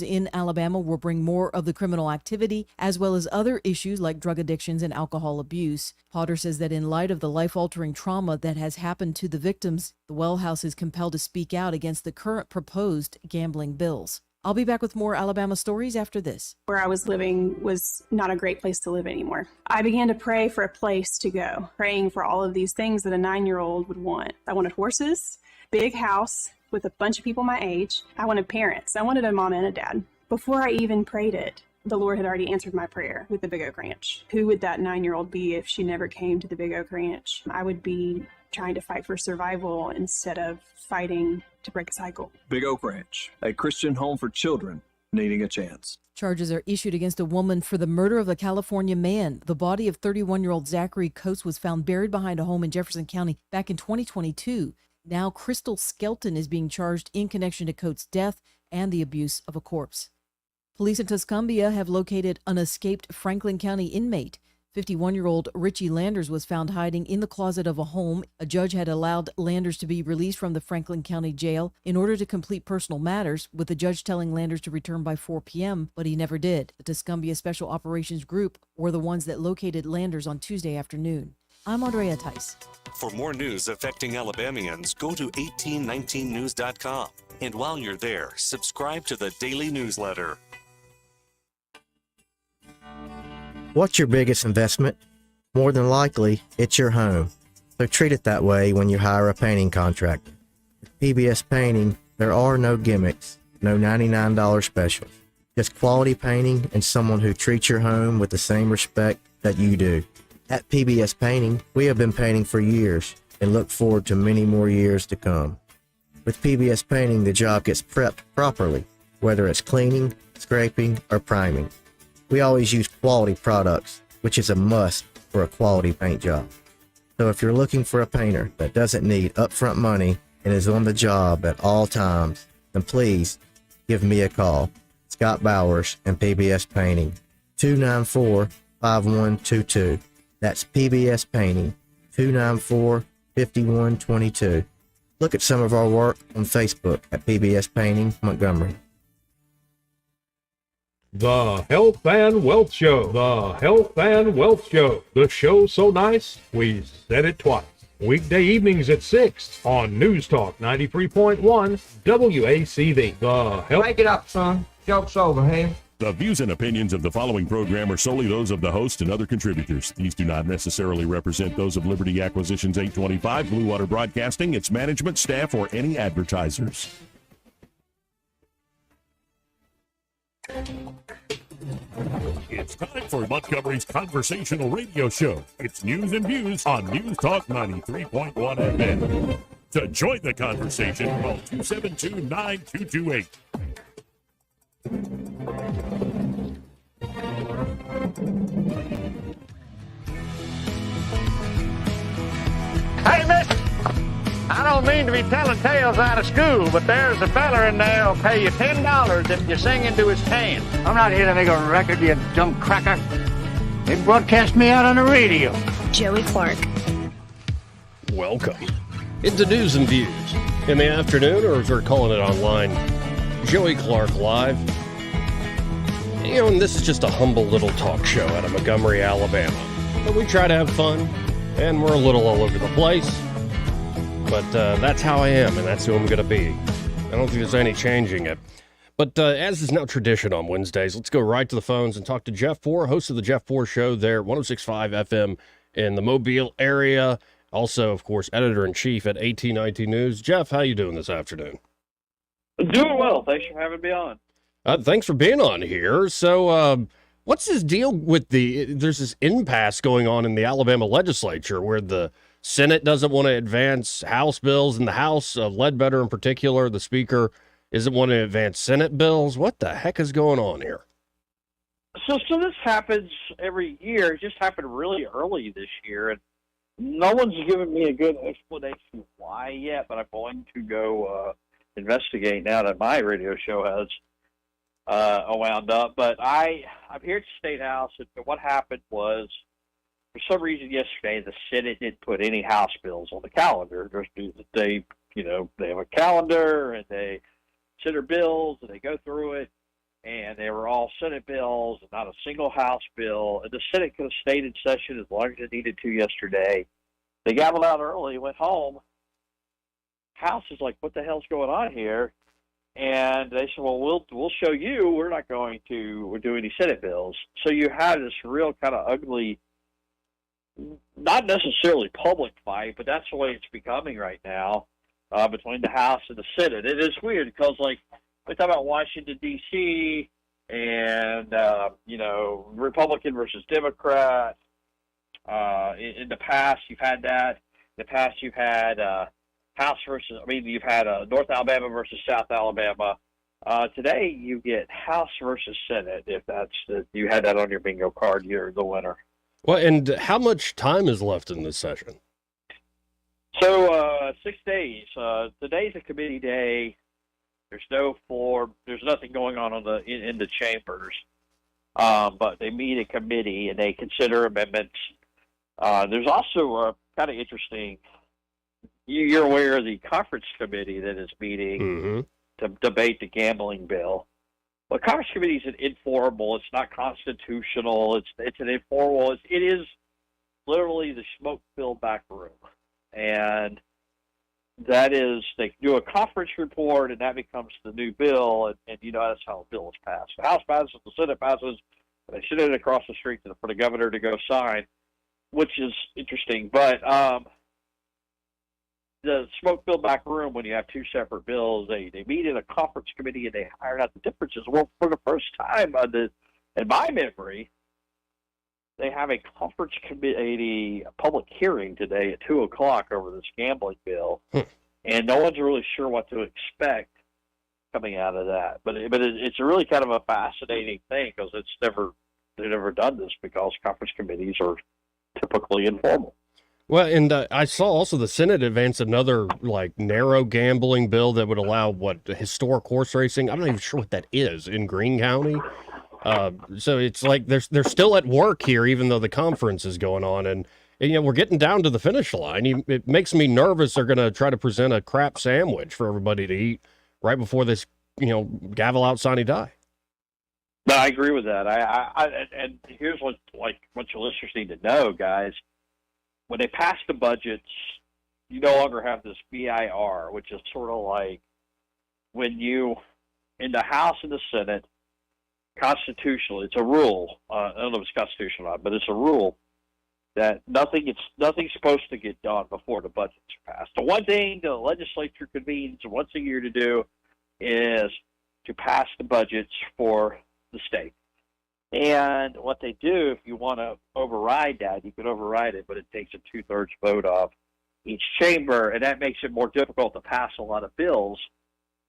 in Alabama will bring more of the criminal activity, as well as other issues like drug addictions and alcohol abuse. Potter says that in light of the life-altering trauma that has happened to the victims, the Well House is compelled to speak out against the current proposed gambling bills. I'll be back with more Alabama stories after this. Where I was living was not a great place to live anymore. I began to pray for a place to go, praying for all of these things that a 9-year-old would want. I wanted horses, big house with a bunch of people my age. I wanted parents. I wanted a mom and a dad. Before I even prayed it, the Lord had already answered my prayer with the Big Oak Ranch. Who would that 9-year-old be if she never came to the Big Oak Ranch? I would be trying to fight for survival instead of fighting to break a cycle. Big Oak Ranch, a Christian home for children needing a chance. Charges are issued against a woman for the murder of a California man. The body of 31-year-old Zachary Coates was found buried behind a home in Jefferson County back in 2022. Now Crystal Skelton is being charged in connection to Coates' death and the abuse of a corpse. Police in Tuscumbia have located an escaped Franklin County inmate. 51-year-old Richie Landers was found hiding in the closet of a home. A judge had allowed Landers to be released from the Franklin County jail in order to complete personal matters, with the judge telling Landers to return by 4 p.m., but he never did. The Tuscumbia Special Operations Group were the ones that located Landers on Tuesday afternoon. I'm Andrea Tice. For more news affecting Alabamians, go to 1819news.com. And while you're there, subscribe to the daily newsletter. What's your biggest investment? More than likely, it's your home. So treat it that way when you hire a painting contractor. With PBS Painting, there are no gimmicks, no $99 specials. Just quality painting and someone who treats your home with the same respect that you do. At PBS Painting, we have been painting for years and look forward to many more years to come. With PBS Painting, the job gets prepped properly, whether it's cleaning, scraping, or priming. We always use quality products, which is a must for a quality paint job. So if you're looking for a painter that doesn't need upfront money and is on the job at all times, then please give me a call. Scott Bowers and PBS Painting, 294-5122. That's PBS Painting, 294-5122. Look at some of our work on Facebook at PBS Painting Montgomery. The Health and Wealth Show. The Health and Wealth Show. The show so nice, we said it twice. Weekday evenings at 6 on News Talk 93.1 WACV. The Health... Break it up, son. Joke's over, hey? The views and opinions of the following program are solely those of the host and other contributors. These do not necessarily represent those of Liberty Acquisitions 825, Blue Water Broadcasting, its management, staff, or any advertisers. It's time for Montgomery's conversational radio show. It's news and views on News Talk 93.1 FM. To join the conversation, call 272-9228. Hey, miss, I don't mean to be telling tales out of school, but there's a feller in there who'll pay you $10 if you sing into his can. I'm not here to make a record, you dumb cracker. They broadcast me out on the radio. Joey Clark. Welcome into News and Views in the afternoon, or if they're calling it online, Joey Clark Live. You know, and this is just a humble little talk show out of Montgomery, Alabama. But we try to have fun, and we're a little all over the place. But that's how I am, and that's who I'm going to be. I don't think there's any changing it. But as is now tradition on Wednesdays, let's go right to the phones and talk to Jeff Poor, host of the Jeff Poor Show there, 106.5 FM in the Mobile area. Also, of course, editor-in-chief at 1819 News. Jeff, how you doing this afternoon? Doing well. Thanks for having me on. Thanks for being on here. So what's this deal with there's this impasse going on in the Alabama legislature where the Senate doesn't want to advance House bills, and the House, Ledbetter in particular, the Speaker, isn't wanting to advance Senate bills. What the heck is going on here? So this happens every year. It just happened really early this year, and no one's given me a good explanation why yet, but I'm going to go investigate now that my radio show has wound up. But I'm here at the State House, and what happened was, for some reason yesterday, the Senate didn't put any House bills on the calendar. They have a calendar, and they consider bills, and they go through it. and they were all Senate bills, and not a single House bill. And the Senate could have stayed in session as long as it needed to yesterday. They gavelled out early, went home. House is like, what the hell's going on here? And they said, well, we'll show you. We're not going to do any Senate bills. So you have this real kind of ugly, not necessarily public fight, but that's the way it's becoming right now between the House and the Senate. It is weird because, like, we talk about Washington, D.C., and, Republican versus Democrat. In the past, you've had that. In the past, you've had you've had North Alabama versus South Alabama. Today, you get House versus Senate. If you had that on your bingo card, you're the winner. Well, and how much time is left in this session? So 6 days. Today's a committee day. There's no floor. There's nothing going on in the chambers. But they meet a committee and they consider amendments. There's also a kind of interesting. You're aware of the conference committee that is meeting to debate the gambling bill. Well, the conference committee is an informal. It's not constitutional. It's an informal. It is literally the smoke-filled back room, and that is they do a conference report, and that becomes the new bill, and that's how a bill is passed. The House passes, the Senate passes, and they send it across the street for the governor to go sign, which is interesting. But the smoke-filled back room, when you have two separate bills, they meet in a conference committee and they iron out the differences. Well, for the first time in my memory, they have a conference committee public hearing today at 2 o'clock over this gambling bill, and no one's really sure what to expect coming out of that. But it's really kind of a fascinating thing because they've never done this because conference committees are typically informal. Well, and I saw also the Senate advance another narrow gambling bill that would allow historic horse racing. I'm not even sure what that is in Greene County. So it's like they're still at work here, even though the conference is going on, and we're getting down to the finish line. It makes me nervous. They're going to try to present a crap sandwich for everybody to eat right before this, gavel out sine die. No, I agree with that. And here's what your listeners need to know, guys. When they pass the budgets, you no longer have this BIR, which is sort of like when you, in the House and the Senate, constitutionally, it's a rule. I don't know if it's constitutional or not, but it's a rule that nothing's supposed to get done before the budgets are passed. The one thing the legislature convenes once a year to do is to pass the budgets for the state. And what they do, if you want to override that, you can override it, but it takes a 2/3 vote of each chamber, and that makes it more difficult to pass a lot of bills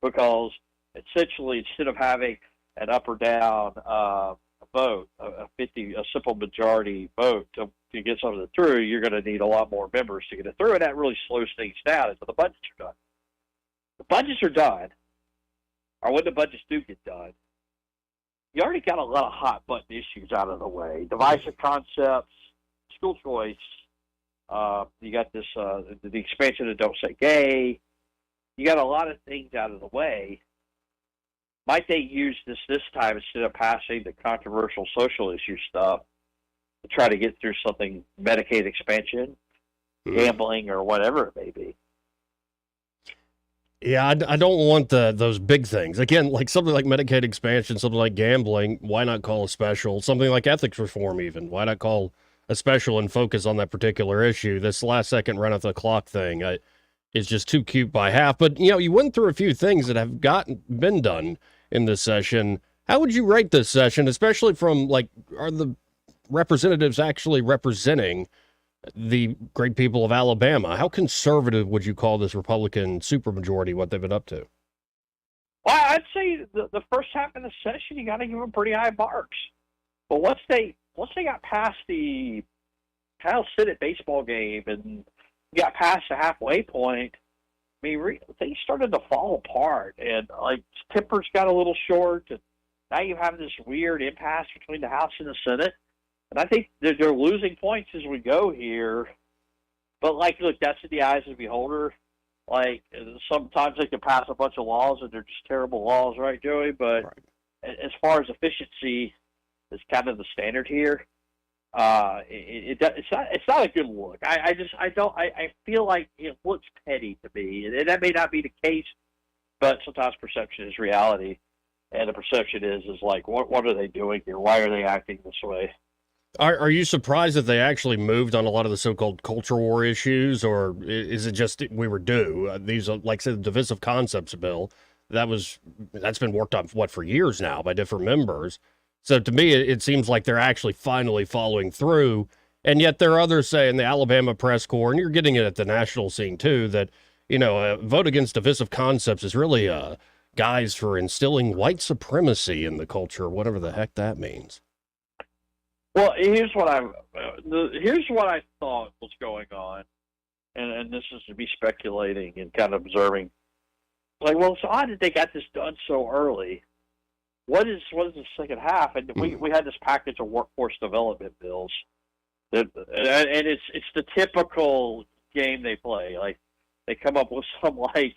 because essentially instead of having an up or down vote, a simple majority vote to get something through, you're going to need a lot more members to get it through, and that really slows things down until the budgets are done. The budgets are done, or when the budgets do get done, you already got a lot of hot button issues out of the way. Divisive concepts, school choice. You got this the expansion of Don't Say Gay. You got a lot of things out of the way. Might they use this time instead of passing the controversial social issue stuff to try to get through something, Medicaid expansion, gambling, or whatever it may be? Yeah, I don't want those big things. Again, like something like Medicaid expansion, something like gambling, why not call a special? Something like ethics reform even, why not call a special and focus on that particular issue? This last second run off the clock thing is just too cute by half. But, you went through a few things that have been done in this session. How would you rate this session, especially from, are the representatives actually representing the great people of Alabama? How conservative would you call this Republican supermajority, what they've been up to? Well, I'd say the first half of the session, you got to give them pretty high marks. But once they got past the House Senate baseball game and got past the halfway point, I mean, things started to fall apart, and tempers got a little short, and now you have this weird impasse between the House and the Senate. And I think they're losing points as we go here. But, look, that's in the eyes of the beholder. Sometimes they can pass a bunch of laws, and they're just terrible laws, right, Joey? But as far as efficiency is kind of the standard here, it's not a good look. I feel like it looks petty to me, and that may not be the case, but sometimes perception is reality, and the perception is like, what are they doing here? Why are they acting this way? Are you surprised that they actually moved on a lot of the so-called culture war issues, or is it just we were due? These, like I said, the divisive concepts bill, that's been worked on, for years now by different members. So to me, it seems like they're actually finally following through. And yet there are others saying the Alabama press corps, and you're getting it at the national scene too, that, vote against divisive concepts is really guise for instilling white supremacy in the culture, whatever the heck that means. Well, here's what I thought was going on, and this is to be speculating and kind of observing. Like, well, so how did they got this done so early? What is the second half? And we had this package of workforce development bills, and it's the typical game they play. Like, they come up with some like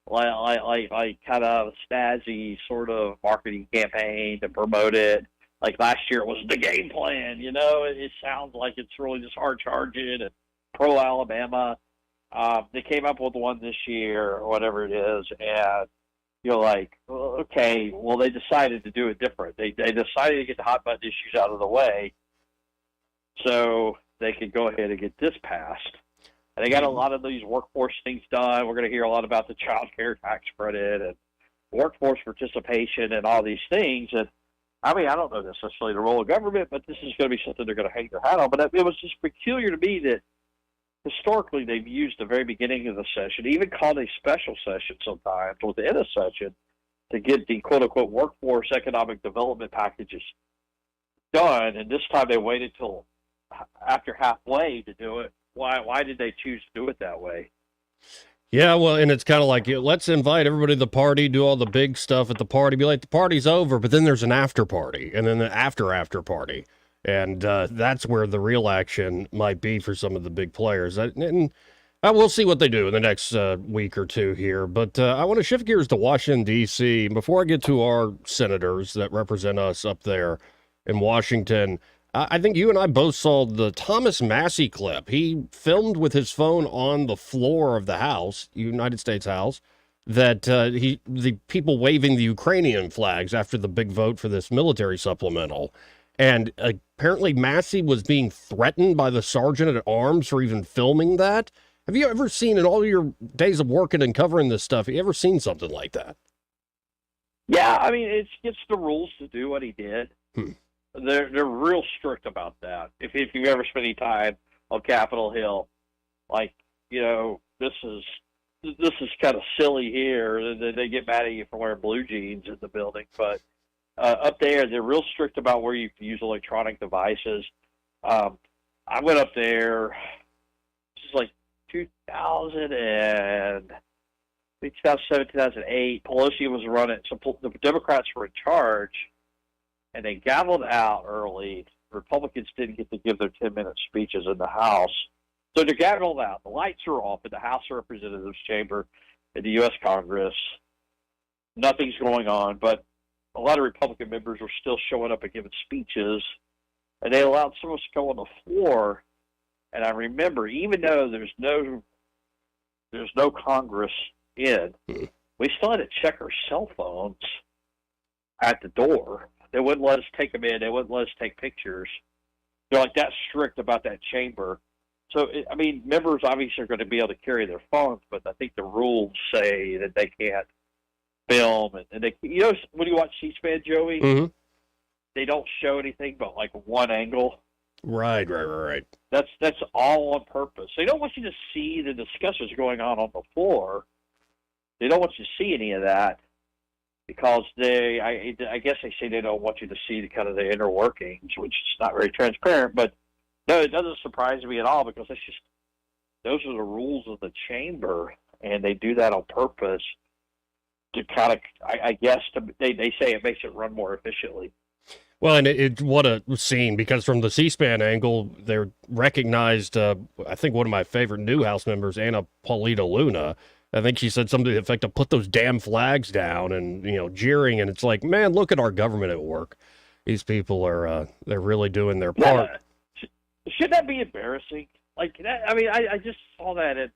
kind of snazzy sort of marketing campaign to promote it. Like last year, it was the game plan. It sounds like it's really just hard charging and pro Alabama. They came up with one this year or whatever it is, and you're like, okay, well, they decided to do it different. They decided to get the hot button issues out of the way so they could go ahead and get this passed. And they got a lot of these workforce things done. We're going to hear a lot about the child care tax credit and workforce participation and all these things. And I mean, I don't know necessarily the role of government, but this is going to be something they're going to hang their hat on. But it was just peculiar to me that historically they've used the very beginning of the session, even called a special session sometimes within a session, to get the quote-unquote workforce economic development packages done. And this time they waited till after halfway to do it. Why did they choose to do it that way? Yeah, well, and it's kind of like, let's invite everybody to the party, do all the big stuff at the party, be like, the party's over, but then there's an after party, and then the after party. And that's where the real action might be for some of the big players. And we'll see what they do in the next week or two here. But I want to shift gears to Washington, D.C. Before I get to our senators that represent us up there in Washington, I think you and I both saw the Thomas Massie clip. He filmed with his phone on the floor of the House, United States House, that the people waving the Ukrainian flags after the big vote for this military supplemental. And apparently Massie was being threatened by the sergeant at arms for even filming that. Have you ever seen, in all your days of working and covering this stuff, have you ever seen something like that? Yeah, I mean, it's the rules to do what he did. They're real strict about that. If you've ever spent any time on Capitol Hill, like, this is kind of silly here. They get mad at you for wearing blue jeans in the building, but up there they're real strict about where you can use electronic devices. I went up there. This is like 2007, 2008. Pelosi was running, so the Democrats were in charge. And they gavelled out early. Republicans didn't get to give their 10-minute speeches in the House. So they're gavelled out. The lights are off in the House of Representatives chamber in the U.S. Congress. Nothing's going on, but a lot of Republican members were still showing up and giving speeches, and they allowed some of us to go on the floor. And I remember, even though there's no Congress in, we still had to check our cell phones at the door. They wouldn't let us take them in. They wouldn't let us take pictures. They're like that strict about that chamber. So, members obviously are going to be able to carry their phones, but I think the rules say that they can't film. And they, when you watch C-SPAN, Joey, they don't show anything but like one angle. Right. That's all on purpose. They don't want you to see the discussions going on the floor. They don't want you to see any of that. Because I guess they say they don't want you to see the inner workings, which is not very transparent. But no, it doesn't surprise me at all, because those are the rules of the chamber, and they do that on purpose to they say it makes it run more efficiently. Well, and what a scene, because from the C-SPAN angle, they're recognized, I think one of my favorite new House members, Anna Paulina Luna, I think she said something to the effect of put those damn flags down and, jeering. And it's like, man, look at our government at work. These people are, they're really doing their part. Should that be embarrassing? Like that, I mean, I just saw that, and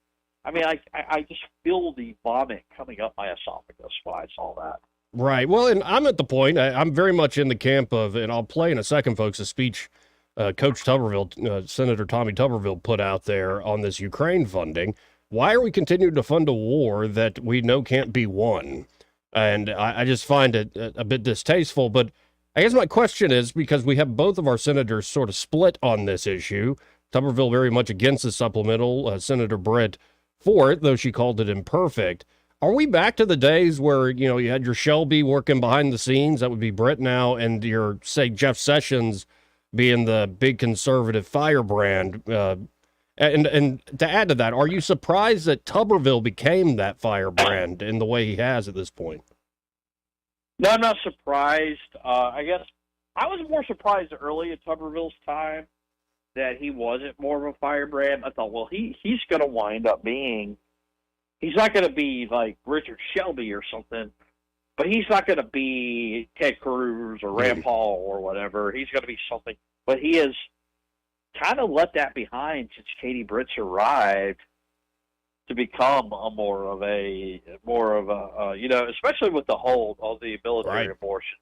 I mean, I just feel the vomit coming up my esophagus when I saw that. Right. Well, and I'm at the point, I'm very much in the camp of, and I'll play in a second, folks, a speech Coach Tuberville, Senator Tommy Tuberville put out there on this Ukraine funding. Why are we continuing to fund a war that we know can't be won? And I just find it a bit distasteful. But I guess my question is, because we have both of our senators sort of split on this issue, Tuberville very much against the supplemental, Senator Britt for it, though she called it imperfect. Are we back to the days where, you had your Shelby working behind the scenes, that would be Britt now, and your, say, Jeff Sessions being the big conservative firebrand? And to add to that, are you surprised that Tuberville became that firebrand in the way he has at this point? No, I'm not surprised. I guess I was more surprised early in Tuberville's time that he wasn't more of a firebrand. I thought, well, he's going to wind up being, he's not going to be like Richard Shelby or something, but he's not going to be Ted Cruz or Rand Paul or whatever. He's going to be something. But he has kind of left that behind since Katie Britt's arrived to become more of a, especially with the hold on the military abortions.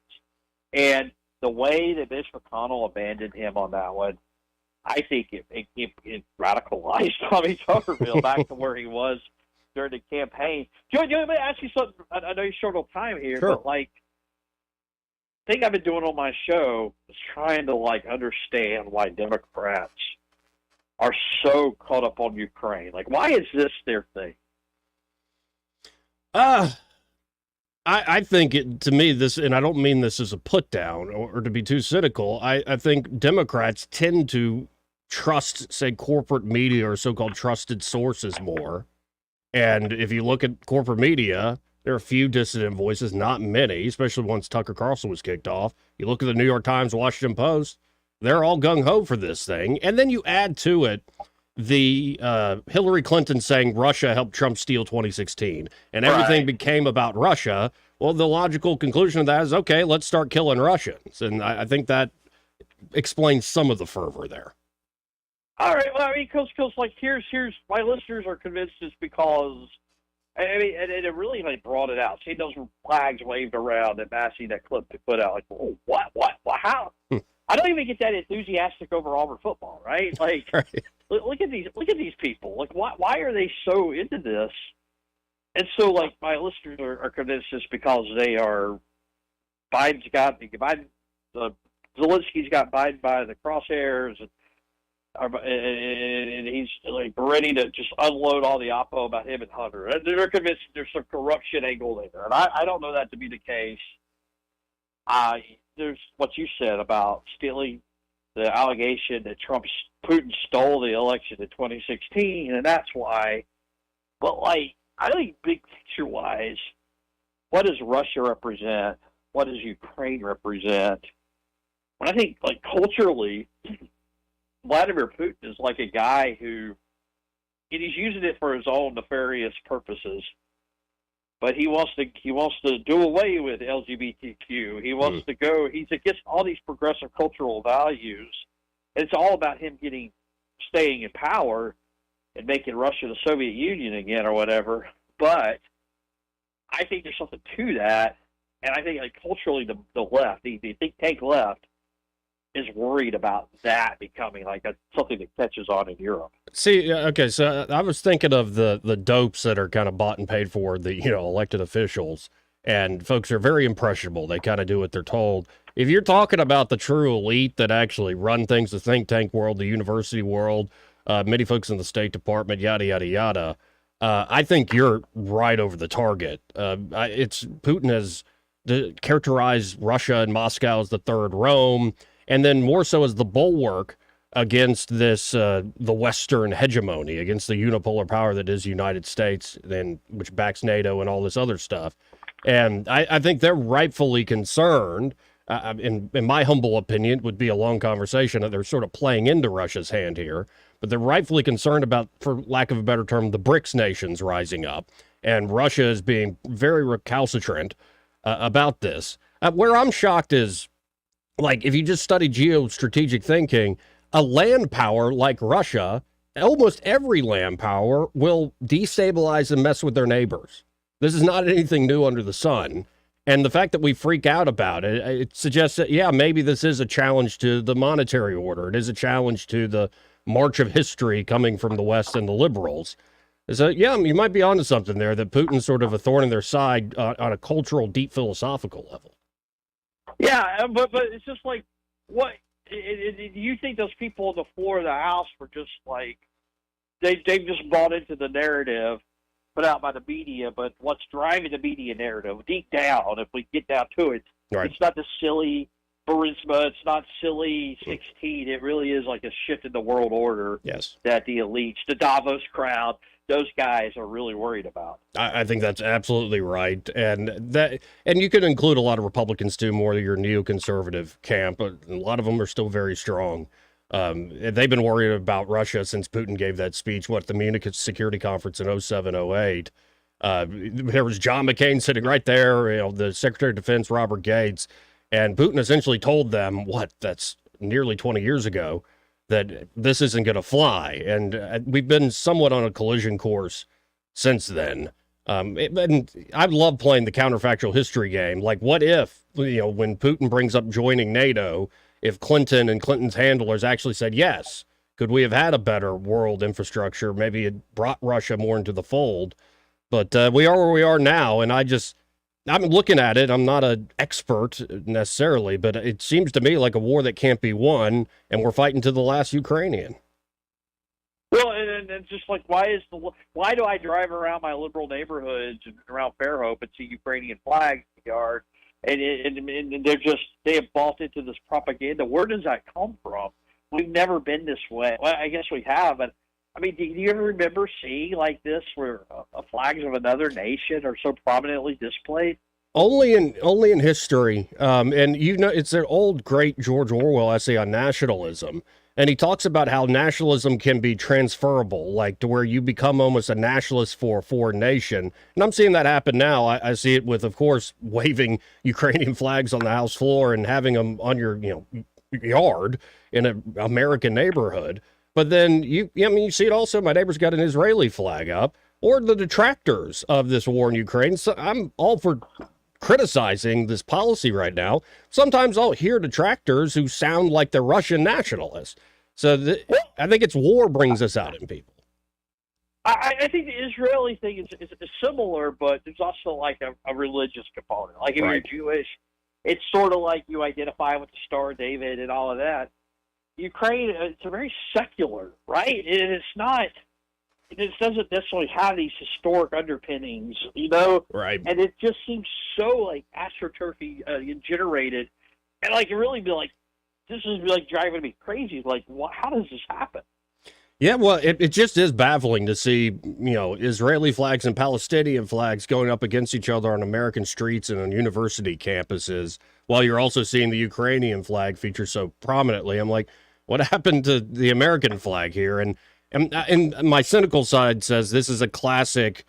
And the way that Mitch McConnell abandoned him on that one, I think it radicalized Tommy Tuberville back to where he was during the campaign. Joe, let me ask you something. I know you're short on time here, sure. But the thing I've been doing on my show is trying to understand why Democrats are so caught up on Ukraine. Why is this their thing? I think to me, this, and I don't mean this as a put down or to be too cynical. I think Democrats tend to trust, say, corporate media or so-called trusted sources more. And if you look at corporate media, there are a few dissident voices, not many, especially once Tucker Carlson was kicked off. You look at the New York Times, Washington Post, they're all gung-ho for this thing. And then you add to it the Hillary Clinton saying Russia helped Trump steal 2016, and everything became about Russia. Well, the logical conclusion of that is, okay, let's start killing Russians. And I think that explains some of the fervor there. All right. Well, I mean, because here's my listeners are convinced it's because, I mean, and it really brought it out. See those flags waved around and Massey, that clip they put out, oh, what, how? I don't even get that enthusiastic over Auburn football, right? Look at these people. Why are they so into this? And so, my listeners are convinced it's because they are Zelensky's got Biden by the crosshairs, and he's ready to just unload all the oppo about him and Hunter. And they're convinced there's some corruption angle there, and I don't know that to be the case. There's what you said about stealing, the allegation that Putin stole the election in 2016, and that's why. But I think big picture wise, what does Russia represent? What does Ukraine represent? When I think culturally, Vladimir Putin is like a guy who, and he's using it for his own nefarious purposes. But he wants to do away with LGBTQ. He wants to go. He's against all these progressive cultural values. It's all about him staying in power and making Russia the Soviet Union again or whatever. But I think there's something to that, and I think culturally the left, the think tank left, is worried about that becoming something that catches on in Europe. See, okay, so I was thinking of the dopes that are kind of bought and paid for, the elected officials, and folks are very impressionable. They kind of do what they're told. If you're talking about the true elite that actually run things, the think tank world, the university world, many folks in the State Department, yada, yada, yada, I think you're right over the target. Putin has characterized Russia and Moscow as the third Rome, and then more so as the bulwark against this, the Western hegemony, against the unipolar power that is the United States, which backs NATO and all this other stuff. And I think they're rightfully concerned, in my humble opinion, would be a long conversation, that they're sort of playing into Russia's hand here, but they're rightfully concerned about, for lack of a better term, the BRICS nations rising up. and Russia is being very recalcitrant about this. Where I'm shocked is, like, if you just study geostrategic thinking, a land power like Russia, almost every land power will destabilize and mess with their neighbors. This is not anything new under the sun. And the fact that we freak out about it, it suggests that, yeah, maybe this is a challenge to the monetary order. It is a challenge to the march of history coming from the West and the liberals. So, yeah, you might be onto something there, that Putin's sort of a thorn in their side on a cultural, deep philosophical level. Yeah, but it's just like, what? You think those people on the floor of the House were just like, they've just bought into the narrative put out by the media, but what's driving the media narrative, deep down, if we get down to it, right, it's not the silly Burisma, it's not silly 16. It really is like a shift in the world order that the elites, the Davos crowd, those guys are really worried about. I think that's absolutely right. And you can include a lot of Republicans too, more of your neoconservative camp, but a lot of them are still very strong. They've been worried about Russia since Putin gave that speech, the Munich Security Conference in 07, 08. There was John McCain sitting right there, the Secretary of Defense, Robert Gates, and Putin essentially told them, that's nearly 20 years ago, that this isn't going to fly. And we've been somewhat on a collision course since then. And I love playing the counterfactual history game. Like, what if, when Putin brings up joining NATO, if Clinton and Clinton's handlers actually said, yes, could we have had a better world infrastructure? Maybe it brought Russia more into the fold. But we are where we are now, and I'm looking at it. I'm not an expert necessarily, but it seems to me like a war that can't be won, and we're fighting to the last Ukrainian. Well, and just like, why do I drive around my liberal neighborhoods and around Fairhope and see Ukrainian flags in the yard? And they have bought into this propaganda. Where does that come from? We've never been this way. Well, I guess we have. And I mean, do you ever remember seeing like this where flags of another nation are so prominently displayed? Only in history. And it's an old, great George Orwell essay on nationalism. And he talks about how nationalism can be transferable, like to where you become almost a nationalist for a foreign nation. And I'm seeing that happen now. I see it with, of course, waving Ukrainian flags on the House floor and having them on your yard in an American neighborhood. But then you see it also. My neighbor's got an Israeli flag up, or the detractors of this war in Ukraine. So I'm all for criticizing this policy right now. Sometimes I'll hear detractors who sound like they're Russian nationalists. So I think it's war brings us out in people. I think the Israeli thing is similar, but there's also like a religious component. Like if you're Jewish, it's sort of like you identify with the Star of David and all of that. Ukraine, it's a very secular, right? And it's not. It doesn't necessarily have these historic underpinnings, Right. And it just seems so like astroturfy generated, and like it really be like this is like driving me crazy. Like, how does this happen? Yeah, well, it just is baffling to see, Israeli flags and Palestinian flags going up against each other on American streets and on university campuses, while you're also seeing the Ukrainian flag feature so prominently. I'm like, what happened to the American flag here? And my cynical side says this is a classic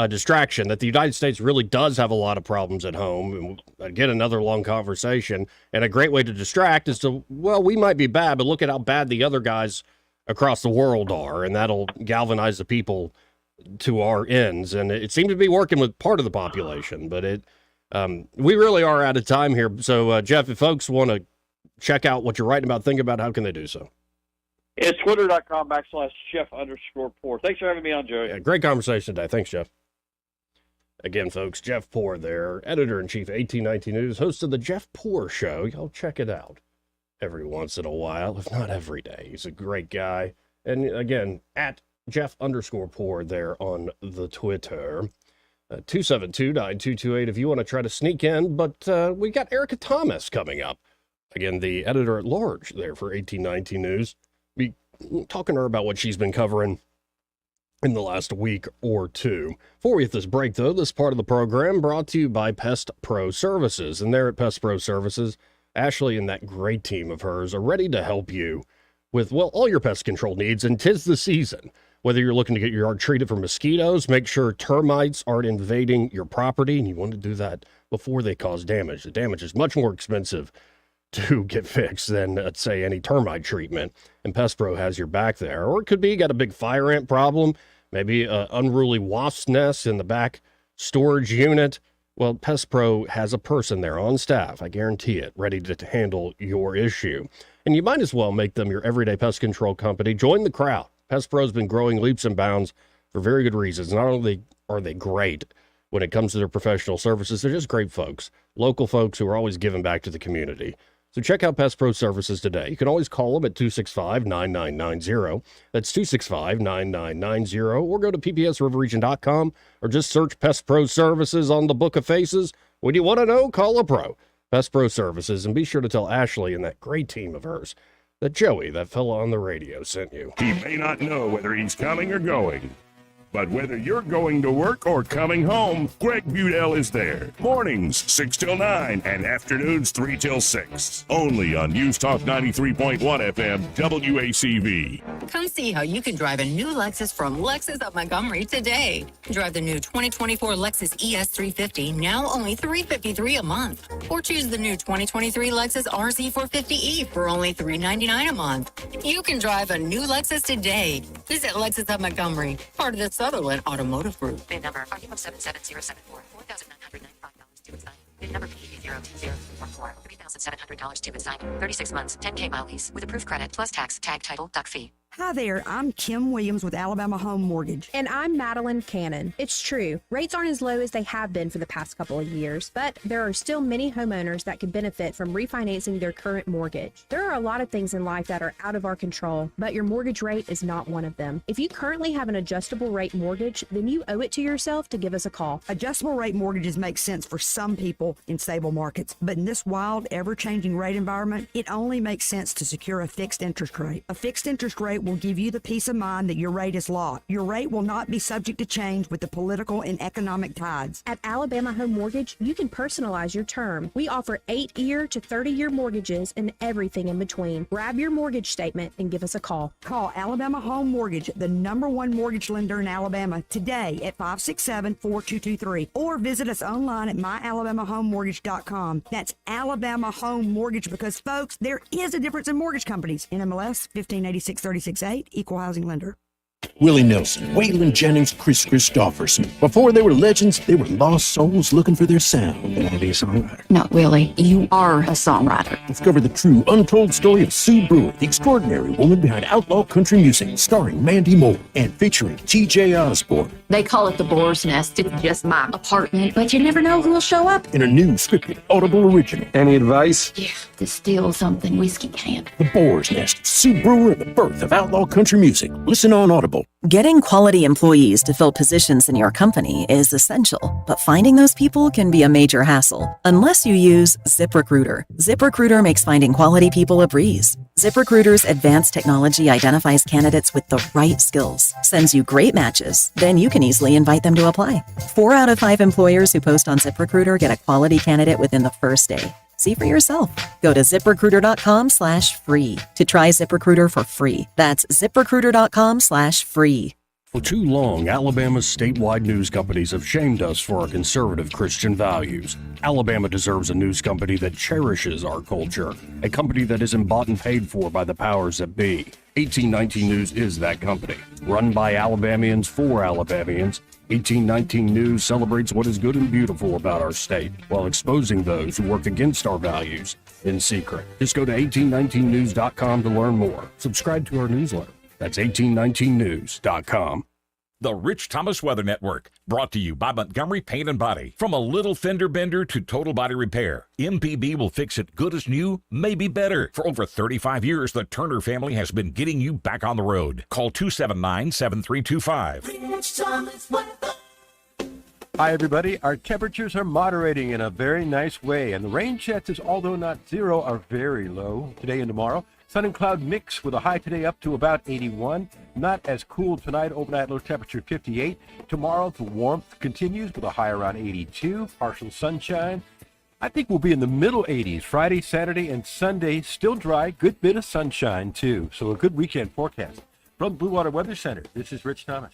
distraction, that the United States really does have a lot of problems at home. And again, another long conversation. And a great way to distract is to, we might be bad, but look at how bad the other guys across the world are. And that'll galvanize the people to our ends. And it seemed to be working with part of the population, but we really are out of time here. So, Jeff, if folks want to check out what you're writing about, think about, how can they do so? It's twitter.com/Jeff_Poor. Thanks for having me on, Joey. Yeah, great conversation today. Thanks, Jeff. Again, folks, Jeff Poor there, editor-in-chief of 1819 News, host of the Jeff Poor Show. Y'all check it out every once in a while, if not every day. He's a great guy. And again, at Jeff_Poor there on the Twitter. 272-9228 if you want to try to sneak in. But we got Erica Thomas coming up. Again, the editor-at-large there for 1819 News. Be talking to her about what she's been covering in the last week or two. Before we hit this break, though, this part of the program brought to you by Pest Pro Services. And there at Pest Pro Services, Ashley and that great team of hers are ready to help you with, all your pest control needs, and 'tis the season. Whether you're looking to get your yard treated for mosquitoes, make sure termites aren't invading your property, and you want to do that before they cause damage. The damage is much more expensive to get fixed than, let's say, any termite treatment, and Pest Pro has your back there. Or it could be you got a big fire ant problem, maybe an unruly wasp nest in the back storage unit. Well, Pest Pro has a person there on staff, I guarantee it, ready to handle your issue. And you might as well make them your everyday pest control company. Join the crowd. Pest Pro's been growing leaps and bounds for very good reasons. Not only are they great when it comes to their professional services, they're just great folks, local folks who are always giving back to the community. So check out Pest Pro services today. You can always call them at 265-9990. That's 265-9990. Or go to ppsriverregion.com or just search Pest Pro services on the Book of Faces. When you want to know, call a pro. Pest Pro services. And be sure to tell Ashley and that great team of hers that Joey, that fella on the radio, sent you. He may not know whether he's coming or going, but whether you're going to work or coming home, Greg Budell is there. Mornings 6 till 9 and afternoons 3 till 6. Only on News Talk 93.1 FM WACV. Come see how you can drive a new Lexus from Lexus of Montgomery today. Drive the new 2024 Lexus ES350, now only $353 a month. Or choose the new 2023 Lexus RZ450E for only $399 a month. You can drive a new Lexus today. Visit Lexus of Montgomery, part of the Sutherland Automotive Group. VIN number RU17074, $4,995 to assign. VIN number P02044, $3,700 to assign. 36 months, 10K mile lease with approved credit plus tax, tag title, duck fee. Hi there, I'm Kim Williams with Alabama Home Mortgage. And I'm Madeline Cannon. It's true, rates aren't as low as they have been for the past couple of years, but there are still many homeowners that could benefit from refinancing their current mortgage. There are a lot of things in life that are out of our control, but your mortgage rate is not one of them. If you currently have an adjustable rate mortgage, then you owe it to yourself to give us a call. Adjustable rate mortgages make sense for some people in stable markets, but in this wild, ever-changing rate environment, it only makes sense to secure a fixed interest rate. A fixed interest rate will give you the peace of mind that your rate is locked. Your rate will not be subject to change with the political and economic tides. At Alabama Home Mortgage, you can personalize your term. We offer 8-year to 30-year mortgages and everything in between. Grab your mortgage statement and give us a call. Call Alabama Home Mortgage, the #1 mortgage lender in Alabama, today at 567-4223, or visit us online at myalabamahomemortgage.com. That's Alabama Home Mortgage, because, folks, there is a difference in mortgage companies. NMLS 1586-36A, Equal Housing Lender. Willie Nelson, Waylon Jennings, Chris Christopherson. Before they were legends, they were lost souls looking for their sound. You want to be a songwriter? No, Willie, you are a songwriter. Discover the true, untold story of Sue Brewer, the extraordinary woman behind outlaw country music, starring Mandy Moore and featuring T.J. Osborne. They call it the Boar's Nest. It's just my apartment, but you never know who will show up. In a new scripted Audible original. Any advice? Yeah, to steal something whiskey can't. The Boar's Nest, Sue Brewer and the birth of outlaw country music. Listen on Audible. Getting quality employees to fill positions in your company is essential, but finding those people can be a major hassle unless you use ZipRecruiter. ZipRecruiter makes finding quality people a breeze. ZipRecruiter's advanced technology identifies candidates with the right skills, sends you great matches, then you can easily invite them to apply. 4 out of 5 employers who post on ZipRecruiter get a quality candidate within the first day. See for yourself. Go to ZipRecruiter.com/free to try ZipRecruiter for free. That's ZipRecruiter.com/free. For too long, Alabama's statewide news companies have shamed us for our conservative Christian values. Alabama deserves a news company that cherishes our culture, a company that isn't bought and paid for by the powers that be. 1819 News is that company. Run by Alabamians for Alabamians, 1819 News celebrates what is good and beautiful about our state, while exposing those who work against our values in secret. Just go to 1819news.com to learn more. Subscribe to our newsletter. That's 1819news.com. The Rich Thomas Weather Network, brought to you by Montgomery Paint and Body. From a little fender bender to total body repair, MPB will fix it good as new, maybe better. For over 35 years, the Turner family has been getting you back on the road. Call 279-7325. Rich Thomas Weather. Hi, everybody. Our temperatures are moderating in a very nice way, and the rain chances, although not zero, are very low today and tomorrow. Sun and cloud mix with a high today up to about 81. Not as cool tonight, overnight low temperature 58. Tomorrow, the warmth continues with a high around 82. Partial sunshine. I think we'll be in the middle 80s Friday, Saturday, and Sunday. Still dry, good bit of sunshine, too. So a good weekend forecast. From Blue Water Weather Center, this is Rich Thomas.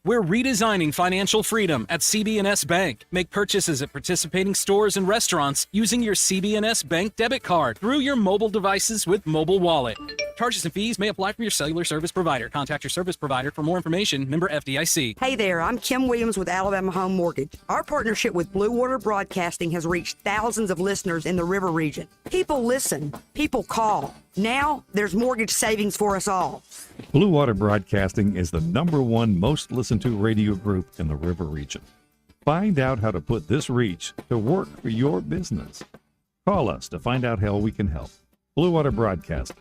We're redesigning financial freedom at CB&S Bank. Make purchases at participating stores and restaurants using your CB&S Bank debit card through your mobile devices with Mobile Wallet. Charges and fees may apply from your cellular service provider. Contact your service provider for more information. Member FDIC. Hey there, I'm Kim Williams with Alabama Home Mortgage. Our partnership with Blue Water Broadcasting has reached thousands of listeners in the river region. People listen, people call. Now there's mortgage savings for us all. Blue Water Broadcasting is the #1 most listened to radio group in the river region. Find out how to put this reach to work for your business. Call us to find out how we can help. Blue Water Broadcasting.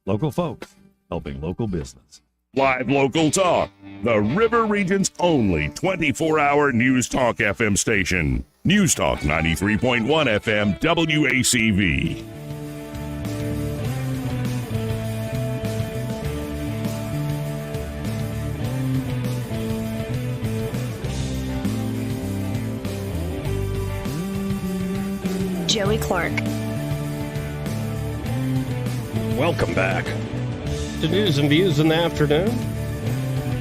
Local folks helping local business. Live local talk. The River Region's only 24-hour News Talk FM station. News Talk 93.1 FM WACV. Joey Clark. Welcome back to News and Views in the afternoon,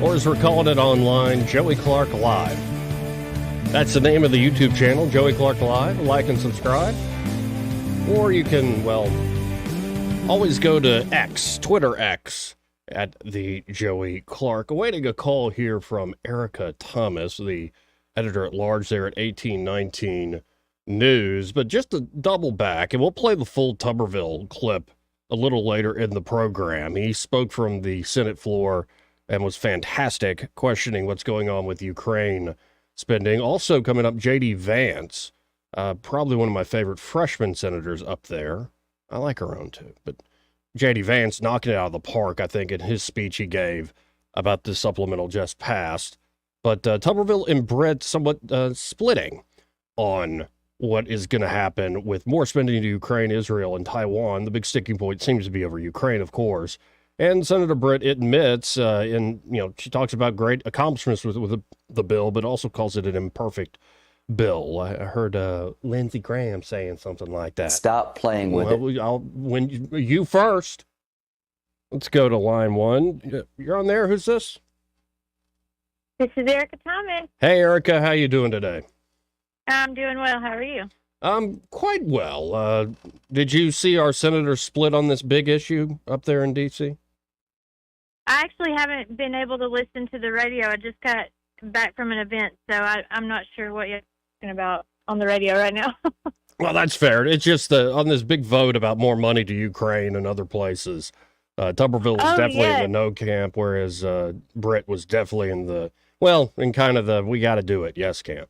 or as we're calling it online, Joey Clark Live. That's the name of the YouTube channel, Joey Clark Live. Like and subscribe. Or you can, well, always go to X, Twitter X, at the Joey Clark. Awaiting a call here from Erica Thomas, the editor-at-large there at 1819 News. But just to double back, and we'll play the full Tuberville clip a little later in the program. He spoke from the Senate floor and was fantastic, questioning what's going on with Ukraine spending. Also coming up, J.D. Vance, probably one of my favorite freshman senators up there. I like her own too, but J.D. Vance knocking it out of the park, I think, in his speech he gave about the supplemental just passed. But Tuberville and Brett somewhat splitting on what is going to happen with more spending to Ukraine, Israel, and Taiwan. The big sticking point seems to be over Ukraine, of course. And Senator Britt admits, she talks about great accomplishments with the bill, but also calls it an imperfect bill. I heard Lindsey Graham saying something like that. Stop playing with it. When you first. Let's go to line one. You're on there. Who's this? This is Erica Thomas. Hey, Erica. How you doing today? I'm doing well. How are you? Quite well. Did you see our senators split on this big issue up there in D.C.? I actually haven't been able to listen to the radio. I just got back from an event, so I'm not sure what you're talking about on the radio right now. Well, that's fair. It's just on this big vote about more money to Ukraine and other places. Tuberville was definitely in the no camp, whereas Britt was definitely in kind of the we got to do it yes camp.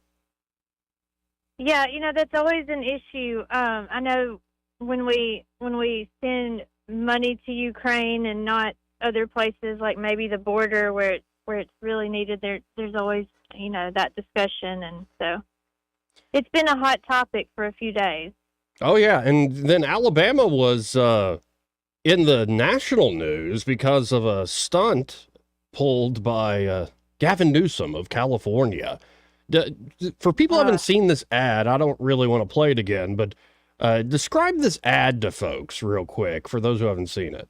Yeah, that's always an issue. I know when we send money to Ukraine and not other places like maybe the border where it's really needed, there's always that discussion, and so it's been a hot topic for a few days. Oh yeah, and then Alabama was in the national news because of a stunt pulled by Gavin Newsom of California. For people who haven't seen this ad, I don't really want to play it again, but describe this ad to folks real quick for those who haven't seen it.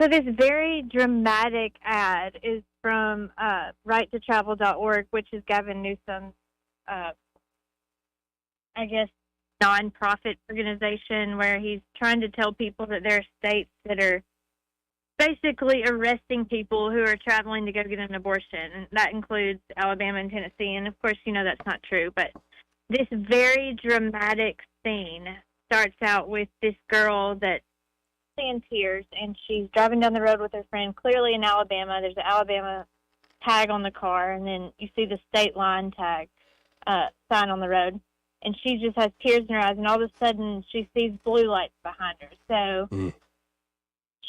So this very dramatic ad is from righttotravel.org, which is Gavin Newsom's, nonprofit organization where he's trying to tell people that there are states that are basically arresting people who are traveling to go get an abortion, and that includes Alabama and Tennessee. And of course, that's not true, but this very dramatic scene starts out with this girl that's in tears, and she's driving down the road with her friend, clearly in Alabama. There's an Alabama tag on the car, and then you see the state line tag sign on the road, and she just has tears in her eyes, and all of a sudden she sees blue lights behind her. So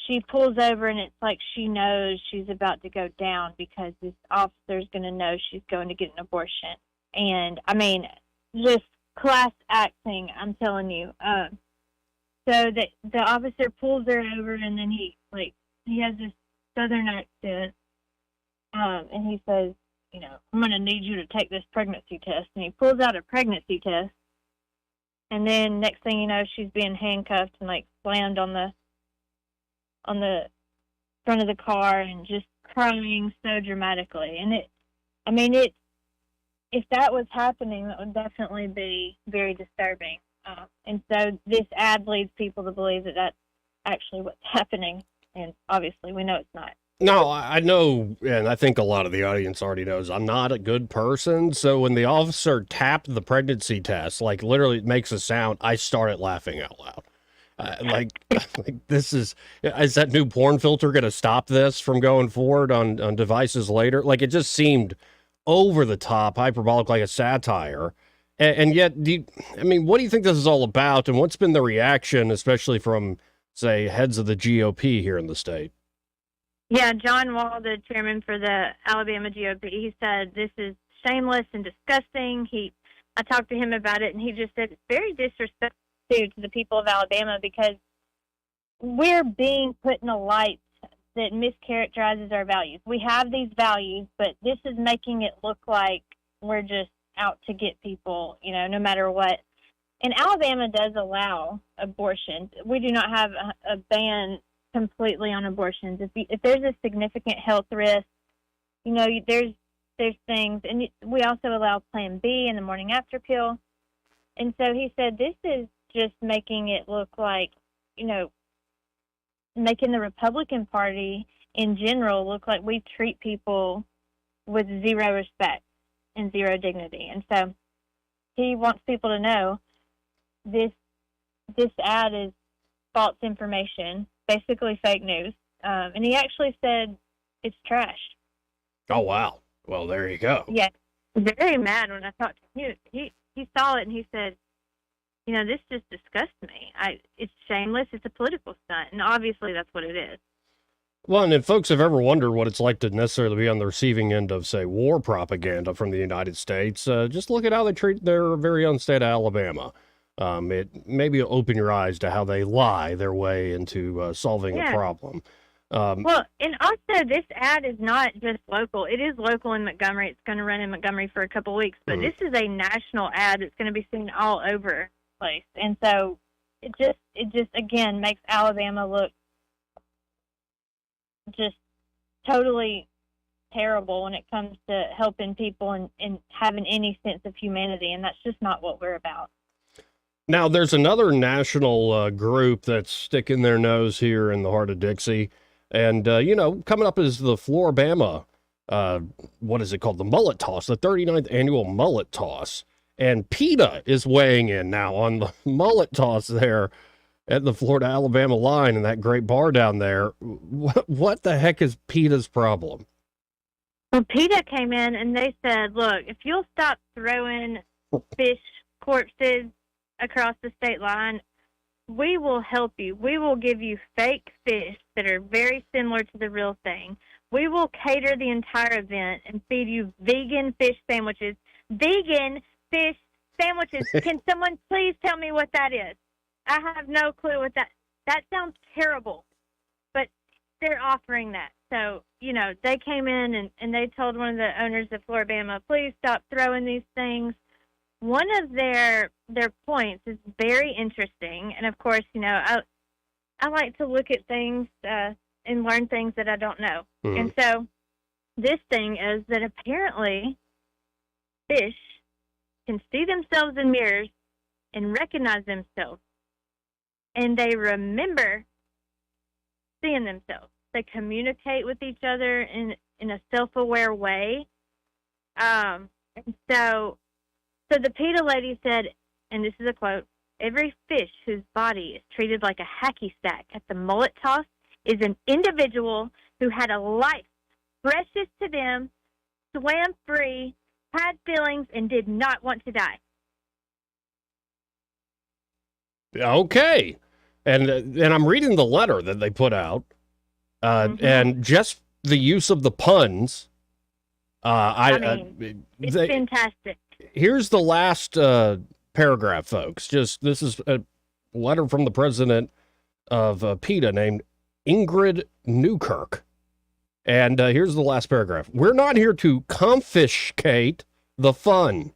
she pulls over, and it's like she knows she's about to go down because this officer's going to know she's going to get an abortion. And, just class acting, I'm telling you. So the officer pulls her over, and then he has this southern accent, and he says, I'm going to need you to take this pregnancy test. And he pulls out a pregnancy test, and then next thing you know, she's being handcuffed and, slammed on the front of the car and just crying so dramatically. And if that was happening, that would definitely be very disturbing. And so this ad leads people to believe that that's actually what's happening. And obviously we know it's not. No, I know, and I think a lot of the audience already knows I'm not a good person. So when the officer tapped the pregnancy test, like literally it makes a sound, I started laughing out loud. Like this is that new porn filter going to stop this from going forward on devices later? Like it just seemed over the top, hyperbolic, like a satire. And yet, what do you think this is all about? And what's been the reaction, especially from, say, heads of the GOP here in the state? Yeah, John Wall, the chairman for the Alabama GOP, he said this is shameless and disgusting. I talked to him about it, and he just said it's very disrespectful to the people of Alabama because we're being put in a light that mischaracterizes our values. We have these values, but this is making it look like we're just out to get people, no matter what. And Alabama does allow abortions. We do not have a ban completely on abortions. If there's a significant health risk, there's things, and we also allow Plan B and the morning after pill. And so he said this is just making it look like, making the Republican Party in general look like we treat people with zero respect and zero dignity. And so he wants people to know this ad is false information, basically fake news. And he actually said it's trash. Oh, wow. Well, there you go. Yeah. Very mad when I talked to him. He saw it and he said, this just disgusts me. It's shameless. It's a political stunt. And obviously that's what it is. Well, and if folks have ever wondered what it's like to necessarily be on the receiving end of, say, war propaganda from the United States, just look at how they treat their very own state of Alabama. It maybe open your eyes to how they lie their way into solving a problem. Well, and also this ad is not just local. It is local in Montgomery. It's going to run in Montgomery for a couple of weeks, but this is a national ad that's going to be seen all over the place. And so it just again makes Alabama look just totally terrible when it comes to helping people and having any sense of humanity, and that's just not what we're about. Now, there's another national group that's sticking their nose here in the heart of Dixie. And, coming up is the Floribama, what is it called? The Mullet Toss, the 39th annual Mullet Toss. And PETA is weighing in now on the Mullet Toss there at the Florida-Alabama line in that great bar down there. What the heck is PETA's problem? Well, PETA came in and they said, look, if you'll stop throwing fish corpses across the state line, we will help you. We will give you fake fish that are very similar to the real thing. We will cater the entire event and feed you vegan fish sandwiches. Vegan fish sandwiches. Can someone please tell me what that is? I have no clue what that sounds terrible, but they're offering that. So, they came in and they told one of the owners of Floribama, please stop throwing these things. One of their points is very interesting, and of course, I like to look at things and learn things that I don't know. And so, this thing is that apparently fish can see themselves in mirrors and recognize themselves, and they remember seeing themselves. They communicate with each other in a self-aware way, and so the PETA lady said, and this is a quote, every fish whose body is treated like a hacky sack at the Mullet Toss is an individual who had a life precious to them, swam free, had feelings, and did not want to die. Okay. And I'm reading the letter that they put out, and just the use of the puns. It's fantastic. Here's the last paragraph, folks. This is a letter from the president of PETA named Ingrid Newkirk. And here's the last paragraph. We're not here to confiscate the fun.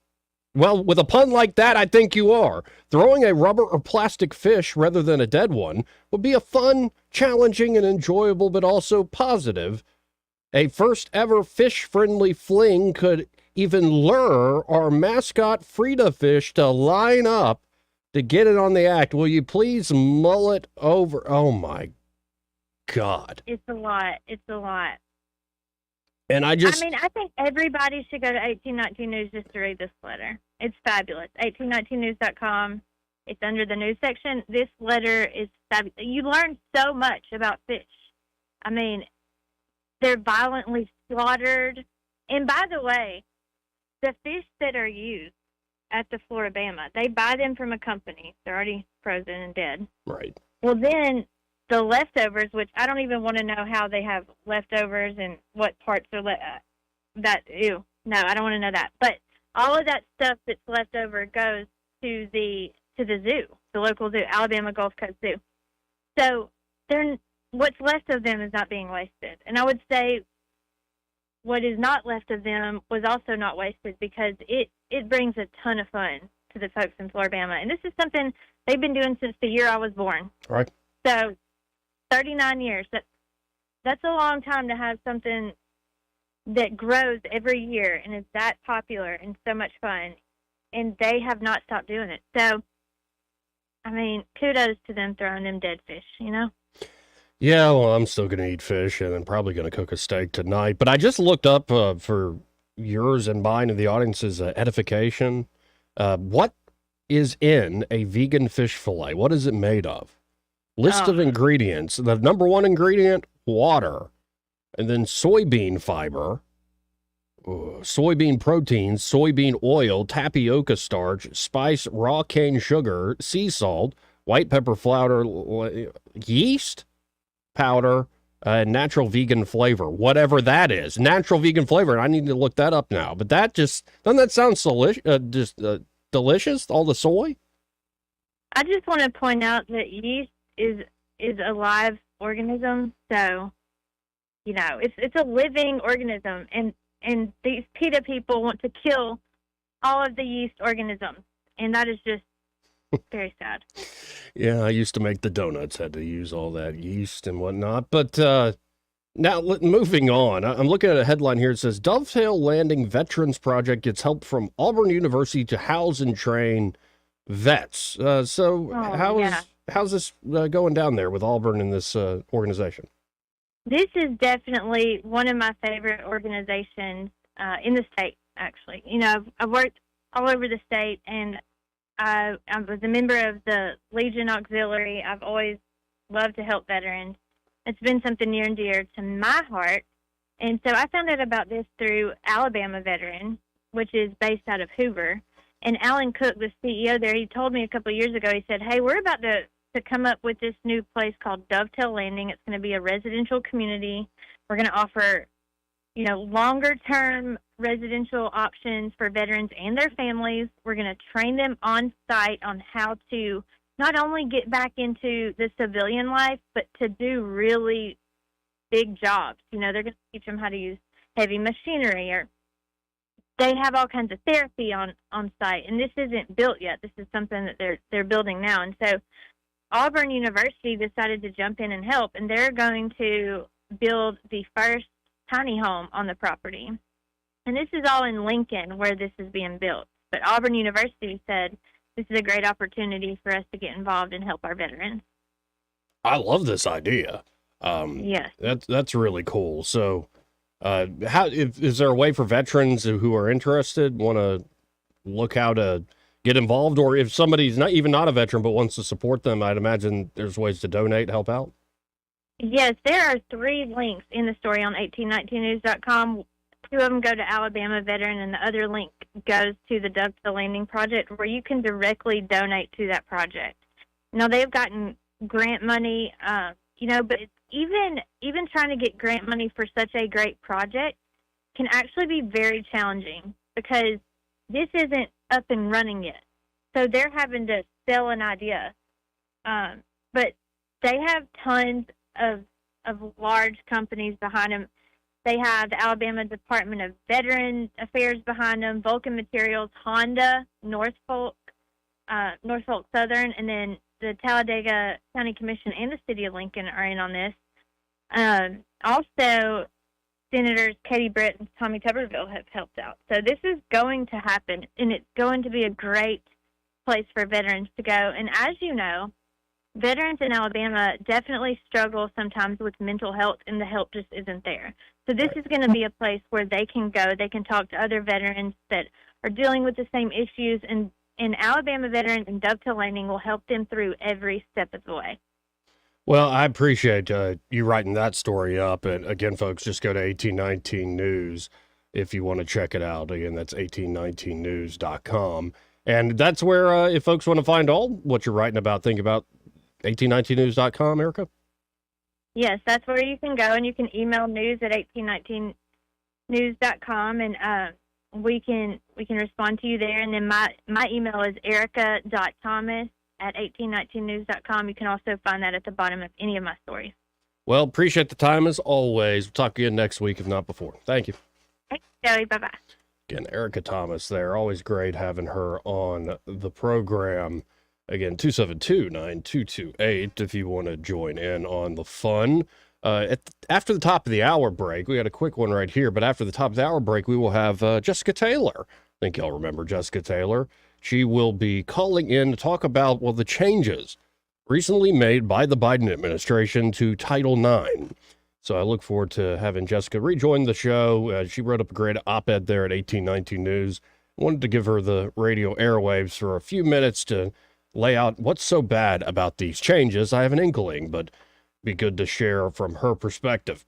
Well, with a pun like that, I think you are. Throwing a rubber or plastic fish rather than a dead one would be a fun, challenging, and enjoyable, but also positive A first ever fish-friendly fling could even lure our mascot Frida fish to line up to get it on the act. Will you please mull it over? Oh, my God. It's a lot. It's a lot. And I think everybody should go to 1819 News just to read this letter. It's fabulous. 1819news.com. It's under the news section. This letter is fabulous. You learn so much about fish. I mean, they're violently slaughtered. And by the way, the fish that are used at the Floribama, they buy them from a company. They're already frozen and dead. Right. Well, then the leftovers, which I don't even want to know how they have leftovers and what parts are ew. No, I don't want to know that. But all of that stuff that's left over goes to the zoo, the local zoo, Alabama Gulf Coast Zoo. So what's left of them is not being wasted. And I would say what is not left of them was also not wasted because it brings a ton of fun to the folks in Floribama. And this is something they've been doing since the year I was born. Right. So 39 years. That's a long time to have something that grows every year and is that popular and so much fun. And they have not stopped doing it. So, I mean, kudos to them throwing them dead fish, you know? Yeah, well, I'm still going to eat fish and I'm probably going to cook a steak tonight. But I just looked up for yours and mine and the audience's edification. What is in a vegan fish fillet? What is it made of? List of ingredients. The number one ingredient, water. And then soybean fiber, soybean protein, soybean oil, tapioca starch, spice, raw cane sugar, sea salt, white pepper flour, yeast powder, and natural vegan flavor, whatever that is. Natural vegan flavor. I need to look that up now. But that doesn't that sound delicious, all the soy? I just want to point out that yeast is a live organism, so you know it's a living organism, and these PETA people want to kill all of the yeast organisms, and that is just very sad. Yeah, I used to make the donuts, had to use all that yeast and whatnot. But now, moving on, I'm looking at a headline here. It says, Dovetail Landing Veterans Project gets help from Auburn University to house and train vets. How's this going down there with Auburn and this organization? This is definitely one of my favorite organizations in the state, actually. You know, I've worked all over the state, and I was a member of the Legion Auxiliary. I've always loved to help veterans. It's been something near and dear to my heart. And so I found out about this through Alabama Veteran, which is based out of Hoover. And Alan Cook, the CEO there, he told me a couple of years ago, he said, hey, we're about to come up with this new place called Dovetail Landing. It's going to be a residential community. We're going to offer, you know, longer-term residential options for veterans and their families. We're going to train them on site on how to not only get back into the civilian life, but to do really big jobs. You know, they're going to teach them how to use heavy machinery, or they have all kinds of therapy on site. And this isn't built yet. This is something that they're building now. And so Auburn University decided to jump in and help, and they're going to build the first tiny home on the property. And this is all in Lincoln where this is being built. But Auburn University said this is a great opportunity for us to get involved and help our veterans. I love this idea. Yes. That's really cool. So is there a way for veterans who are interested, want to look how to get involved? Or if somebody's not a veteran but wants to support them, I'd imagine there's ways to donate, help out? Yes, there are 3 links in the story on 1819news.com. 2 of them go to Alabama Veteran, and the other link goes to the Dovetail Landing Project, where you can directly donate to that project. Now, they've gotten grant money, but even trying to get grant money for such a great project can actually be very challenging because this isn't up and running yet. So they're having to sell an idea. But they have tons of large companies behind them. They have the Alabama Department of Veteran Affairs behind them, Vulcan Materials, Honda, Norfolk Southern, and then the Talladega County Commission and the City of Lincoln are in on this. Also, Senators Katie Britt and Tommy Tuberville have helped out. So this is going to happen, and it's going to be a great place for veterans to go. And as you know, veterans in Alabama definitely struggle sometimes with mental health, and the help just isn't there. So this is going to be a place where they can go. They can talk to other veterans that are dealing with the same issues, and Alabama Veterans and Dovetail Landing will help them through every step of the way. Well, I appreciate you writing that story up. And again, folks, just go to 1819 News if you want to check it out. Again, that's 1819news.com. And that's where, if folks want to find all what you're writing about, think about 1819news.com, Erica? Yes, that's where you can go, and you can email news at 1819news.com, and we can respond to you there. And then my email is erica.thomas@1819news.com. You can also find that at the bottom of any of my stories. Well, appreciate the time as always. We'll talk again next week, if not before. Thank you. Thanks, Joey. Bye-bye. Again, Erica Thomas there. Always great having her on the program. Again, 272-9228 if you want to join in on the fun. After the top of the hour break, we got a quick one right here, but after the top of the hour break, we will have Jessica Taylor. I think y'all remember Jessica Taylor. She will be calling in to talk about, well, the changes recently made by the Biden administration to Title IX. So I look forward to having Jessica rejoin the show. She wrote up a great op-ed there at 1819 News. I wanted to give her the radio airwaves for a few minutes to lay out what's so bad about these changes. I have an inkling, but be good to share from her perspective.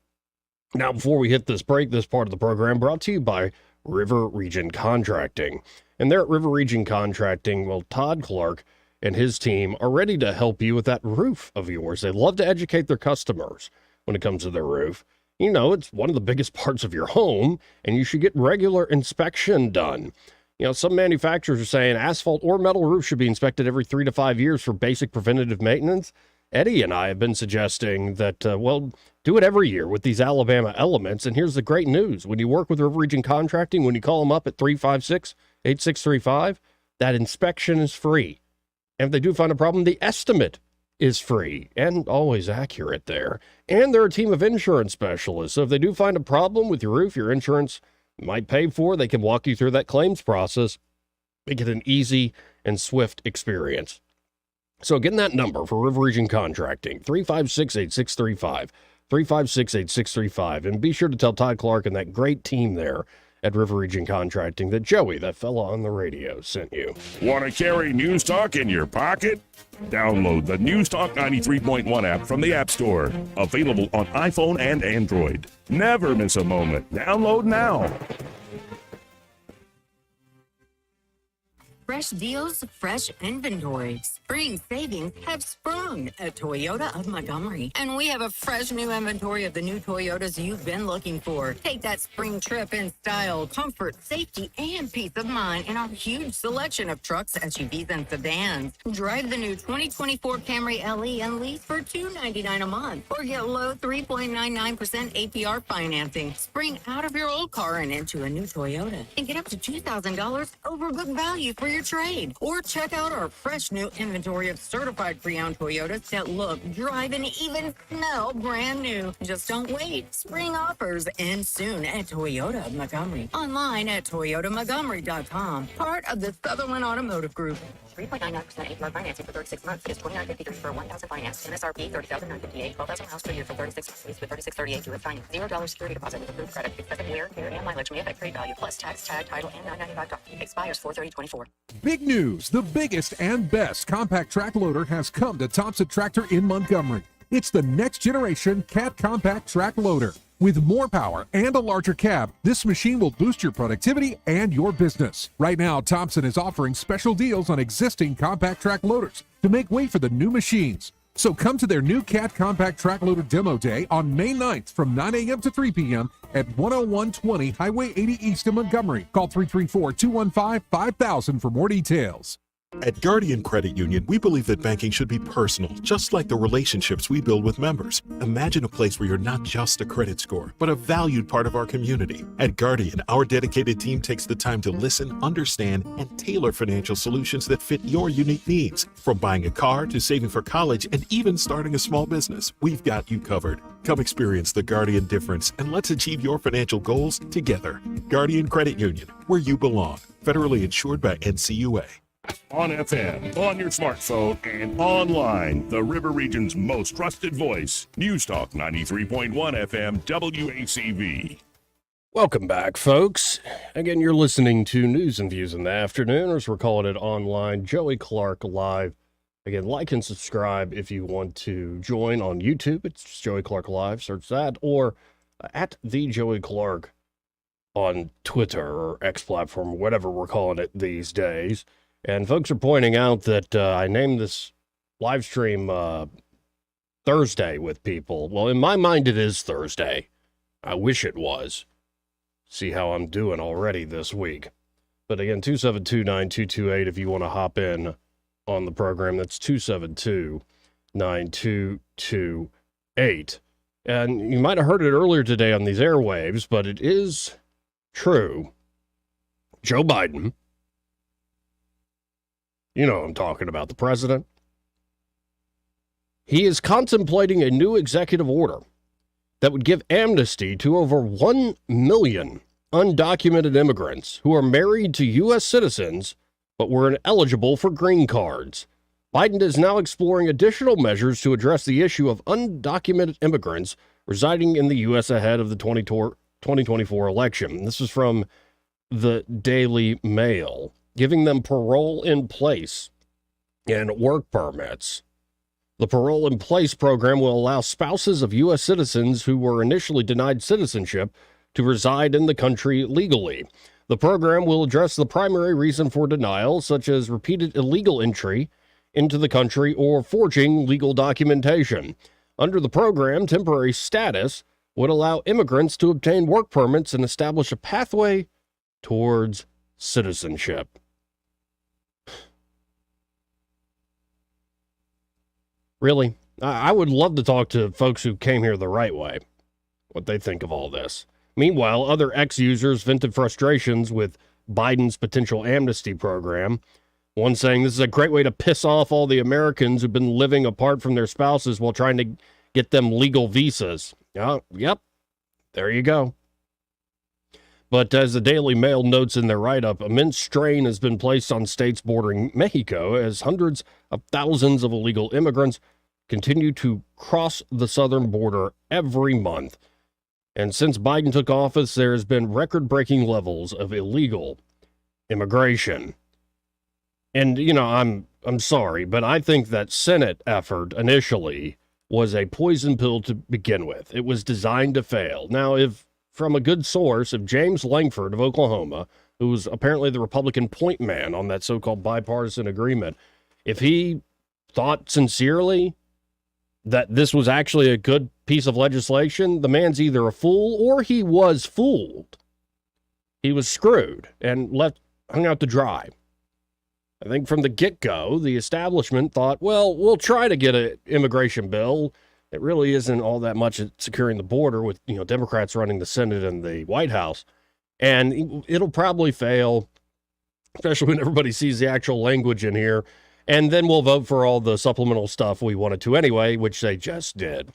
Now, before we hit this break, this part of the program brought to you by River Region Contracting. And there at River Region Contracting, well, Todd Clark and his team are ready to help you with that roof of yours. They love to educate their customers when it comes to their roof. You know, it's one of the biggest parts of your home, and you should get regular inspection done. You know, some manufacturers are saying asphalt or metal roof should be inspected every 3 to 5 years for basic preventative maintenance. Eddie and I have been suggesting that, well, do it every year with these Alabama elements. And here's the great news. When you work with River Region Contracting, when you call them up at 356-8635, that inspection is free. And if they do find a problem, the estimate is free and always accurate there. And they're a team of insurance specialists. So if they do find a problem with your roof, your insurance might pay for, they can walk you through that claims process, make it an easy and swift experience. So getting that number for River Region Contracting, 356-8635, 356-8635. And be sure to tell Todd Clark and that great team there at River Region Contracting that Joey, that fella on the radio, sent you. Want to carry News Talk in your pocket? Download the News Talk 93.1 app from the App Store. Available on iPhone and Android. Never miss a moment. Download now. Fresh deals, fresh inventory. Spring savings have sprung at Toyota of Montgomery. And we have a fresh new inventory of the new Toyotas you've been looking for. Take that spring trip in style, comfort, safety, and peace of mind in our huge selection of trucks, SUVs, and sedans. Drive the new 2024 Camry LE and lease for $299 a month. Or get low 3.99% APR financing. Spring out of your old car and into a new Toyota. And get up to $2,000 over book value for your trade. Or check out our fresh new inventory of certified pre-owned Toyotas that look, drive, and even smell brand new. Just don't wait. Spring offers end soon at Toyota of Montgomery. Online at toyotamontgomery.com. Part of the Sutherland Automotive Group. 3.99% APR financing for 36 months is $29.53 for 1,000 finance. MSRP $30,958. 12,000 miles per year for 36 months lease with $36.38 due with finance. $0 security deposit with approved credit. Excessive wear, tear, and mileage may affect trade value. Plus tax, tag, title, and $995. Expires 4/30/24. Big news! The biggest and best compact track loader has come to Thompson Tractor in Montgomery. It's the next generation Cat Compact Track Loader. With more power and a larger cab, this machine will boost your productivity and your business. Right now, Thompson is offering special deals on existing compact track loaders to make way for the new machines. So come to their new Cat Compact Track Loader Demo Day on May 9th from 9 a.m. to 3 p.m. at 10120 Highway 80 East in Montgomery. Call 334-215-5000 for more details. At Guardian Credit Union, we believe that banking should be personal, just like the relationships we build with members. Imagine a place where you're not just a credit score, but a valued part of our community. At Guardian, our dedicated team takes the time to listen, understand, and tailor financial solutions that fit your unique needs. From buying a car to saving for college and even starting a small business, we've got you covered. Come experience the Guardian difference and let's achieve your financial goals together. Guardian Credit Union, where you belong. Federally insured by NCUA. On FM, on your smartphone, and online, the River Region's most trusted voice. News Talk 93.1 FM WACV. Welcome back, folks. Again, you're listening to News and Views in the Afternoon, or as we're calling it online, Joey Clark Live. Again, like and subscribe if you want to join on YouTube. It's just Joey Clark Live. Search that. Or at the Joey Clark on Twitter or X platform, whatever we're calling it these days. And folks are pointing out that I named this live stream Thursday with people. Well, in my mind, it is Thursday. I wish it was. See how I'm doing already this week. But again, 272-9228 if you want to hop in on the program. That's 272-9228. And you might have heard it earlier today on these airwaves, but it is true. Joe Biden, you know I'm talking about, the president. He is contemplating a new executive order that would give amnesty to over 1 million undocumented immigrants who are married to U.S. citizens but were ineligible for green cards. Biden is now exploring additional measures to address the issue of undocumented immigrants residing in the U.S. ahead of the 2024 election. This is from the Daily Mail. Giving them parole in place and work permits. The Parole in Place program will allow spouses of U.S. citizens who were initially denied citizenship to reside in the country legally. The program will address the primary reason for denial, such as repeated illegal entry into the country or forging legal documentation. Under the program, temporary status would allow immigrants to obtain work permits and establish a pathway towards citizenship. Really? I would love to talk to folks who came here the right way, what they think of all this. Meanwhile, other ex-users vented frustrations with Biden's potential amnesty program. One saying this is a great way to piss off all the Americans who've been living apart from their spouses while trying to get them legal visas. Yep, there you go. But as the Daily Mail notes in their write-up, immense strain has been placed on states bordering Mexico as hundreds of thousands of illegal immigrants continue to cross the southern border every month. And since Biden took office, there has been record-breaking levels of illegal immigration. And, you know, I'm sorry, but I think that Senate effort initially was a poison pill to begin with. It was designed to fail. Now, if from a good source, if James Langford of Oklahoma, who was apparently the Republican point man on that so-called bipartisan agreement, if he thought sincerely that this was actually a good piece of legislation, the man's either a fool or he was fooled. He was screwed and hung out to dry. I think from the get-go, the establishment thought, well, we'll try to get an immigration bill. It really isn't all that much at securing the border with, you know, Democrats running the Senate and the White House. And it'll probably fail, especially when everybody sees the actual language in here. And then we'll vote for all the supplemental stuff we wanted to anyway, which they just did.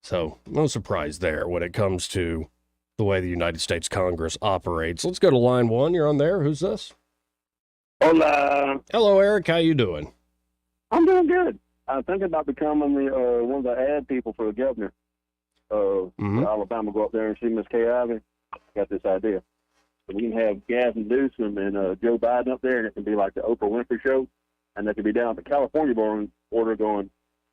So no surprise there when it comes to the way the United States Congress operates. Let's go to line one. You're on there. Who's this? Hola. Hello, Eric. How you doing? I'm doing good. I'm thinking about becoming one of the ad people for the governor. Alabama, go up there and see Miss Kay Ivey. Got this idea. So we can have Gavin Newsom and Joe Biden up there, and it can be like the Oprah Winfrey show. And they can be down at the California border going,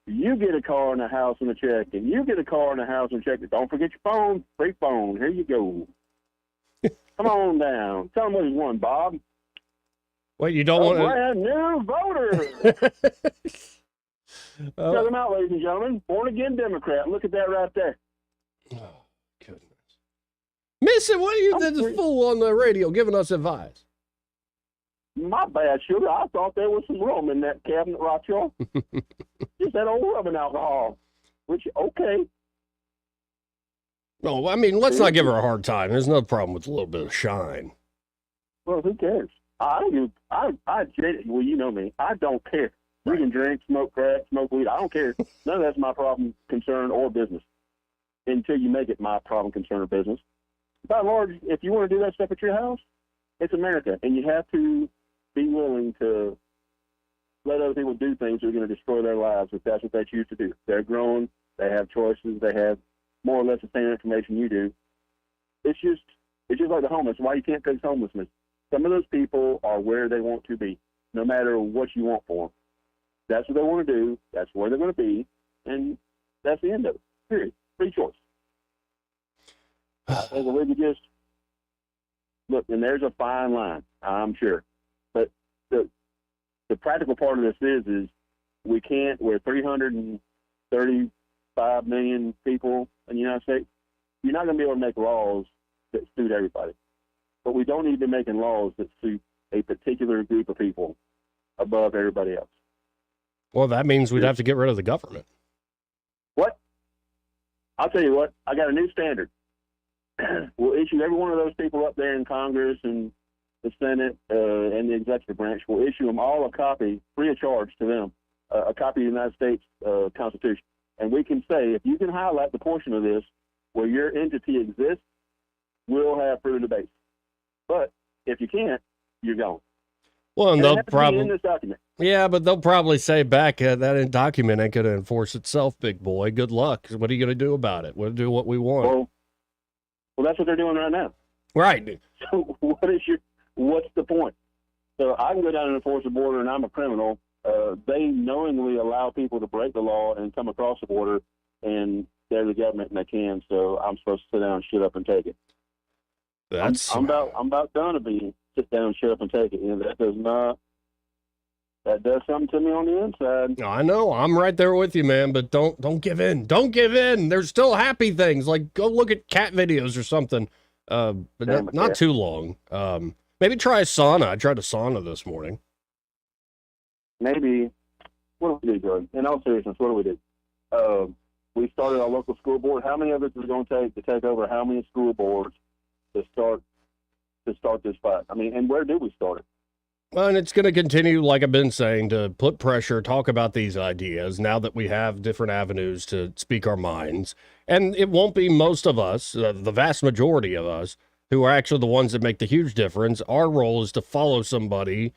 you get a car and a house and a check, and you get a car and a house and a check. Don't forget your phone. Free phone. Here you go. Come on down. Tell them what you won, Bob. Wait, you don't want to... brand new voter. Check them out, ladies and gentlemen. Born-again Democrat. Look at that right there. Oh, goodness. Missy, what are you, this fool on the radio giving us advice? My bad, sugar. I thought there was some rum in that cabinet, Rochelle. Just that old rubbing alcohol. Which, okay. No, I mean, let's not give her a hard time. There's no problem with a little bit of shine. Well, who cares? Well, you know me. I don't care. We can drink, smoke crack, smoke weed. I don't care. None of that's my problem, concern, or business until you make it my problem, concern, or business. By and large, if you want to do that stuff at your house, it's America, and you have to be willing to let other people do things that are going to destroy their lives if that's what they choose to do. They're grown. They have choices. They have more or less the same information you do. It's just like the homeless. Why you can't fix homelessness? Some of those people are where they want to be, no matter what you want for them. That's what they want to do. That's where they're going to be, and that's the end of it. Period. Free choice. I think we could just look, and there's a fine line, I'm sure. But the practical part of this is we can't. We're 335 million people in the United States. You're not going to be able to make laws that suit everybody. But we don't need to be making laws that suit a particular group of people above everybody else. Well, that means we'd have to get rid of the government. What? I'll tell you what. I got a new standard. We'll issue every one of those people up there in Congress and the Senate and the executive branch. We'll issue them all a copy, free of charge to them, a copy of the United States Constitution. And we can say, if you can highlight the portion of this where your entity exists, we'll have further debate. But if you can't, you're gone. Well, and they'll probably in this document. Yeah, but they'll probably say back that document ain't going to enforce itself, big boy. Good luck. What are you going to do about it? We'll do what we want. Well, that's what they're doing right now. Right. So what's the point? So I can go down and enforce the border, and I'm a criminal. They knowingly allow people to break the law and come across the border, and they're the government, and they can. So I'm supposed to sit down and shut up and take it. I'm about done to be sit down and shut up and take it. You know, that does something to me on the inside. I know. I'm right there with you, man, but don't give in. Don't give in. There's still happy things. Like, go look at cat videos or something. But not too long. Maybe try a sauna. I tried a sauna this morning. Maybe. What do we do, Jordan? In all seriousness, what do we do? We started our local school board. How many of us is it going to take over how many school boards to start this fight? I mean, and where do we start it? Well, and it's going to continue, like I've been saying, to put pressure, talk about these ideas now that we have different avenues to speak our minds. And it won't be most of us, the vast majority of us, who are actually the ones that make the huge difference. Our role is to follow somebody,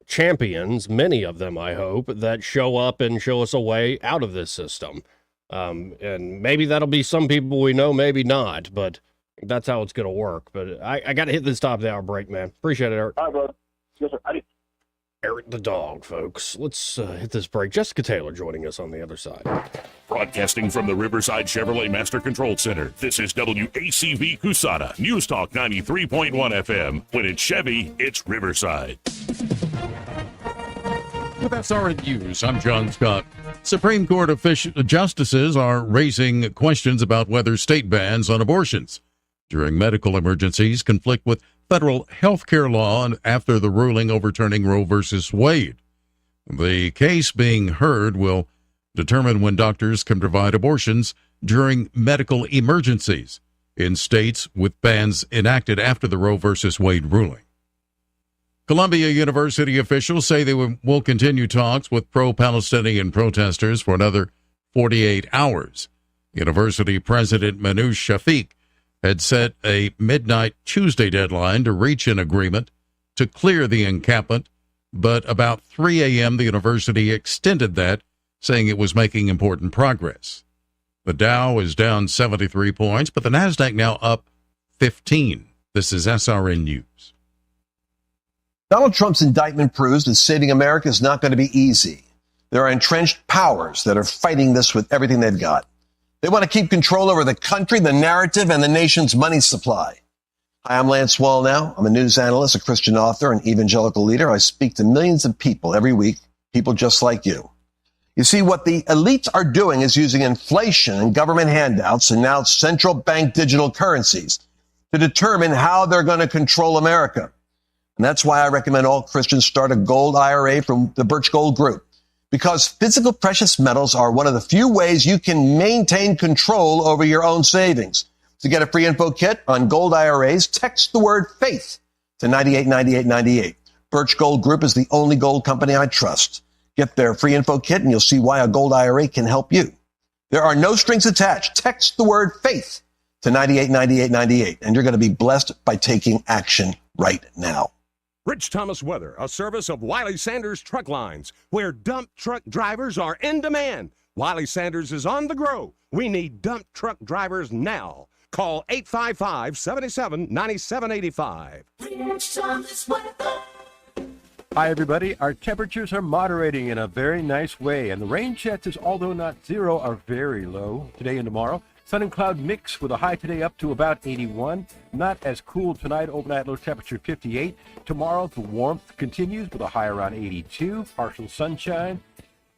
champions, many of them, I hope, that show up and show us a way out of this system. And maybe that'll be some people we know, maybe not, but that's how it's going to work. But I got to hit this top of the hour break, man. Appreciate it, Eric. All right, brother. Yes, sir. Eric the dog, folks. Let's hit this break. Jessica Taylor joining us on the other side. Broadcasting from the Riverside Chevrolet Master Control Center, this is WACV Cusana, News Talk 93.1 FM. When it's Chevy, it's Riverside. With SRN News, I'm John Scott. Supreme Court justices are raising questions about whether state bans on abortions during medical emergencies conflict with federal health care law after the ruling overturning Roe v. Wade. The case being heard will determine when doctors can provide abortions during medical emergencies in states with bans enacted after the Roe v. Wade ruling. Columbia University officials say they will continue talks with pro-Palestinian protesters for another 48 hours. University President Manoush Shafiq had set a midnight Tuesday deadline to reach an agreement to clear the encampment, but about 3 a.m. the university extended that, saying it was making important progress. The Dow is down 73 points, but the Nasdaq now up 15. This is SRN News. Donald Trump's indictment proves that saving America is not going to be easy. There are entrenched powers that are fighting this with everything they've got. They want to keep control over the country, the narrative, and the nation's money supply. Hi, I'm Lance Wallnau. I'm a news analyst, a Christian author, and evangelical leader. I speak to millions of people every week, people just like you. You see, what the elites are doing is using inflation and government handouts and now central bank digital currencies to determine how they're going to control America. And that's why I recommend all Christians start a gold IRA from the Birch Gold Group. Because physical precious metals are one of the few ways you can maintain control over your own savings. To get a free info kit on gold IRAs, text the word FAITH to 989898. Birch Gold Group is the only gold company I trust. Get their free info kit and you'll see why a gold IRA can help you. There are no strings attached. Text the word FAITH to 989898 and you're going to be blessed by taking action right now. Rich Thomas Weather, a service of Wiley Sanders Truck Lines, where dump truck drivers are in demand. Wiley Sanders is on the grow. We need dump truck drivers now. Call 855-77-9785. Rich Thomas Weather. Hi, everybody. Our temperatures are moderating in a very nice way, and the rain chances, although not zero, are very low today and tomorrow. Sun and cloud mix with a high today up to about 81. Not as cool tonight, overnight low temperature 58. Tomorrow, the warmth continues with a high around 82. Partial sunshine.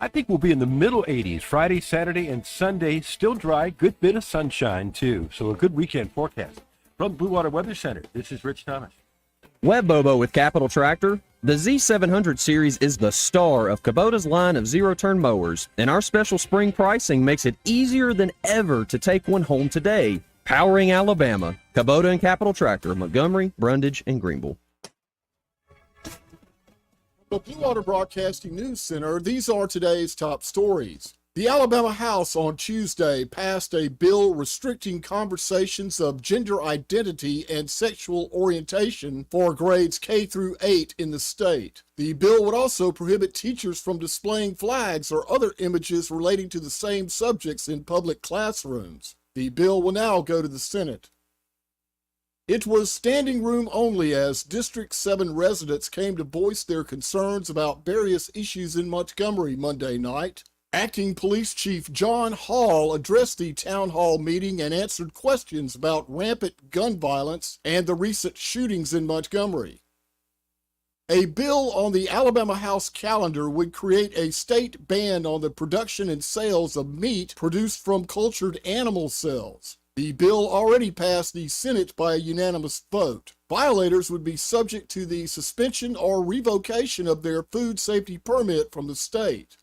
I think we'll be in the middle 80s Friday, Saturday, and Sunday. Still dry, good bit of sunshine, too. So a good weekend forecast. From Blue Water Weather Center, this is Rich Thomas. Web Bobo with Capital Tractor. The Z700 series is the star of Kubota's line of zero-turn mowers, and our special spring pricing makes it easier than ever to take one home today. Powering Alabama, Kubota and Capital Tractor, Montgomery, Brundage, and Greenville. The Blue Water Broadcasting News Center, these are today's top stories. The Alabama House on Tuesday passed a bill restricting conversations of gender identity and sexual orientation for grades K through 8 in the state. The bill would also prohibit teachers from displaying flags or other images relating to the same subjects in public classrooms. The bill will now go to the Senate. It was standing room only as District 7 residents came to voice their concerns about various issues in Montgomery Monday night. Acting Police Chief John Hall addressed the town hall meeting and answered questions about rampant gun violence and the recent shootings in Montgomery. A bill on the Alabama House calendar would create a state ban on the production and sales of meat produced from cultured animal cells. The bill already passed the Senate by a unanimous vote. Violators would be subject to the suspension or revocation of their food safety permit from the state.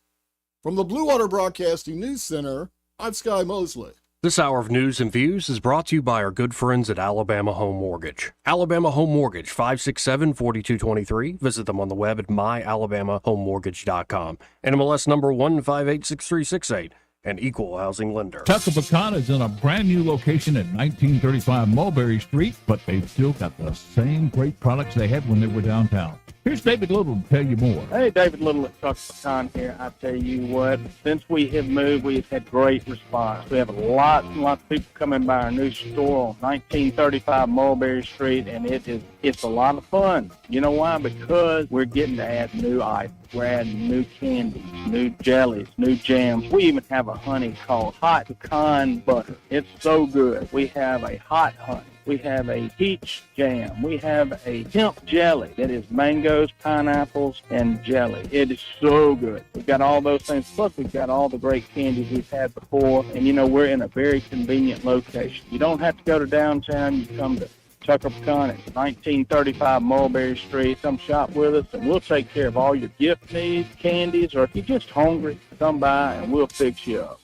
From the Blue Water Broadcasting News Center, I'm Sky Mosley. This hour of news and views is brought to you by our good friends at Alabama Home Mortgage. Alabama Home Mortgage, 567-4223. Visit them on the web at myalabamahomemortgage.com. NMLS number 1586368. An equal housing lender. Tucker Pecan is in a brand new location at 1935 Mulberry Street, but they've still got the same great products they had when they were downtown. Here's David Little to tell you more. Hey, David Little at Tucker Pecan here. I tell you what, since we have moved, we've had great response. We have a lot of people coming by our new store on 1935 Mulberry Street, and it's a lot of fun. You know why? Because we're getting to add new items. We're adding new candies, new jellies, new jams. We even have a honey called Hot Pecan Butter. It's so good. We have a hot honey. We have a peach jam. We have a hemp jelly that is mangoes, pineapples, and jelly. It is so good. We've got all those things. Plus, we've got all the great candies we've had before. And, you know, we're in a very convenient location. You don't have to go to downtown. You come to Tucker Pecan at 1935 Mulberry Street. Come shop with us, and we'll take care of all your gift needs, candies, or if you're just hungry, come by, and we'll fix you up.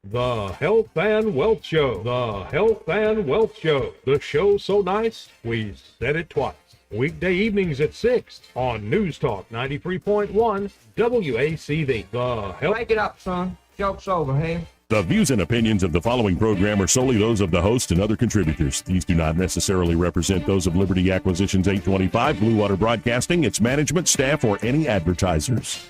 The Health and Wealth Show. The Health and Wealth Show. The show's so nice, we said it twice. Weekday evenings at 6 on News Talk 93.1 WACV. The Health. Break it up, son. Joke's over, hey? The views and opinions of the following program are solely those of the host and other contributors. These do not necessarily represent those of Liberty Acquisitions 825, Blue Water Broadcasting, its management, staff, or any advertisers.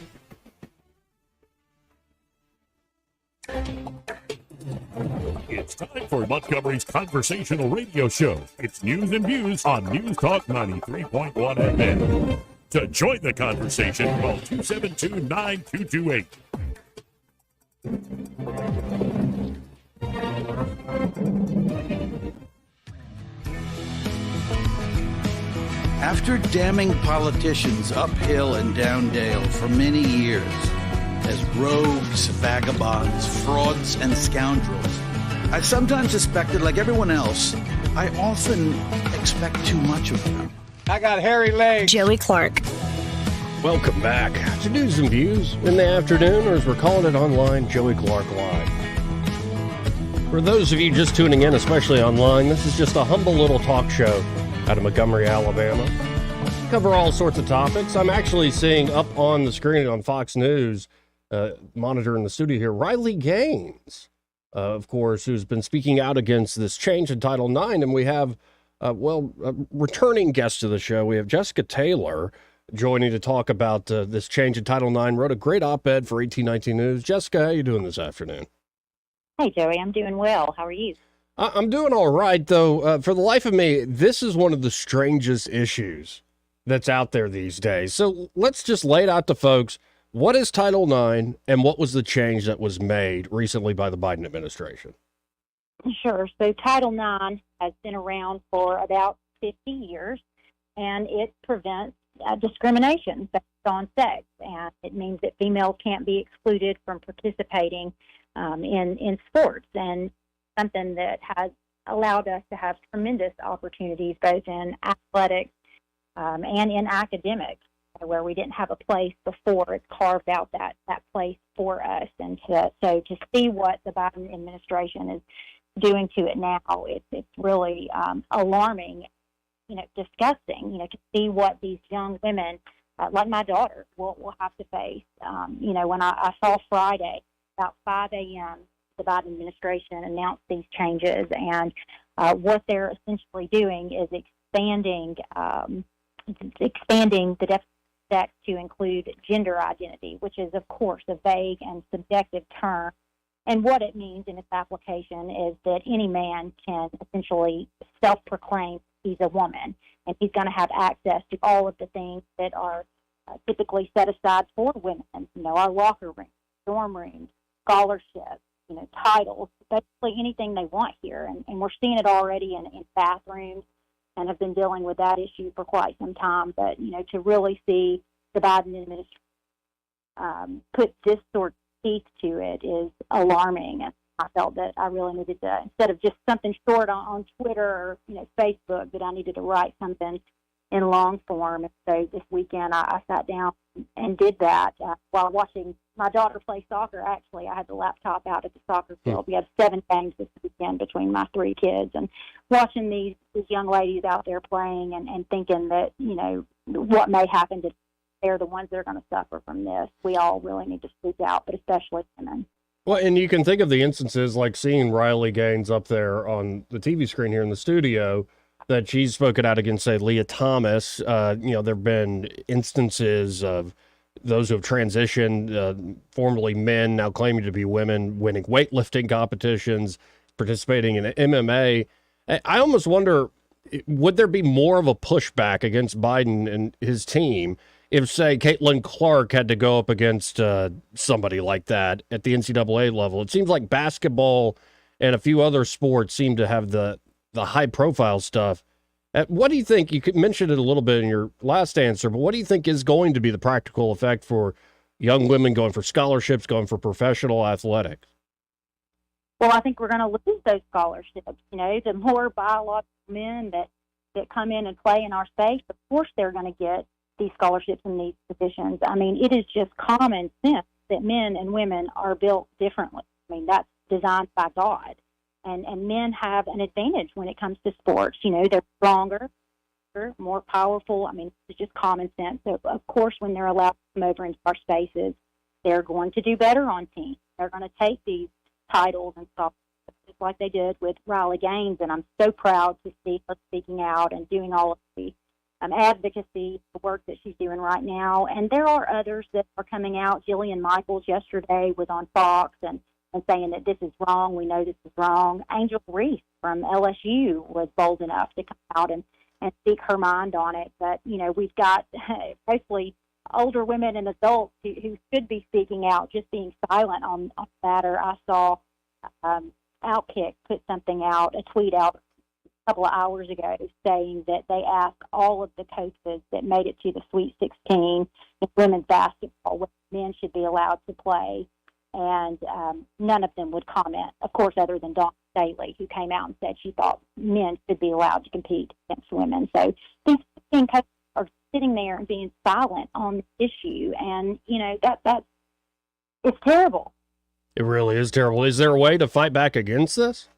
It's time for Montgomery's conversational radio show. It's news and views on News Talk 93.1 FM. To join the conversation, call 272-9228. After damning politicians uphill and down dale for many years as rogues, vagabonds, frauds, and scoundrels, I've sometimes suspected, like everyone else, I often expect too much of them. I got hairy legs. Joey Clark. Welcome back to News and Views in the afternoon, or as we're calling it online, Joey Clark Live. For those of you just tuning in, especially online, this is just a humble little talk show out of Montgomery, Alabama. Cover all sorts of topics. I'm actually seeing up on the screen on Fox News, monitor in the studio here, Riley Gaines, of course, who's been speaking out against this change in Title IX. And we have, a returning guest to the show. We have Jessica Taylor joining to talk about this change in Title IX. Wrote a great op-ed for 1819 News. Jessica, how you doing this afternoon? Hey, Joey, I'm doing well. How are you? I'm doing all right, though. For the life of me, this is one of the strangest issues that's out there these days. So let's just lay it out to folks. What is Title IX, and what was the change that was made recently by the Biden administration? Sure. So Title IX has been around for about 50 years, and it prevents discrimination based on sex. And it means that females can't be excluded from participating in sports, and something that has allowed us to have tremendous opportunities both in athletics and in academics, where we didn't have a place before. It's carved out that place for us. And so to see what the Biden administration is doing to it now, it's really alarming, disgusting, to see what these young women, like my daughter, will have to face. When I saw Friday, about 5 a.m., the Biden administration announced these changes, and what they're essentially doing is expanding the definition of sex to include gender identity, which is, of course, a vague and subjective term. And what it means in its application is that any man can essentially self-proclaim he's a woman, and he's going to have access to all of the things that are typically set aside for women, our locker rooms, dorm rooms, scholarships, titles, basically anything they want here. And we're seeing it already in bathrooms, and have been dealing with that issue for quite some time. But, to really see the Biden administration put this sort of teeth to it is alarming. And I felt that I really needed to, instead of just something short on Twitter or, Facebook, that I needed to write something in long form. And so this weekend I sat down and did that while watching my daughter play soccer. Actually, I had the laptop out at the soccer field. We have 7 games this weekend between my 3 kids, and watching these young ladies out there playing and thinking that, what may happen to, they're the ones that are going to suffer from this. We all really need to speak out, but especially women. Well, and you can think of the instances like seeing Riley Gaines up there on the TV screen here in the studio, that she's spoken out against, say, Leah Thomas. There have been instances of those who have transitioned, formerly men, now claiming to be women, winning weightlifting competitions, participating in MMA. I almost wonder, would there be more of a pushback against Biden and his team if, say, Caitlin Clark had to go up against somebody like that at the NCAA level? It seems like basketball and a few other sports seem to have the high-profile stuff. What do you think? You mentioned it a little bit in your last answer, but what do you think is going to be the practical effect for young women going for scholarships, going for professional athletics? Well, I think we're going to lose those scholarships. The more biological men that come in and play in our space, of course they're going to get these scholarships and these positions. I mean, it is just common sense that men and women are built differently. I mean, that's designed by God. And men have an advantage when it comes to sports. They're stronger, more powerful. I mean, it's just common sense. So, of course, when they're allowed to come over into our spaces, they're going to do better on teams. They're going to take these titles and stuff just like they did with Riley Gaines. And I'm so proud to see her speaking out and doing all of the advocacy, the work that she's doing right now. And there are others that are coming out. Jillian Michaels yesterday was on Fox and saying that this is wrong. We know this is wrong. Angel Reese from LSU was bold enough to come out and speak her mind on it. But, we've got mostly older women and adults who should be speaking out, just being silent on the matter. I saw Outkick put something out, a tweet out a couple of hours ago saying that they asked all of the coaches that made it to the Sweet 16 in women's basketball what men should be allowed to play. And none of them would comment, of course, other than Dawn Staley, who came out and said she thought men should be allowed to compete against women. So these seeing coaches are sitting there and being silent on this issue, and that's it's terrible. It really is terrible. Is there a way to fight back against this?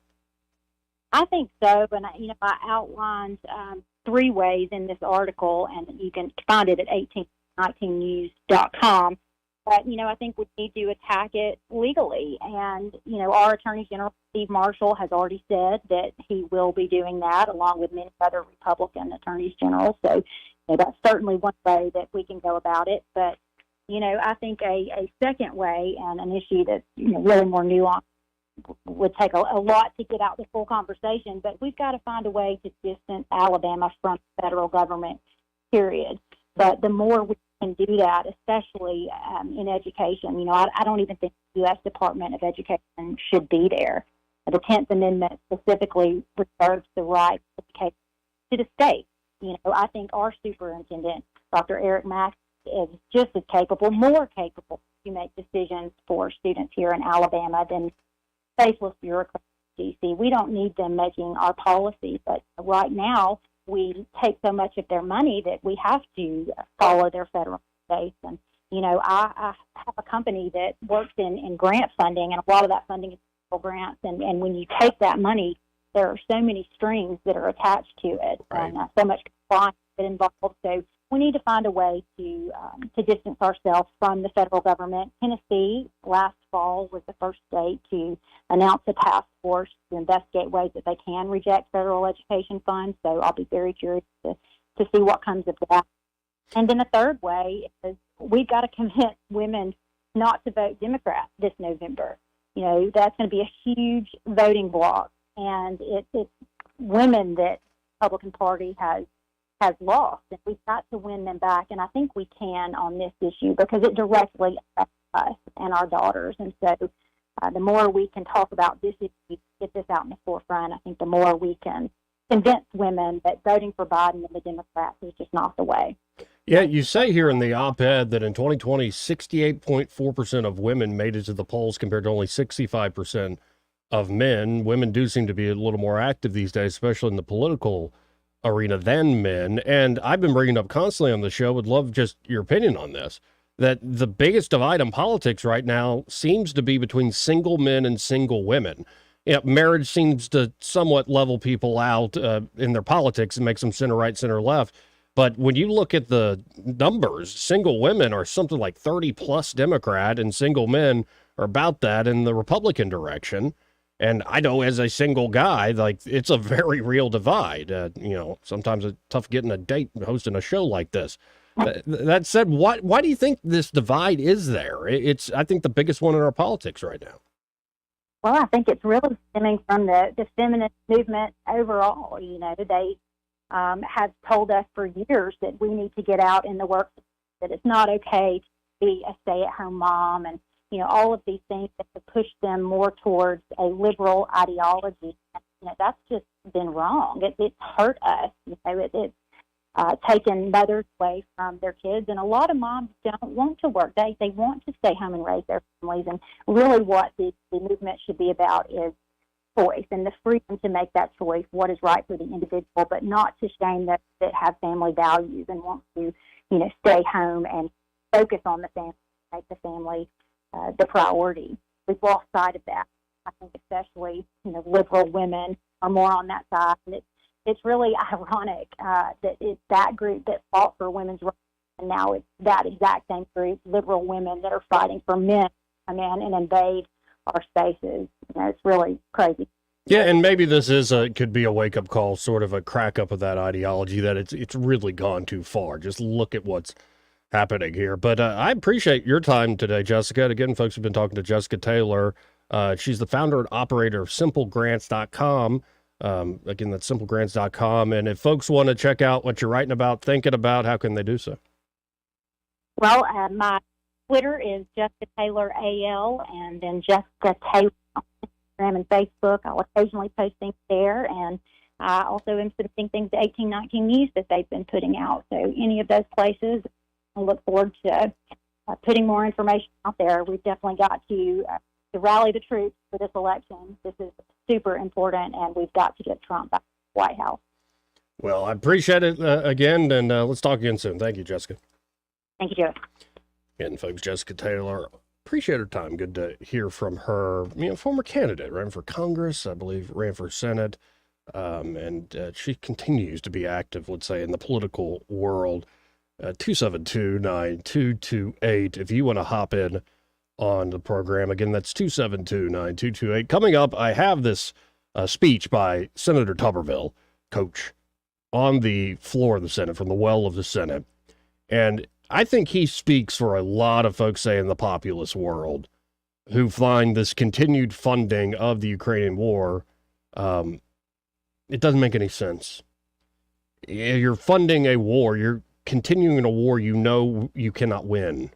I think so, and I outlined 3 ways in this article, and you can find it at 1819news.com. But I think we need to attack it legally, and our Attorney General Steve Marshall has already said that he will be doing that, along with many other Republican attorneys general. So that's certainly one way that we can go about it. But I think a second way, and an issue that's really more nuanced, would take a lot to get out the full conversation, but we've got to find a way to distance Alabama from the federal government, period. But the more we can do that, especially in education, I don't even think the U.S. Department of Education should be there. The 10th Amendment specifically reserves the right to education to the state. I think our superintendent, Dr. Eric Mack, is just as capable, more capable to make decisions for students here in Alabama than faceless bureaucrats in D.C. We don't need them making our policy, but right now we take so much of their money that we have to follow their federal states. And, I have a company that works in grant funding, and a lot of that funding is federal grants. And when you take that money, there are so many strings that are attached to it, right, and so much compliance involved. So we need to find a way to distance ourselves from the federal government. Tennessee last fall was the first state to announce a task force to investigate ways that they can reject federal education funds. So I'll be very curious to see what comes of that. And then the third way is we've got to convince women not to vote Democrat this November. That's going to be a huge voting bloc, and it's women that the Republican Party has lost, and we've got to win them back, and I think we can on this issue because it directly affects us and our daughters. And so the more we can talk about this issue, get this out in the forefront, I think the more we can convince women that voting for Biden and the Democrats is just not the way. Yeah, you say here in the op-ed that in 2020, 68.4% of women made it to the polls compared to only 65% of men. Women do seem to be a little more active these days, especially in the political arena, than men. And I've been bringing up constantly on the show, would love just your opinion on this, that the biggest divide in politics right now seems to be between single men and single women. Marriage seems to somewhat level people out in their politics and makes them center right, center left. But when you look at the numbers, single women are something like 30 plus Democrat, and single men are about that in the Republican direction. And I know as a single guy, like, it's a very real divide. Sometimes it's tough getting a date hosting a show like this. That said, why do you think this divide is there? It's, I think, the biggest one in our politics right now. Well, I think it's really stemming from the feminist movement overall. They have told us for years that we need to get out in the workforce, that it's not okay to be a stay-at-home mom, and all of these things that have pushed them more towards a liberal ideology. That's just been wrong. It's hurt us. It's taken mothers away from their kids, and a lot of moms don't want to work. They want to stay home and raise their families, and really what the movement should be about is choice and the freedom to make that choice, what is right for the individual, but not to shame those that have family values and want to, stay home and focus on the family, make the family the priority. We've lost sight of that. I think especially, liberal women are more on that side. And it's really ironic that it's that group that fought for women's rights, and now it's that exact same group, liberal women, that are fighting for men to come in and invade our spaces. It's really crazy. Yeah, and maybe this could be a wake-up call, sort of a crack-up of that ideology, that it's really gone too far. Just look at what's happening here. But I appreciate your time today, Jessica. And again, folks, have been talking to Jessica Taylor. She's the founder and operator of SimpleGrants.com. Again, that's SimpleGrants.com. And if folks want to check out what you're writing about, thinking about, how can they do so? Well, my Twitter is Jessica Taylor AL, and then Jessica Taylor on Instagram and Facebook. I'll occasionally post things there, and I also am submitting things to 1819 News that they've been putting out. So any of those places, I look forward to putting more information out there. We've definitely got to rally the troops for this election. This is super important, and we've got to get Trump back to the White House. Well, I appreciate it again, and let's talk again soon. Thank you, Jessica. Thank you, Joe. And folks, Jessica Taylor, appreciate her time. Good to hear from her. Former candidate, ran for Congress, I believe, ran for Senate, and she continues to be active, let's say, in the political world. 272-9228. If you want to hop in on the program, again, that's 272-9228. Coming up, I have this speech by Senator Tuberville, Coach, on the floor of the Senate, from the well of the Senate. And I think he speaks for a lot of folks, say, in the populist world, who find this continued funding of the Ukrainian war, it doesn't make any sense. You're funding a war, you're continuing a war you know you cannot win.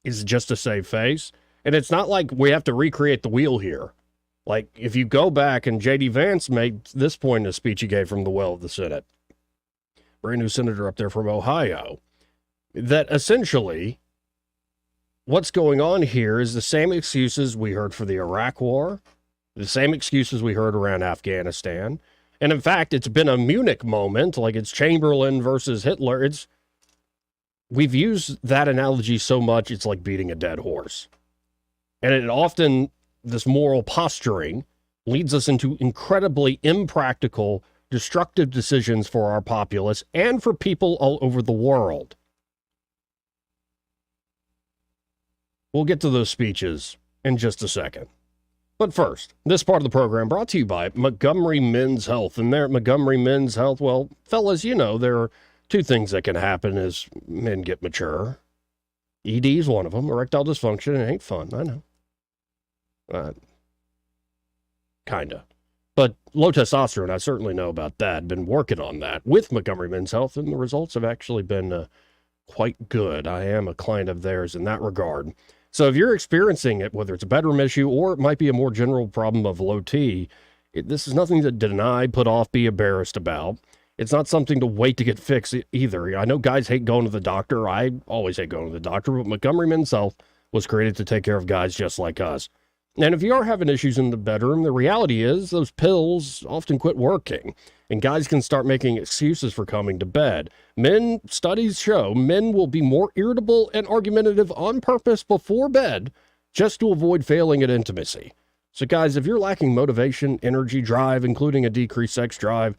Is it just to save face? And it's not like we have to recreate the wheel here. Like, if you go back, and J.D. Vance made this point in a speech he gave from the well of the Senate, brand new senator up there from Ohio, that essentially what's going on here is the same excuses we heard for the Iraq war, the same excuses we heard around Afghanistan. And in fact, it's been a Munich moment, like it's Chamberlain versus Hitler. We've used that analogy so much, it's like beating a dead horse. And it often, this moral posturing leads us into incredibly impractical, destructive decisions for our populace and for people all over the world. We'll get to those speeches in just a second. But first, this part of the program brought to you by Montgomery Men's Health. And there at Montgomery Men's Health, well, fellas, you know, there are two things that can happen as men get mature. ED is one of them, erectile dysfunction. It ain't fun, I know. Kinda. But low testosterone, I certainly know about that. Been working on that with Montgomery Men's Health, and the results have actually been quite good. I am a client of theirs in that regard. So if you're experiencing it, whether it's a bedroom issue or it might be a more general problem of low T, this is nothing to deny, put off, be embarrassed about. It's not something to wait to get fixed either. I know guys hate going to the doctor. I always hate going to the doctor, but Montgomery Men's Health was created to take care of guys just like us. And if you are having issues in the bedroom, the reality is those pills often quit working, and guys can start making excuses for coming to bed. Studies show men will be more irritable and argumentative on purpose before bed just to avoid failing at intimacy. So guys, if you're lacking motivation, energy, drive, including a decreased sex drive,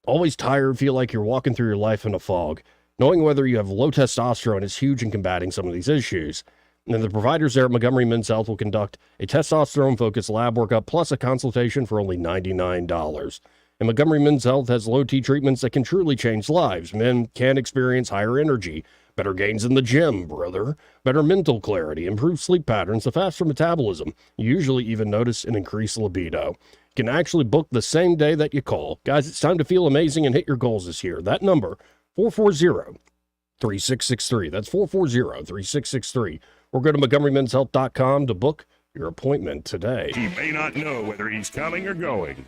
always tired, feel like you're walking through your life in a fog, knowing whether you have low testosterone is huge in combating some of these issues. And the providers there at Montgomery Men's Health will conduct a testosterone-focused lab workup plus a consultation for only $99. And Montgomery Men's Health has low T treatments that can truly change lives. Men can experience higher energy, better gains in the gym, brother, better mental clarity, improved sleep patterns, a faster metabolism. You usually even notice an increased libido. You can actually book the same day that you call. Guys, it's time to feel amazing and hit your goals this year. That number, 440-3663. That's 440-3663. Or go to MontgomeryMen'sHealth.com to book your appointment today. He may not know whether he's coming or going,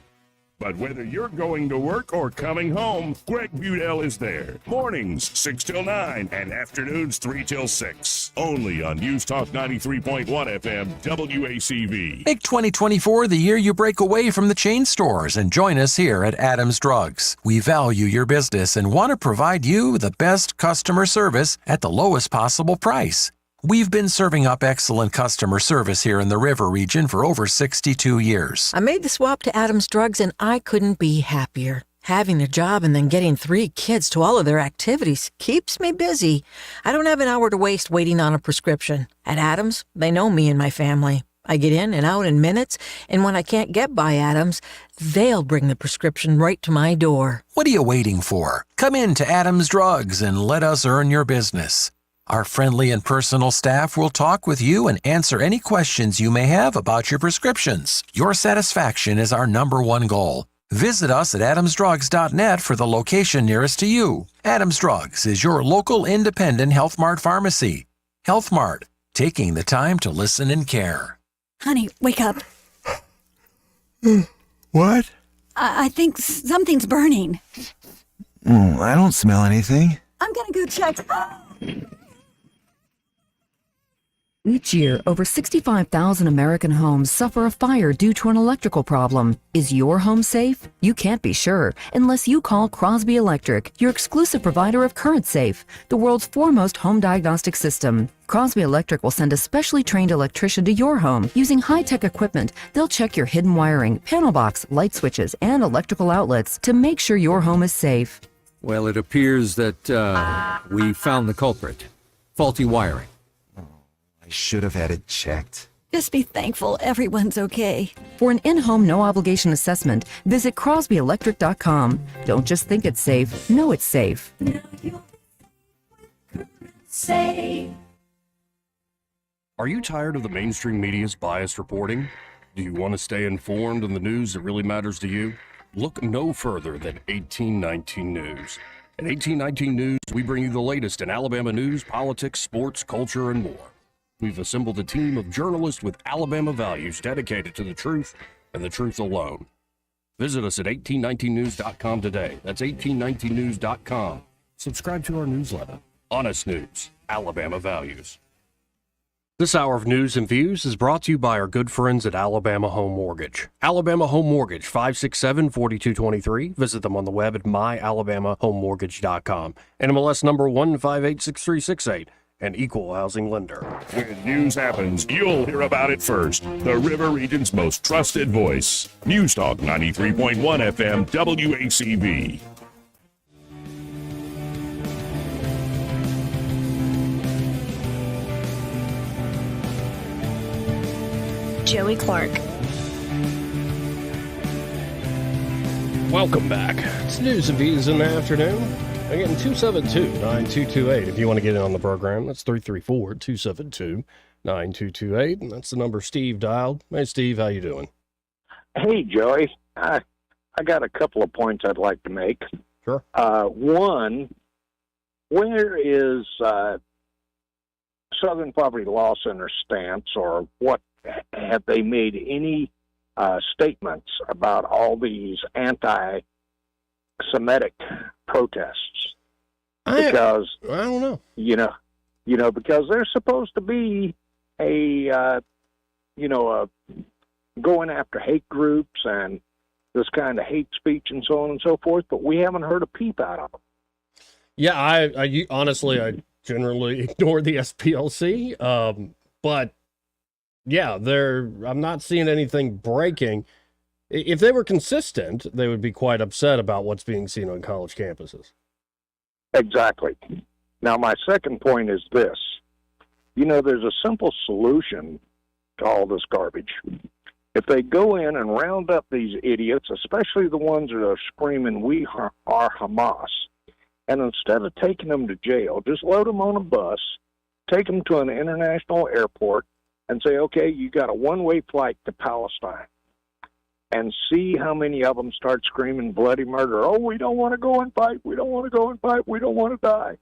but whether you're going to work or coming home, Greg Budell is there. Mornings, 6 till 9, and afternoons, 3 till 6. Only on News Talk 93.1 FM, WACV. Make 2024 the year you break away from the chain stores and join us here at Adams Drugs. We value your business and want to provide you the best customer service at the lowest possible price. We've been serving up excellent customer service here in the River region for over 62 years. I made the swap to Adams Drugs and I couldn't be happier. Having a job and then getting 3 kids to all of their activities keeps me busy. I don't have an hour to waste waiting on a prescription. At Adams, they know me and my family. I get in and out in minutes, and when I can't get by Adams, they'll bring the prescription right to my door. What are you waiting for? Come in to Adams Drugs and let us earn your business. Our friendly and personal staff will talk with you and answer any questions you may have about your prescriptions. Your satisfaction is our #1 goal. Visit us at adamsdrugs.net for the location nearest to you. Adams Drugs is your local independent Health Mart pharmacy. Health Mart, taking the time to listen and care. Honey, wake up. What? I think something's burning. I don't smell anything. I'm gonna go check. Each year, over 65,000 American homes suffer a fire due to an electrical problem. Is your home safe? You can't be sure unless you call Crosby Electric, your exclusive provider of CurrentSafe, the world's foremost home diagnostic system. Crosby Electric will send a specially trained electrician to your home using high-tech equipment. They'll check your hidden wiring, panel box, light switches, and electrical outlets to make sure your home is safe. Well, it appears that we found the culprit. Faulty wiring. I should have had it checked. Just be thankful everyone's okay. For an in-home no-obligation assessment, visit crosbyelectric.com. Don't just think it's safe, know it's safe. Are you tired of the mainstream media's biased reporting? Do you want to stay informed on the news that really matters to you? Look no further than 1819 News. At 1819 News, we bring you the latest in Alabama news, politics, sports, culture, and more. We've assembled a team of journalists with Alabama values dedicated to the truth and the truth alone. Visit us at 1819news.com today. That's 1819news.com. Subscribe to our newsletter. Honest News, Alabama Values. This hour of news and views is brought to you by our good friends at Alabama Home Mortgage. Alabama Home Mortgage, 567-4223. Visit them on the web at myalabamahomemortgage.com. NMLS number 1586368. An equal housing lender. When news happens, you'll hear about it first. The River Region's most trusted voice. News Talk 93.1 FM WACB. Joey Clark. Welcome back. It's News and Views in the afternoon. Again, 272-9228 if you want to get in on the program. That's 334-272-9228, and that's the number Steve dialed. Hey, Steve, how you doing? Hey, Joey. I got a couple of points I'd like to make. Sure. One, where is Southern Poverty Law Center stance, or what have they made any statements about all these anti-Semitic protests? Because I don't know. Because there's supposed to be a going after hate groups and this kind of hate speech and so on and so forth, but we haven't heard a peep out of them. Yeah, I honestly generally ignore the SPLC, but yeah, I'm not seeing anything breaking. If they were consistent, they would be quite upset about what's being seen on college campuses. Exactly. Now, my second point is this. There's a simple solution to all this garbage. If they go in and round up these idiots, especially the ones that are screaming, "We are Hamas," and instead of taking them to jail, just load them on a bus, take them to an international airport, and say, okay, you got a one-way flight to Palestine. And see how many of them start screaming bloody murder. Oh, we don't want to go and fight. We don't want to go and fight. We don't want to die.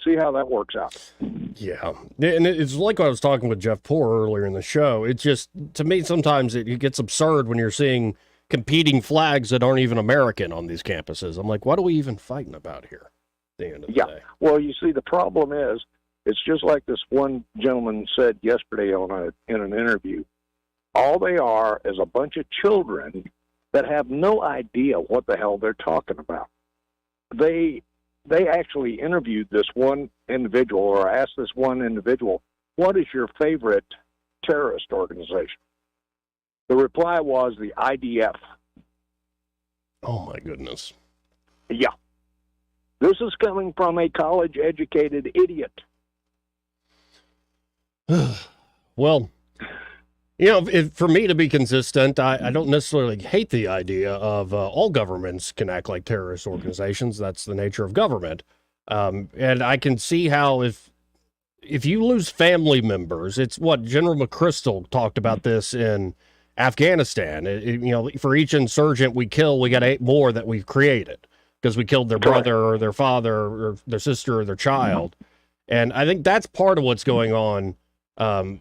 See how that works out. Yeah. And it's like I was talking with Jeff Poor earlier in the show. It's just, to me, sometimes it gets absurd when you're seeing competing flags that aren't even American on these campuses. I'm like, what are we even fighting about here at the end of the day? Well, you see, the problem is, it's just like this one gentleman said yesterday in an interview. All they are is a bunch of children that have no idea what the hell they're talking about. They actually interviewed this one individual, or asked this one individual, what is your favorite terrorist organization? The reply was the IDF. Oh, my goodness. Yeah. This is coming from a college-educated idiot. Well, for me to be consistent, I don't necessarily hate the idea of all governments can act like terrorist organizations. That's the nature of government. And I can see how if you lose family members, it's what General McChrystal talked about this in Afghanistan. For each insurgent we kill, we got 8 more that we've created because we killed their brother or their father or their sister or their child. And I think that's part of what's going on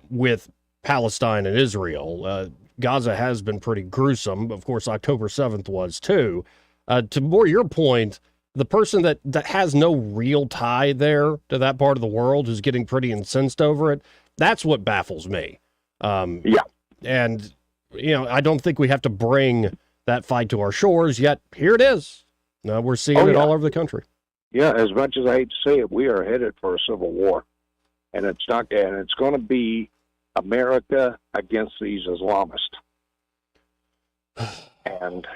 with Palestine and Israel. Gaza has been pretty gruesome. Of course, October 7th was too. To more your point, the person that has no real tie there to that part of the world who's getting pretty incensed over it, That's what baffles me. Yeah. And, I don't think we have to bring that fight to our shores, yet here it is. We're seeing it all over the country. Yeah, as much as I hate to say it, we are headed for a civil war. And it's going to be America against these Islamists. And,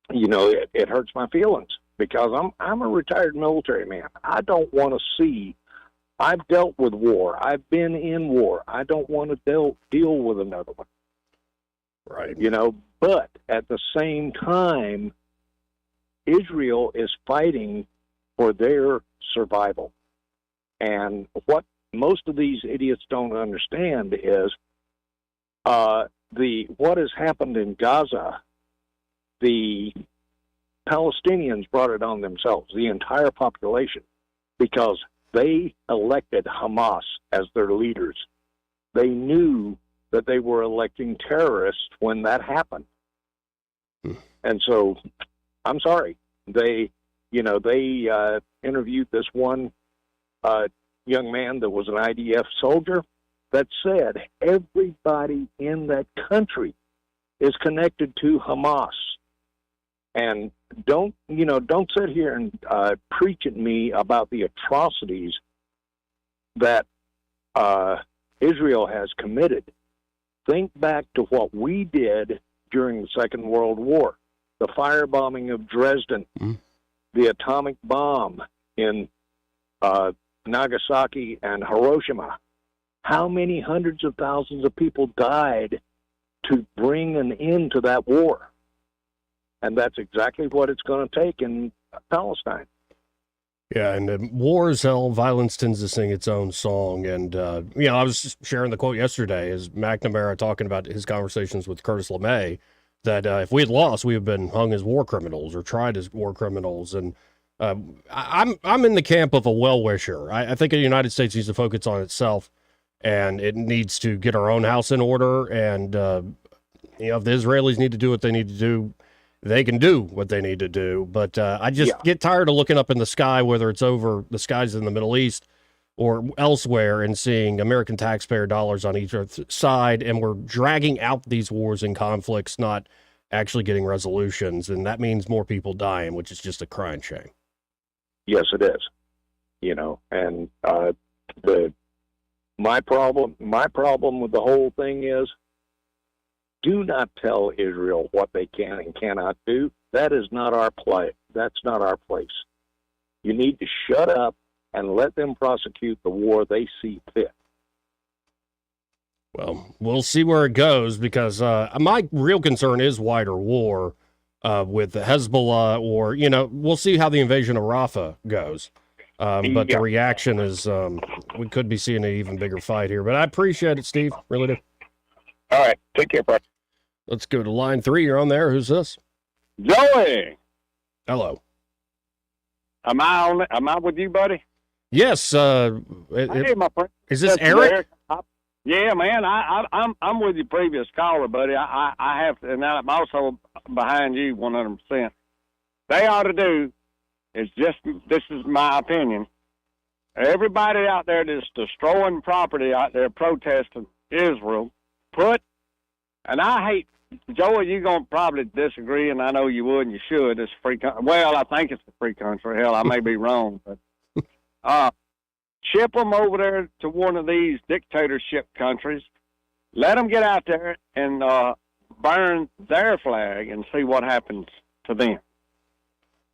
it hurts my feelings because I'm a retired military man. I don't want to see, I've dealt with war. I've been in war. I don't want to deal with another one. Right. But at the same time, Israel is fighting for their survival. And what most of these idiots don't understand is what has happened in Gaza. The Palestinians brought it on themselves, the entire population, because they elected Hamas as their leaders. They knew that they were electing terrorists when that happened. And so, I'm sorry, they interviewed this one young man that was an IDF soldier that said everybody in that country is connected to Hamas. And don't sit here and preach at me about the atrocities that Israel has committed. Think back to what we did during the Second World War, the firebombing of Dresden, the atomic bomb in Nagasaki and Hiroshima. How many hundreds of thousands of people died to bring an end to that war? And that's exactly what it's going to take in Palestine. Yeah, and war is hell. Violence tends to sing its own song. And, I was just sharing the quote yesterday as McNamara talking about his conversations with Curtis LeMay, that if we had lost, we would have been hung as war criminals or tried as war criminals. And I'm in the camp of a well-wisher. I think the United States needs to focus on itself, and it needs to get our own house in order. And, if the Israelis need to do what they need to do, they can do what they need to do. But I just get tired of looking up in the sky, whether it's over the skies in the Middle East or elsewhere, and seeing American taxpayer dollars on each side. And we're dragging out these wars and conflicts, not actually getting resolutions. And that means more people dying, which is just a crying shame. Yes, it is. And my problem with the whole thing is, do not tell Israel what they can and cannot do. That is not our play. That's not our place. You need to shut up and let them prosecute the war they see fit. Well, we'll see where it goes, because my real concern is wider war with the Hezbollah, or, we'll see how the invasion of Rafah goes. But the reaction is we could be seeing an even bigger fight here. But I appreciate it, Steve. Really do. All right. Take care, bro. Let's go to line 3. You're on there. Who's this? Joey. Hello. Am I with you, buddy? Yes. Hey, my friend. Is this Eric? Yeah, man. I'm with your previous caller, buddy. I have to, and I'm also behind you 100%. They ought to do is this is my opinion. Everybody out there that's destroying property out there protesting Israel, and I hate, Joey, you're going to probably disagree, and I know you would and you should. It's a free country. Well, I think it's a free country. Hell, I may be wrong. But ship them over there to one of these dictatorship countries. Let them get out there and burn their flag and see what happens to them.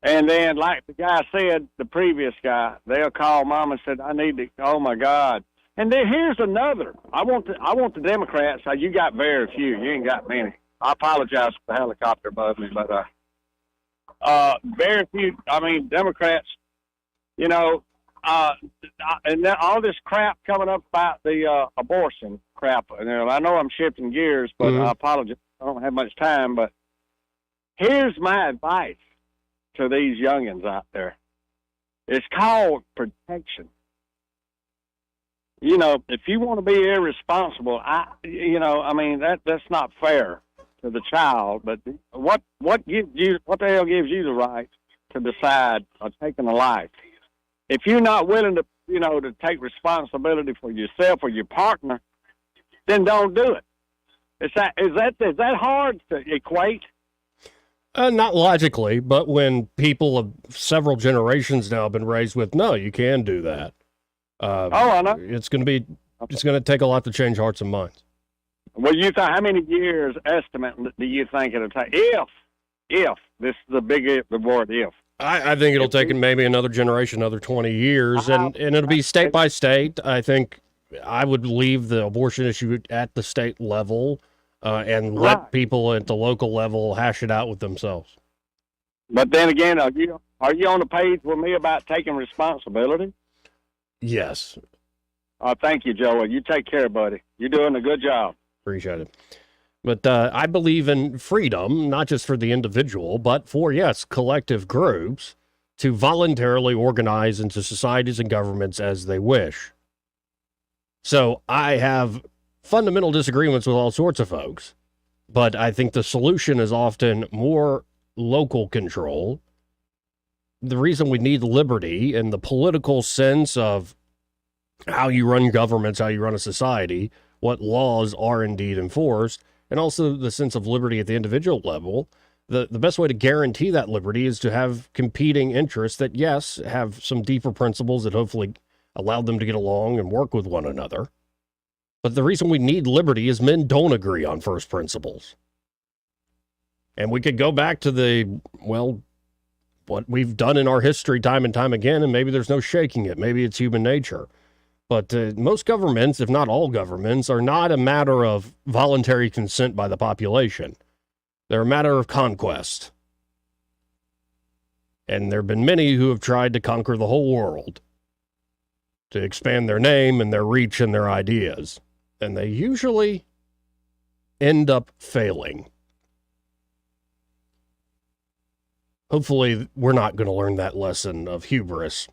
And then, like the guy said, the previous guy, they'll call mom and said, I need to, oh, my God. And then here's another. I want the Democrats. You got very few. You ain't got many. I apologize for the helicopter above me, but very few. I mean, Democrats. And then all this crap coming up about the abortion crap. And I know I'm shifting gears, but I apologize. I don't have much time. But here's my advice to these youngins out there. It's called protection. If you want to be irresponsible, that's not fair to the child. But what the hell gives you the right to decide on taking a life? If you're not willing to to take responsibility for yourself or your partner, then don't do it. Is that hard to equate? Not logically, but when people of several generations now have been raised with, no, you can do that. I know. It's going to take a lot to change hearts and minds. Well, how many years estimate do you think it'll take? If this is the word if. I think it'll take maybe another generation, another 20 years, and it'll be state by state. I think I would leave the abortion issue at the state level and let people at the local level hash it out with themselves. But then again, are you on the page with me about taking responsibility? Yes. Thank you, Joey. You take care, buddy. You're doing a good job. Appreciate it. But I believe in freedom, not just for the individual, but for, yes, collective groups to voluntarily organize into societies and governments as they wish. So I have fundamental disagreements with all sorts of folks, but I think the solution is often more local control. The reason we need liberty and the political sense of how you run governments, how you run a society, what laws are indeed enforced, and also the sense of liberty at the individual level, the best way to guarantee that liberty is to have competing interests that, yes, have some deeper principles that hopefully allow them to get along and work with one another. But the reason we need liberty is men don't agree on first principles. And we could go back to what we've done in our history time and time again, and maybe there's no shaking it. Maybe it's human nature. But most governments, if not all governments, are not a matter of voluntary consent by the population. They're a matter of conquest. And there have been many who have tried to conquer the whole world, to expand their name and their reach and their ideas. And they usually end up failing. Hopefully, we're not going to learn that lesson of hubris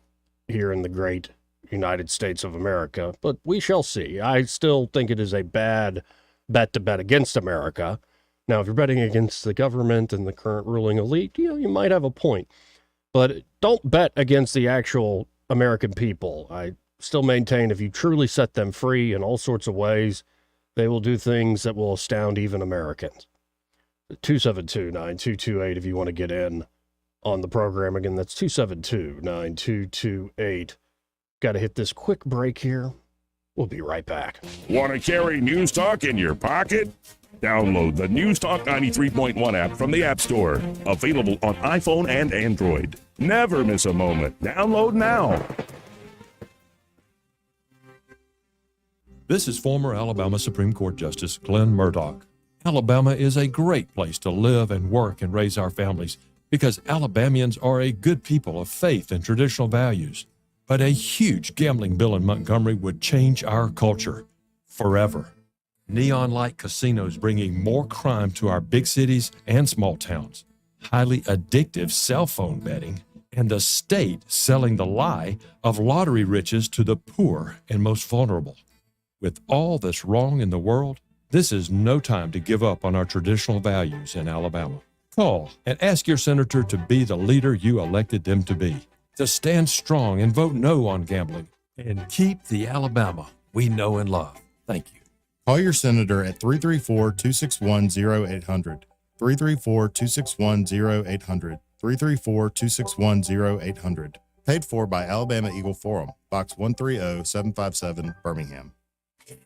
here in the great United States of America, but we shall see. I still think it is a bad bet to bet against America. Now, if you're betting against the government and the current ruling elite, you might have a point. But don't bet against the actual American people. I still maintain if you truly set them free in all sorts of ways, they will do things that will astound even Americans. 272-9228 if you want to get in on the program. Again, that's 272-9228. Got to hit this quick break here. We'll be right back. Want to carry News Talk in your pocket? Download the News Talk 93.1 app from the App Store. Available on iPhone and Android. Never miss a moment. Download now. This is former Alabama Supreme Court Justice Glenn Murdoch. Alabama is a great place to live and work and raise our families because Alabamians are a good people of faith and traditional values. But a huge gambling bill in Montgomery would change our culture forever. Neon light casinos bringing more crime to our big cities and small towns, highly addictive cell phone betting, and the state selling the lie of lottery riches to the poor and most vulnerable. With all that's wrong in the world, this is no time to give up on our traditional values in Alabama. Call and ask your senator to be the leader you elected them to be. To stand strong and vote no on gambling and keep the Alabama we know and love. Thank you. Call your senator at 334-261-0800, 334-261-0800, 334-261-0800. Paid for by Alabama Eagle Forum, Box 130757, Birmingham.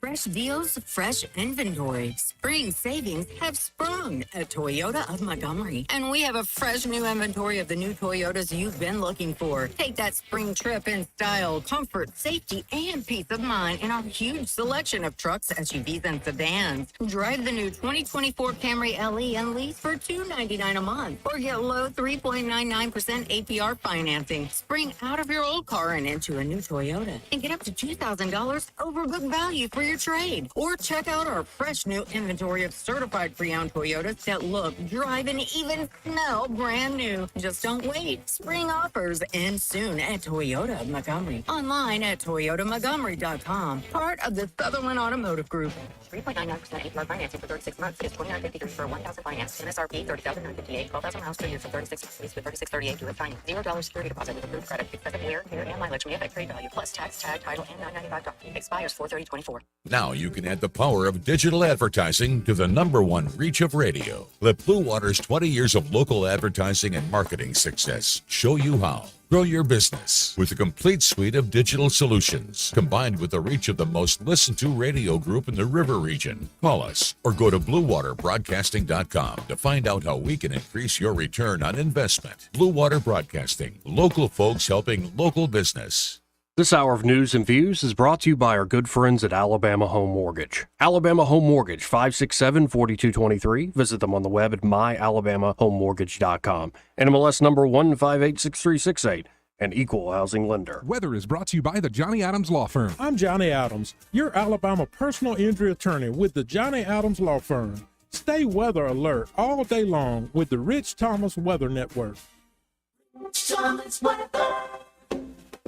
Fresh deals, fresh inventory. Spring savings have sprung at Toyota of Montgomery. And we have a fresh new inventory of the new Toyotas you've been looking for. Take that spring trip in style, comfort, safety, and peace of mind in our huge selection of trucks, SUVs, and sedans. Drive the new 2024 Camry LE and lease for $299 a month. Or get low 3.99% APR financing. Spring out of your old car and into a new Toyota. And get up to $2,000 over book value for your trade. Or check out our fresh new inventory of certified pre-owned Toyotas that look, drive, and even smell brand new. Just don't wait. Spring offers end soon at Toyota of Montgomery. Online at toyotamontgomery.com. Part of the Sutherland Automotive Group. 3.99% APR financing for 36 months is $29.53 for 1,000 finance. MSRP $30,958. 12,000 miles per year for 36 months lease with $36.38 due at finance. $0 security deposit with approved credit. Excessive wear, tear, and mileage may affect trade value. Plus tax, tag, title, and $995 doc. Expires 4/30/24. Now you can add the power of digital advertising to the #1 reach of radio. Let Blue Water's 20 years of local advertising and marketing success show you how. Grow your business with a complete suite of digital solutions, combined with the reach of the most listened to radio group in the River region. Call us or go to BlueWaterBroadcasting.com to find out how we can increase your return on investment. Blue Water Broadcasting, local folks helping local business. This hour of news and views is brought to you by our good friends at Alabama Home Mortgage. Alabama Home Mortgage, 567-4223. Visit them on the web at myalabamahomemortgage.com. NMLS number 1586368. An equal housing lender. Weather is brought to you by the Johnny Adams Law Firm. I'm Johnny Adams, your Alabama personal injury attorney with the Johnny Adams Law Firm. Stay weather alert all day long with the Rich Thomas Weather Network.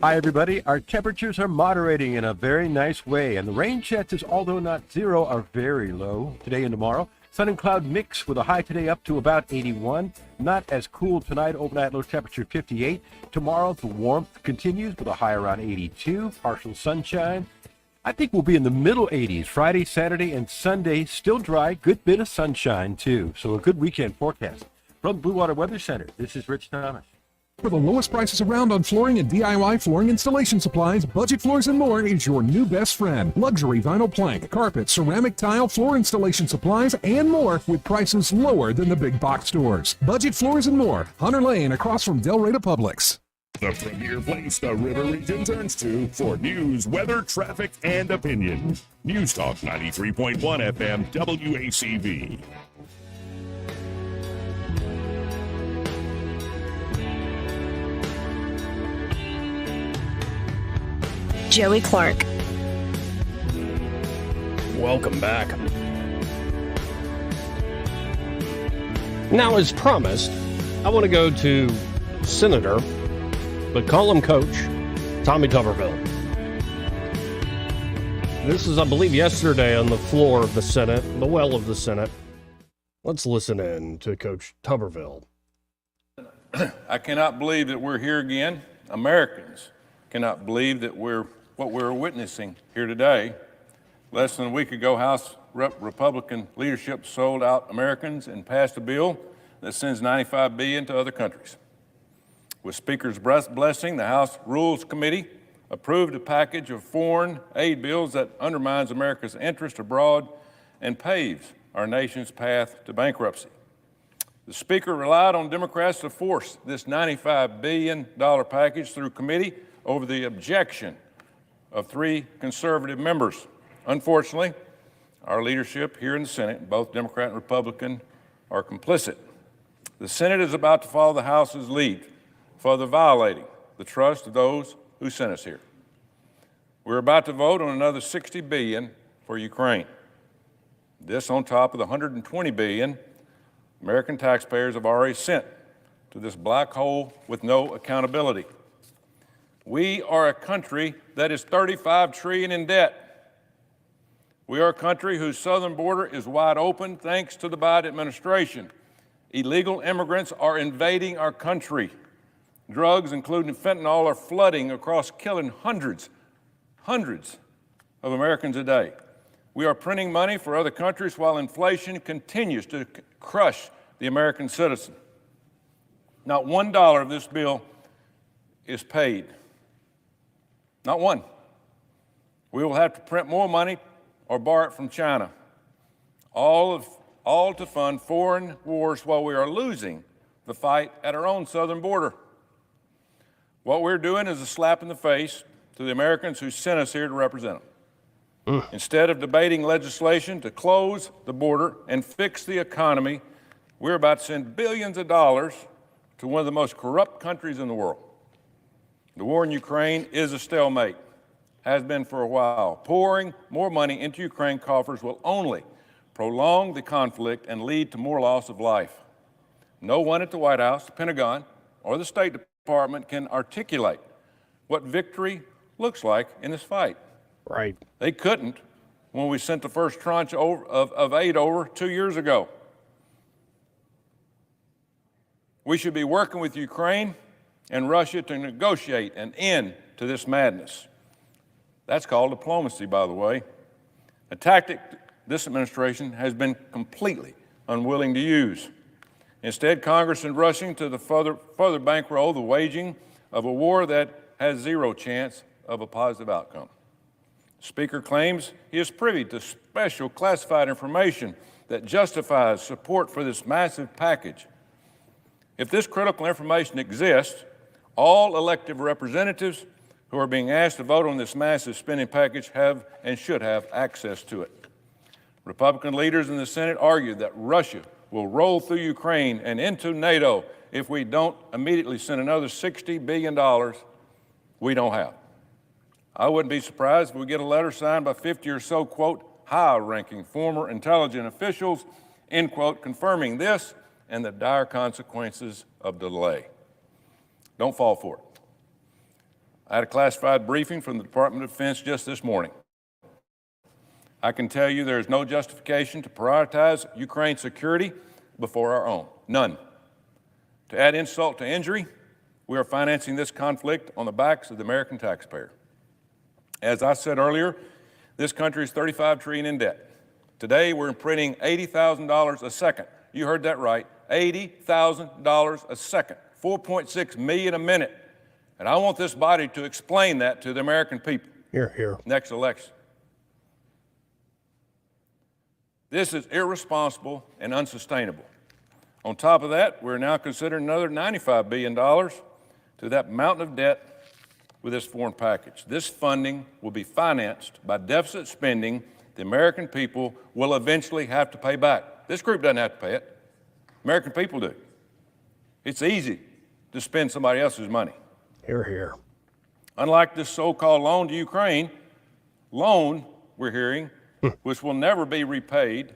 Hi, everybody. Our temperatures are moderating in a very nice way, and the rain chances, although not zero, are very low today and tomorrow. Sun and cloud mix with a high today up to about 81. Not as cool tonight, overnight low temperature 58. Tomorrow, the warmth continues with a high around 82. Partial sunshine. I think we'll be in the middle 80s Friday, Saturday, and Sunday. Still dry, good bit of sunshine, too. So a good weekend forecast. From the Blue Water Weather Center, this is Rich Thomas. For the lowest prices around on flooring and DIY flooring installation supplies, Budget Floors and More is your new best friend. Luxury vinyl plank, carpet, ceramic tile, floor installation supplies, and more with prices lower than the big box stores. Budget Floors and More, Hunter Lane across from Del Rey to Publix. The premier place the River Region turns to for news, weather, traffic, and opinion. News Talk 93.1 FM WACV. Joey Clark. Welcome back. Now, as promised, I want to go to Senator, but call him Coach, Tommy Tuberville. This is, I believe, yesterday on the floor of the Senate, the well of the Senate. Let's listen in to Coach Tuberville. I cannot believe that we're here again. Americans cannot believe that what we're witnessing here today. Less than a week ago, House Republican leadership sold out Americans and passed a bill that sends $95 billion to other countries. With Speaker's blessing, the House Rules Committee approved a package of foreign aid bills that undermines America's interest abroad and paves our nation's path to bankruptcy. The Speaker relied on Democrats to force this $95 billion package through committee over the objection of 3 conservative members. Unfortunately, our leadership here in the Senate, both Democrat and Republican, are complicit. The Senate is about to follow the House's lead, further violating the trust of those who sent us here. We're about to vote on another $60 billion for Ukraine. This on top of the $120 billion American taxpayers have already sent to this black hole with no accountability. We are a country that is $35 trillion in debt. We are a country whose southern border is wide open thanks to the Biden administration. Illegal immigrants are invading our country. Drugs, including fentanyl, are flooding across, killing hundreds of Americans a day. We are printing money for other countries while inflation continues to crush the American citizen. Not $1 of this bill is paid. Not one. We will have to print more money or borrow it from China. All to fund foreign wars while we are losing the fight at our own southern border. What we're doing is a slap in the face to the Americans who sent us here to represent them. Instead of debating legislation to close the border and fix the economy, we're about to send billions of dollars to one of the most corrupt countries in the world. The war in Ukraine is a stalemate. has been for a while. Pouring more money into Ukraine coffers will only prolong the conflict and lead to more loss of life. No one at the White House, the Pentagon, or the State Department can articulate what victory looks like in this fight. Right. They couldn't when we sent the first tranche of aid over 2 years ago. We should be working with Ukraine and Russia to negotiate an end to this madness. That's called diplomacy, by the way, a tactic this administration has been completely unwilling to use. Instead, Congress is rushing to further bankroll the waging of a war that has zero chance of a positive outcome. The Speaker claims he is privy to special classified information that justifies support for this massive package. If this critical information exists, all elected representatives who are being asked to vote on this massive spending package have and should have access to it. Republican leaders in the Senate argued that Russia will roll through Ukraine and into NATO if we don't immediately send another $60 billion we don't have. I wouldn't be surprised if we get a letter signed by 50 or so, quote, high-ranking former intelligence officials, end quote, confirming this and the dire consequences of delay. Don't fall for it. I had a classified briefing from the Department of Defense just this morning. I can tell you there is no justification to prioritize Ukraine's security before our own. None. To add insult to injury, we are financing this conflict on the backs of the American taxpayer. As I said earlier, this country is $35 trillion in debt. Today, we're imprinting $80,000 a second. You heard that right, $80,000 a second, 4.6 million a minute. And I want this body to explain that to the American people. Here, here. Next election. This is irresponsible and unsustainable. On top of that, we're now considering another $95 billion to that mountain of debt with this foreign package. This funding will be financed by deficit spending the American people will eventually have to pay back. This group doesn't have to pay it. American people do. It's easy to spend somebody else's money. Here, here. Unlike this so-called loan to Ukraine, loan, we're hearing, which will never be repaid.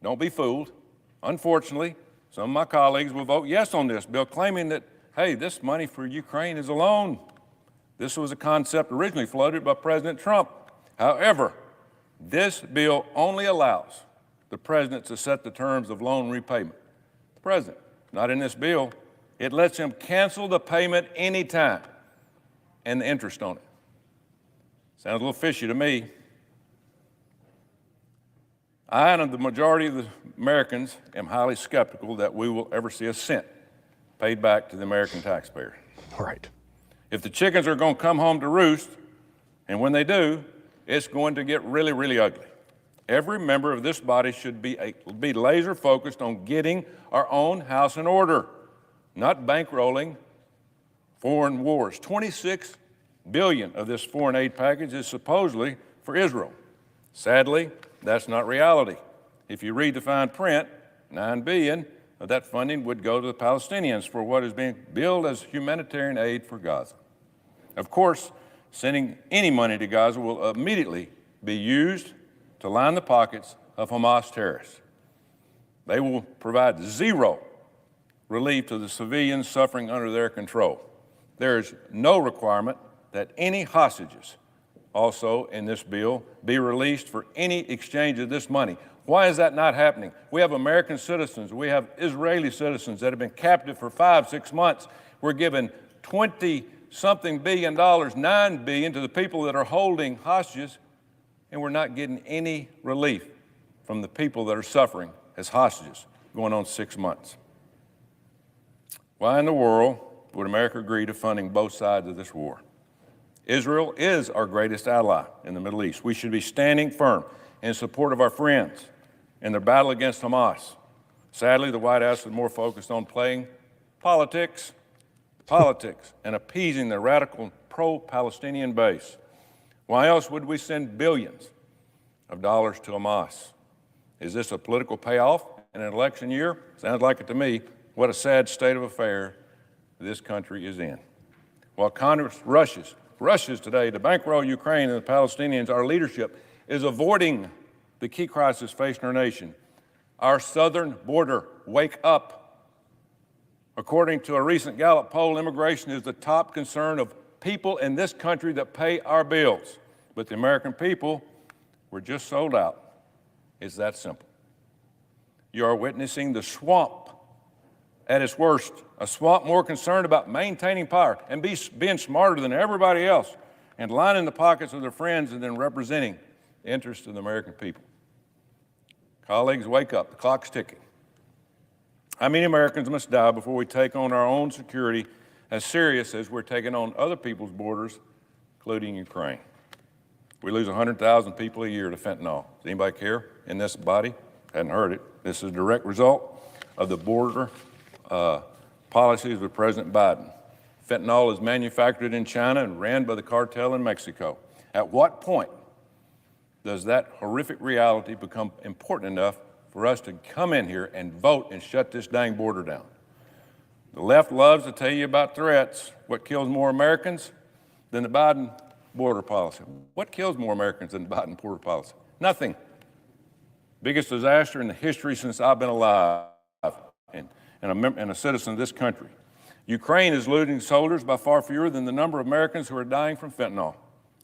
Don't be fooled. Unfortunately, some of my colleagues will vote yes on this bill, claiming that, hey, this money for Ukraine is a loan. This was a concept originally floated by President Trump. However, this bill only allows the president to set the terms of loan repayment. The president, not in this bill. It lets him cancel the payment anytime and the interest on it. Sounds a little fishy to me. I and the majority of the Americans am highly skeptical that we will ever see a cent paid back to the American taxpayer. All right. If the chickens are going to come home to roost, and when they do, it's going to get really, really ugly. Every member of this body should be laser focused on getting our own house in order, not bankrolling foreign wars. $26 billion of this foreign aid package is supposedly for Israel. Sadly, that's not reality. If you read the fine print, $9 billion of that funding would go to the Palestinians for what is being billed as humanitarian aid for Gaza. Of course, sending any money to Gaza will immediately be used to line the pockets of Hamas terrorists. They will provide zero relief to the civilians suffering under their control. There is no requirement that any hostages also in this bill be released for any exchange of this money. Why is that not happening? We have American citizens, we have Israeli citizens that have been captive for 5-6 months. We're giving $20-something billion, $9 billion to the people that are holding hostages, and we're not getting any relief from the people that are suffering as hostages going on 6 months. Why in the world would America agree to funding both sides of this war? Israel is our greatest ally in the Middle East. We should be standing firm in support of our friends in their battle against Hamas. Sadly, the White House is more focused on playing politics, and appeasing the radical pro-Palestinian base. Why else would we send billions of dollars to Hamas? Is this a political payoff in an election year? Sounds like it to me. What a sad state of affair this country is in. While Congress rushes rushes today to bankroll Ukraine and the Palestinians, our leadership is avoiding the key crisis facing our nation. Our southern border, wake up. According to a recent Gallup poll, immigration is the top concern of people in this country that pay our bills. But the American people, we're just sold out. It's that simple. You are witnessing the swamp at its worst, a swamp more concerned about maintaining power and being smarter than everybody else and lining the pockets of their friends and then representing the interests of the American people. Colleagues, wake up. The clock's ticking. How many Americans must die before we take on our own security as serious as we're taking on other people's borders, including Ukraine? We lose 100,000 people a year to fentanyl. Does anybody care in this body? Hadn't heard it. This is a direct result of the border policies of President Biden. Fentanyl is manufactured in China and ran by the cartel in Mexico. At what point does that horrific reality become important enough for us to come in here and vote and shut this dang border down? The left loves to tell you about threats. What kills more Americans than the Biden border policy? What kills more Americans than the Biden border policy? Nothing. Biggest disaster in the history since I've been alive and a citizen of this country. Ukraine is losing soldiers by far fewer than the number of Americans who are dying from fentanyl.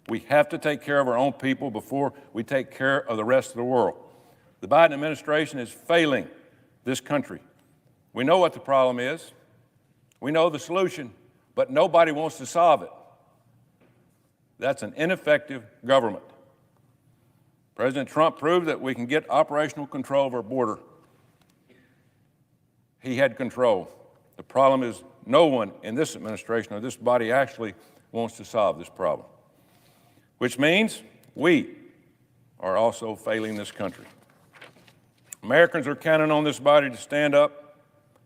We have to take care of our own people before we take care of the rest of the world. The Biden administration is failing this country. We know what the problem is. We know the solution, but nobody wants to solve it. That's an ineffective government. President Trump proved that we can get operational control of our border. He had control. The problem is no one in this administration or this body actually wants to solve this problem, which means we are also failing this country. Americans are counting on this body to stand up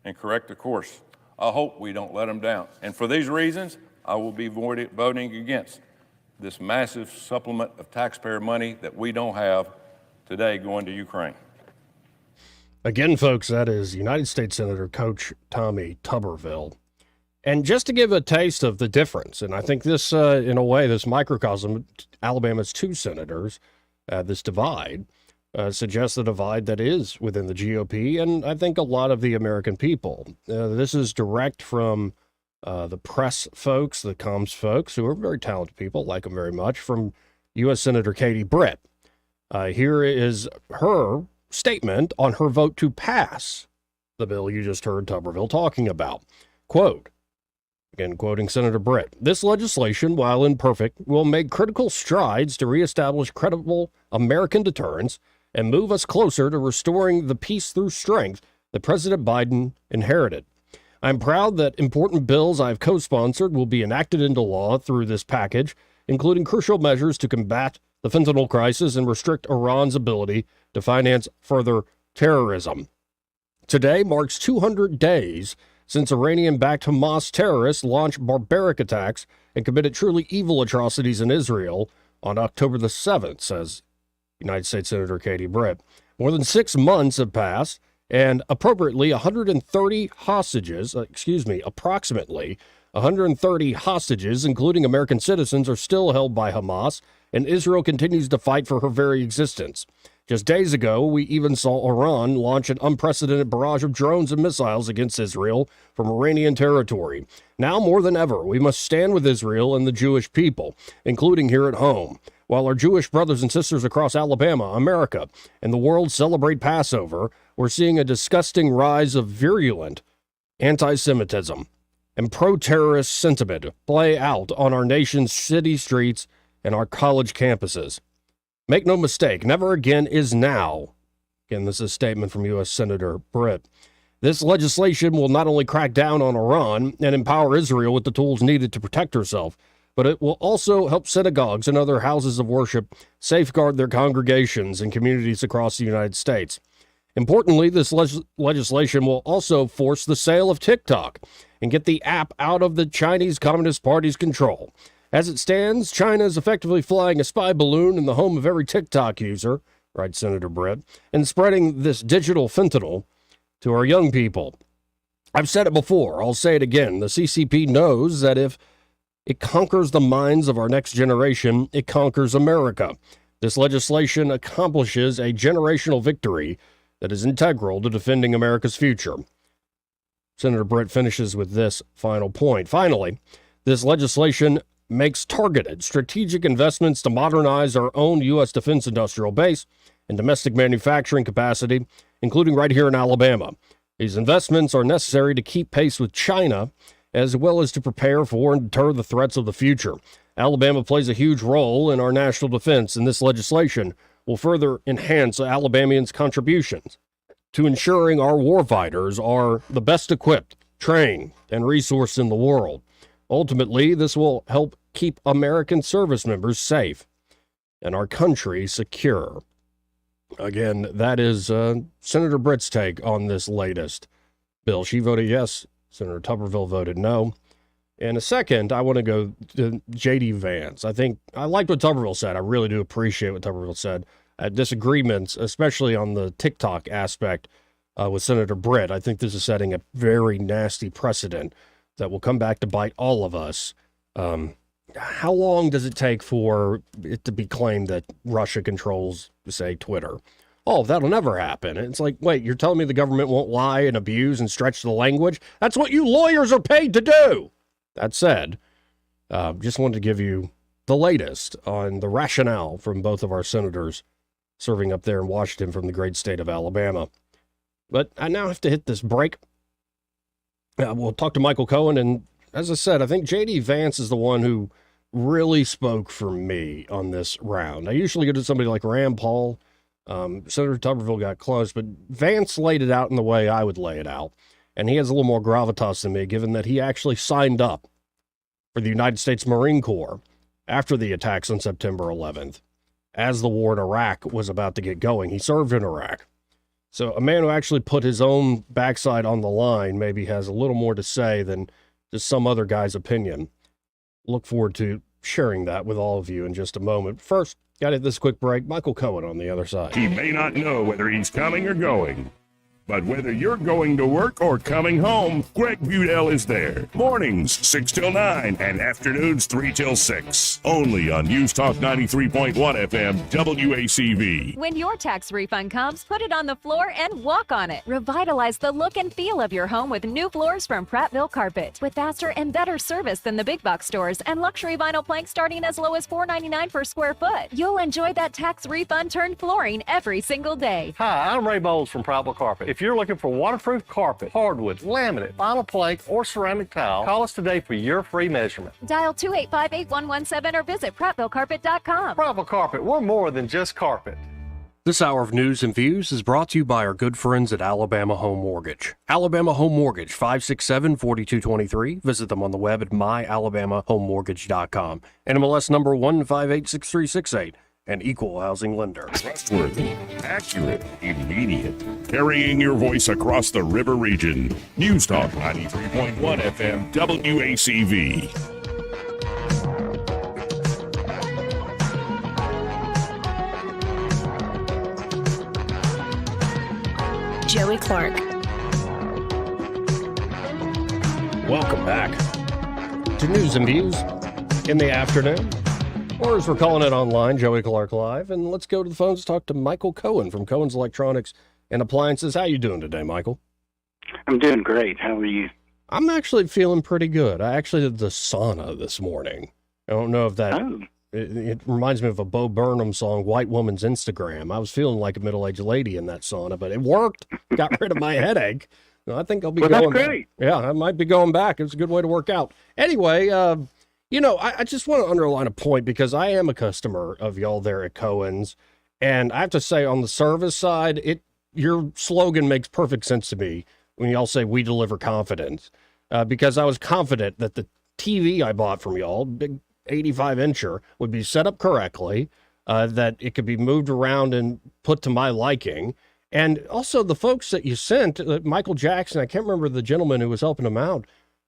and correct the course. I hope we don't let them down. And for these reasons, I will be voting against this massive supplement of taxpayer money that we don't have today going to Ukraine. Again, folks, that is United States Senator Coach Tommy Tuberville. And just to give a taste of the difference, and I think this, in a way, this microcosm, Alabama's two senators, this divide, suggests a divide that is within the GOP and I think a lot of the American people. This is direct from the press folks, the comms folks, who are very talented people, like them very much, from U.S. Senator Katie Britt. Here is her statement on her vote to pass the bill you just heard Tuberville talking about. Quote, again quoting Senator Britt, "This legislation, while imperfect, will make critical strides to reestablish credible American deterrence and move us closer to restoring the peace through strength that President Biden inherited. I'm proud that important bills I've co-sponsored will be enacted into law through this package, including crucial measures to combat the fentanyl crisis and restrict Iran's ability to finance further terrorism. Today marks 200 days since Iranian-backed Hamas terrorists launched barbaric attacks and committed truly evil atrocities in Israel on October the 7th, says United States Senator Katie Britt. More than 6 months have passed, and approximately 130 hostages, including American citizens, are still held by Hamas, and Israel continues to fight for her very existence. Just days ago, we even saw Iran launch an unprecedented barrage of drones and missiles against Israel from Iranian territory. Now more than ever, we must stand with Israel and the Jewish people, including here at home. While our Jewish brothers and sisters across Alabama, America, and the world celebrate Passover, we're seeing a disgusting rise of virulent anti-Semitism and pro-terrorist sentiment play out on our nation's city streets and our college campuses. Make no mistake, never again is now." Again, this is a statement from U.S. Senator Britt. "This legislation will not only crack down on Iran and empower Israel with the tools needed to protect herself, but it will also help synagogues and other houses of worship safeguard their congregations and communities across the United States. Importantly, this legislation will also force the sale of TikTok and get the app out of the Chinese Communist Party's control. As it stands, China is effectively flying a spy balloon in the home of every TikTok user," writes Senator Britt, "and spreading this digital fentanyl to our young people. I've said it before, I'll say it again. The CCP knows that if It conquers the minds of our next generation. It conquers America. This legislation accomplishes a generational victory that is integral to defending America's future. Senator Britt finishes with this final point. Finally, this legislation makes targeted strategic investments to modernize our own U.S. defense industrial base and domestic manufacturing capacity, including right here in Alabama. These investments are necessary to keep pace with China, as well as to prepare for and deter the threats of the future. Alabama plays a huge role in our national defense, and this legislation will further enhance Alabamians' contributions to ensuring our warfighters are the best equipped, trained, and resourced in the world. Ultimately, this will help keep American service members safe and our country secure. Again, that is Senator Britt's take on this latest bill. She voted yes. Senator Tuberville voted no. In a second, I want to go to J.D. Vance. I liked what Tuberville said. I really do appreciate what Tuberville said. Disagreements, especially on the TikTok aspect with Senator Britt. I think this is setting a very nasty precedent that will come back to bite all of us. How long does it take for it to be claimed that Russia controls, say, Twitter? Oh, that'll never happen. It's like, wait, you're telling me the government won't lie and abuse and stretch the language? That's what you lawyers are paid to do. That said, just wanted to give you the latest on the rationale from both of our senators serving up there in Washington from the great state of Alabama. But I now have to hit this break. We'll talk to Michael Cohen, and as I said, I think J.D. Vance is the one who really spoke for me on this round. I usually go to somebody like Rand Paul. Senator Tuberville got close, but Vance laid it out in the way I would lay it out. And he has a little more gravitas than me, given that he actually signed up for the United States Marine Corps after the attacks on September 11th. As the war in Iraq was about to get going, he served in Iraq. So a man who actually put his own backside on the line maybe has a little more to say than just some other guy's opinion. Look forward to sharing that with all of you in just a moment. First, got to hit this quick break. Michael Cohen on the other side. He may not know whether he's coming or going, but whether you're going to work or coming home, Greg Budell is there. Mornings 6 till 9 and afternoons 3 till 6. Only on News Talk 93.1 FM WACV. When your tax refund comes, put it on the floor and walk on it. Revitalize the look and feel of your home with new floors from Prattville Carpet. With faster and better service than the big box stores and luxury vinyl planks starting as low as $4.99 per square foot. You'll enjoy that tax refund turned flooring every single day. Hi, I'm Ray Bowles from Prattville Carpet. If you're looking for waterproof carpet, hardwood, laminate, vinyl plank, or ceramic tile, call us today for your free measurement. Dial 285-8117 or visit PrattvilleCarpet.com. Prattville Carpet, we're more than just carpet. This hour of news and views is brought to you by our good friends at Alabama Home Mortgage. Alabama Home Mortgage, 567-4223. Visit them on the web at myalabamahomemortgage.com. NMLS number 1586368. An equal housing lender. Trustworthy, accurate, immediate. Carrying your voice across the river region. News Talk 93.1 FM WACV. Joey Clark. Welcome back to News and Views in the afternoon. Or as we're calling it online, Joey Clark Live. And let's go to the phones to talk to Michael Cohen from Cohen's Electronics and Appliances. How you doing today, Michael? I'm doing great. How are you? I'm actually feeling pretty good. I actually did the sauna this morning. I don't know if that... It reminds me of a Bo Burnham song, White Woman's Instagram. I was feeling like a middle-aged lady in that sauna, but it worked. Got rid of my headache. I think I'll be going that's great. back. Yeah, I might be going back. It's a good way to work out. Anyway, you know, I just want to underline a point because I am a customer of y'all there at Cohen's. And I have to say, on the service side, your slogan makes perfect sense to me when y'all say we deliver confidence. Because I was confident that the TV I bought from y'all, big 85-incher, would be set up correctly, that it could be moved around and put to my liking. And also the folks that you sent, Michael Jackson, I can't remember the gentleman who was helping him out,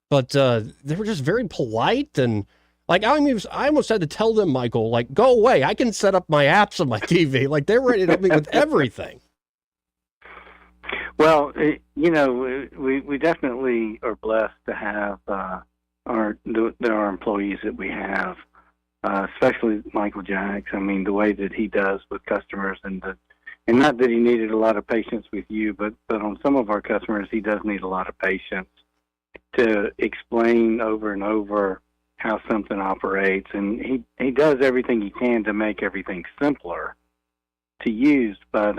but they were just very polite. And like, I almost had to tell them, Michael, like, go away. I can set up my apps on my TV. Like, they're ready to help me with everything. Well, you know, we definitely are blessed to have our employees that we have, especially Michael Jacks. I mean, the way that he does with customers, and not that he needed a lot of patience with you, but on some of our customers, he does need a lot of patience to explain over and over how something operates, and he does everything he can to make everything simpler to use. But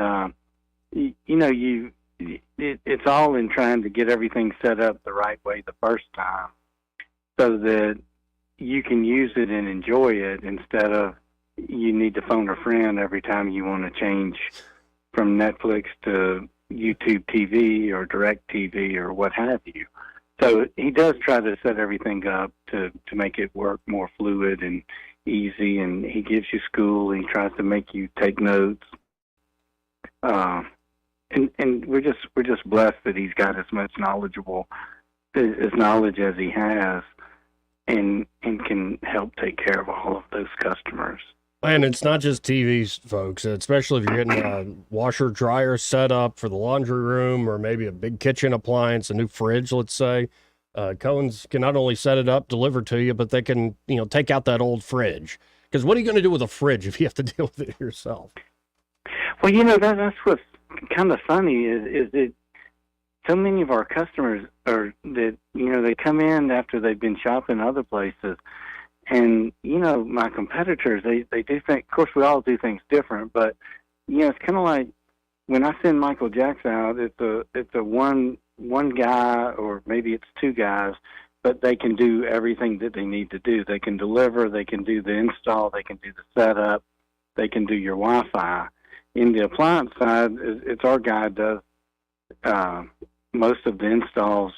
it's all in trying to get everything set up the right way the first time, so that you can use it and enjoy it instead of you need to phone a friend every time you want to change from Netflix to YouTube TV or Direct TV or what have you. So he does try to set everything up to make it work more fluid and easy, and he gives you school, and he tries to make you take notes. And we're just blessed that he's got as much knowledge as he has, and can help take care of all of those customers. And it's not just TVs, folks, especially if you're getting a washer dryer set up for the laundry room, or maybe a big kitchen appliance, a new fridge, let's say. Cohen's can not only set it up, deliver to you, but they can, take out that old fridge. Because what are you going to do with a fridge if you have to deal with it yourself? Well, that's what's kind of funny is that so many of our customers are that, they come in after they've been shopping other places. And, my competitors, they do think, of course, we all do things different, but, it's kind of like when I send Michael Jacks out, it's a one guy, or maybe it's two guys, but they can do everything that they need to do. They can deliver, they can do the install, they can do the setup, they can do your Wi-Fi. In the appliance side, it's our guy does most of the installs,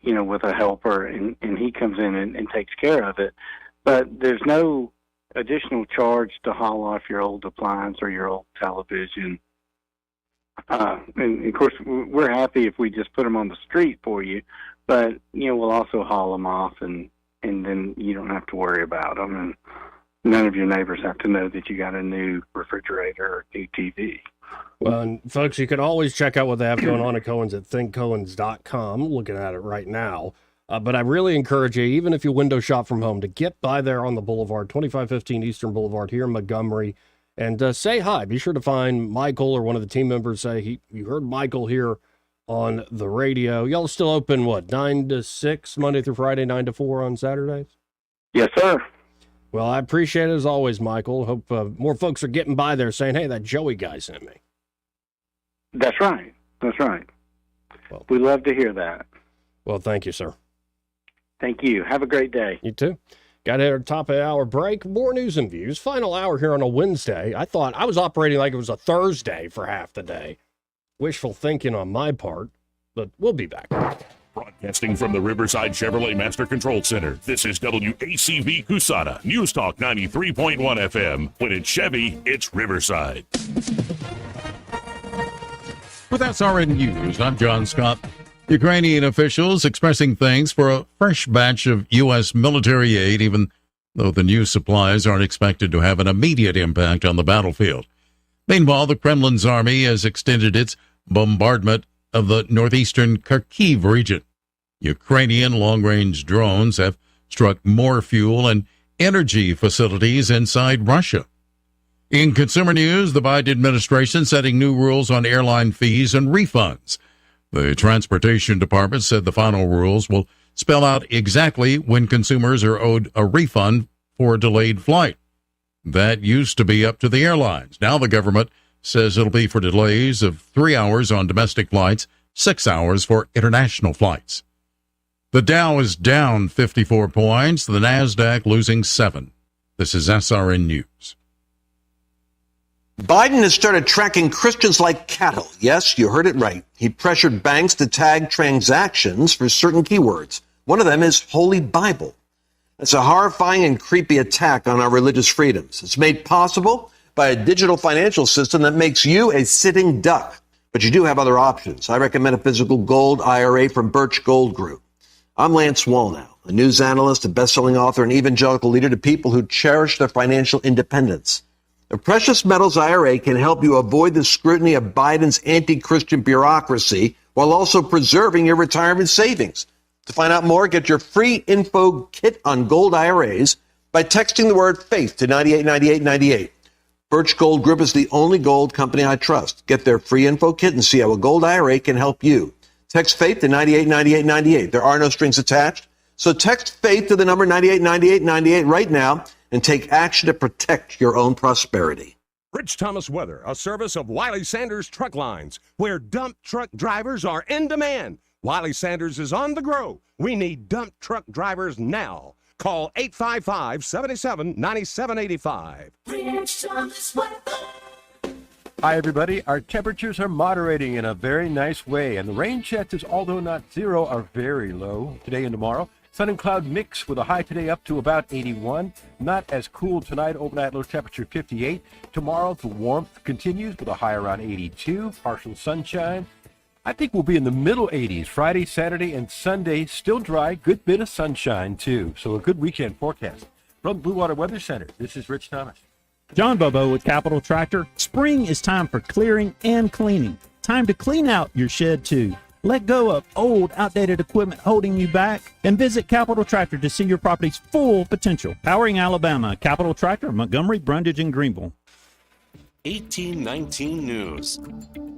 with a helper, and he comes in and takes care of it. But there's no additional charge to haul off your old appliance or your old television. And, of course, we're happy if we just put them on the street for you. But, we'll also haul them off, and then you don't have to worry about them. And none of your neighbors have to know that you got a new refrigerator or new TV. Well, and folks, you can always check out what they have going on at Cohen's at thinkcohens.com. Looking at it right now. But I really encourage you, even if you window shop from home, to get by there on the Boulevard, 2515 Eastern Boulevard here in Montgomery, and say hi. Be sure to find Michael or one of the team members. Say, you heard Michael here on the radio. Y'all still open, 9 to 6, Monday through Friday, 9 to 4 on Saturdays? Yes, sir. Well, I appreciate it as always, Michael. Hope more folks are getting by there saying, hey, that Joey guy sent me. That's right. Well, we love to hear that. Well, thank you, sir. Thank you. Have a great day. You too. Got to hit our top of the hour break. More news and views. Final hour here on a Wednesday. I thought I was operating like it was a Thursday for half the day. Wishful thinking on my part, but we'll be back. Broadcasting from the Riverside Chevrolet Master Control Center, this is WACV Cusana, News Talk 93.1 FM. When it's Chevy, it's Riverside. With SRN News, I'm John Scott. Ukrainian officials expressing thanks for a fresh batch of U.S. military aid, even though the new supplies aren't expected to have an immediate impact on the battlefield. Meanwhile, the Kremlin's army has extended its bombardment of the northeastern Kharkiv region. Ukrainian long-range drones have struck more fuel and energy facilities inside Russia. In consumer news, the Biden administration setting new rules on airline fees and refunds. The Transportation Department said the final rules will spell out exactly when consumers are owed a refund for a delayed flight. That used to be up to the airlines. Now the government says it'll be for delays of 3 hours on domestic flights, 6 hours for international flights. The Dow is down 54 points, the NASDAQ losing 7. This is SRN News. Biden has started tracking Christians like cattle. Yes, you heard it right. He pressured banks to tag transactions for certain keywords. One of them is Holy Bible. It's a horrifying and creepy attack on our religious freedoms. It's made possible by a digital financial system that makes you a sitting duck. But you do have other options. I recommend a physical gold IRA from Birch Gold Group. I'm Lance Wallnau, a news analyst, a best-selling author, and evangelical leader to people who cherish their financial independence. A precious metals IRA can help you avoid the scrutiny of Biden's anti-Christian bureaucracy while also preserving your retirement savings. To find out more, get your free info kit on gold IRAs by texting the word FAITH to 989898. Birch Gold Group is the only gold company I trust. Get their free info kit and see how a gold IRA can help you. Text FAITH to 989898. There are no strings attached. So text FAITH to the number 989898 right now and take action to protect your own prosperity. Rich Thomas Weather, a service of Wiley Sanders Truck Lines, where dump truck drivers are in demand. Wiley Sanders is on the grow. We need dump truck drivers now. Call 855-77-9785. Rich Thomas Weather. Hi, everybody. Our temperatures are moderating in a very nice way, and the rain chances, although not zero, are very low today and tomorrow. Sun and cloud mix with a high today up to about 81. Not as cool tonight, overnight low temperature 58. Tomorrow, the warmth continues with a high around 82. Partial sunshine. I think we'll be in the middle 80s Friday, Saturday, and Sunday. Still dry, good bit of sunshine, too. So a good weekend forecast. From Blue Water Weather Center, this is Rich Thomas. John Bobo with Capital Tractor. Spring is time for clearing and cleaning. Time to clean out your shed, too. Let go of old, outdated equipment holding you back and visit Capital Tractor to see your property's full potential. Powering Alabama, Capital Tractor, Montgomery, Brundage, and Greenville. 1819 News.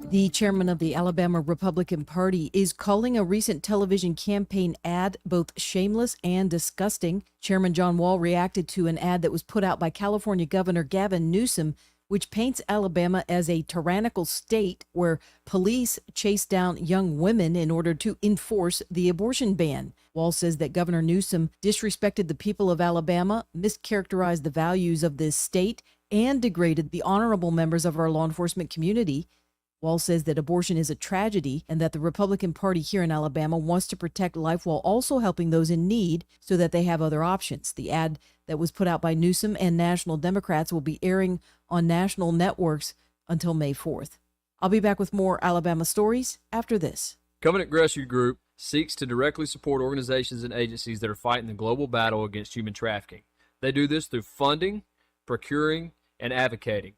The chairman of the Alabama Republican Party is calling a recent television campaign ad both shameless and disgusting. Chairman John Wall reacted to an ad that was put out by California Governor Gavin Newsom, which paints Alabama as a tyrannical state where police chase down young women in order to enforce the abortion ban. Wall says that Governor Newsom disrespected the people of Alabama, mischaracterized the values of this state, and degraded the honorable members of our law enforcement community. Wall says that abortion is a tragedy and that the Republican Party here in Alabama wants to protect life while also helping those in need so that they have other options. The ad that was put out by Newsom and national Democrats will be airing on national networks until May 4th. I'll be back with more Alabama stories after this. Covenant Rescue Group seeks to directly support organizations and agencies that are fighting the global battle against human trafficking. They do this through funding, procuring, and advocating.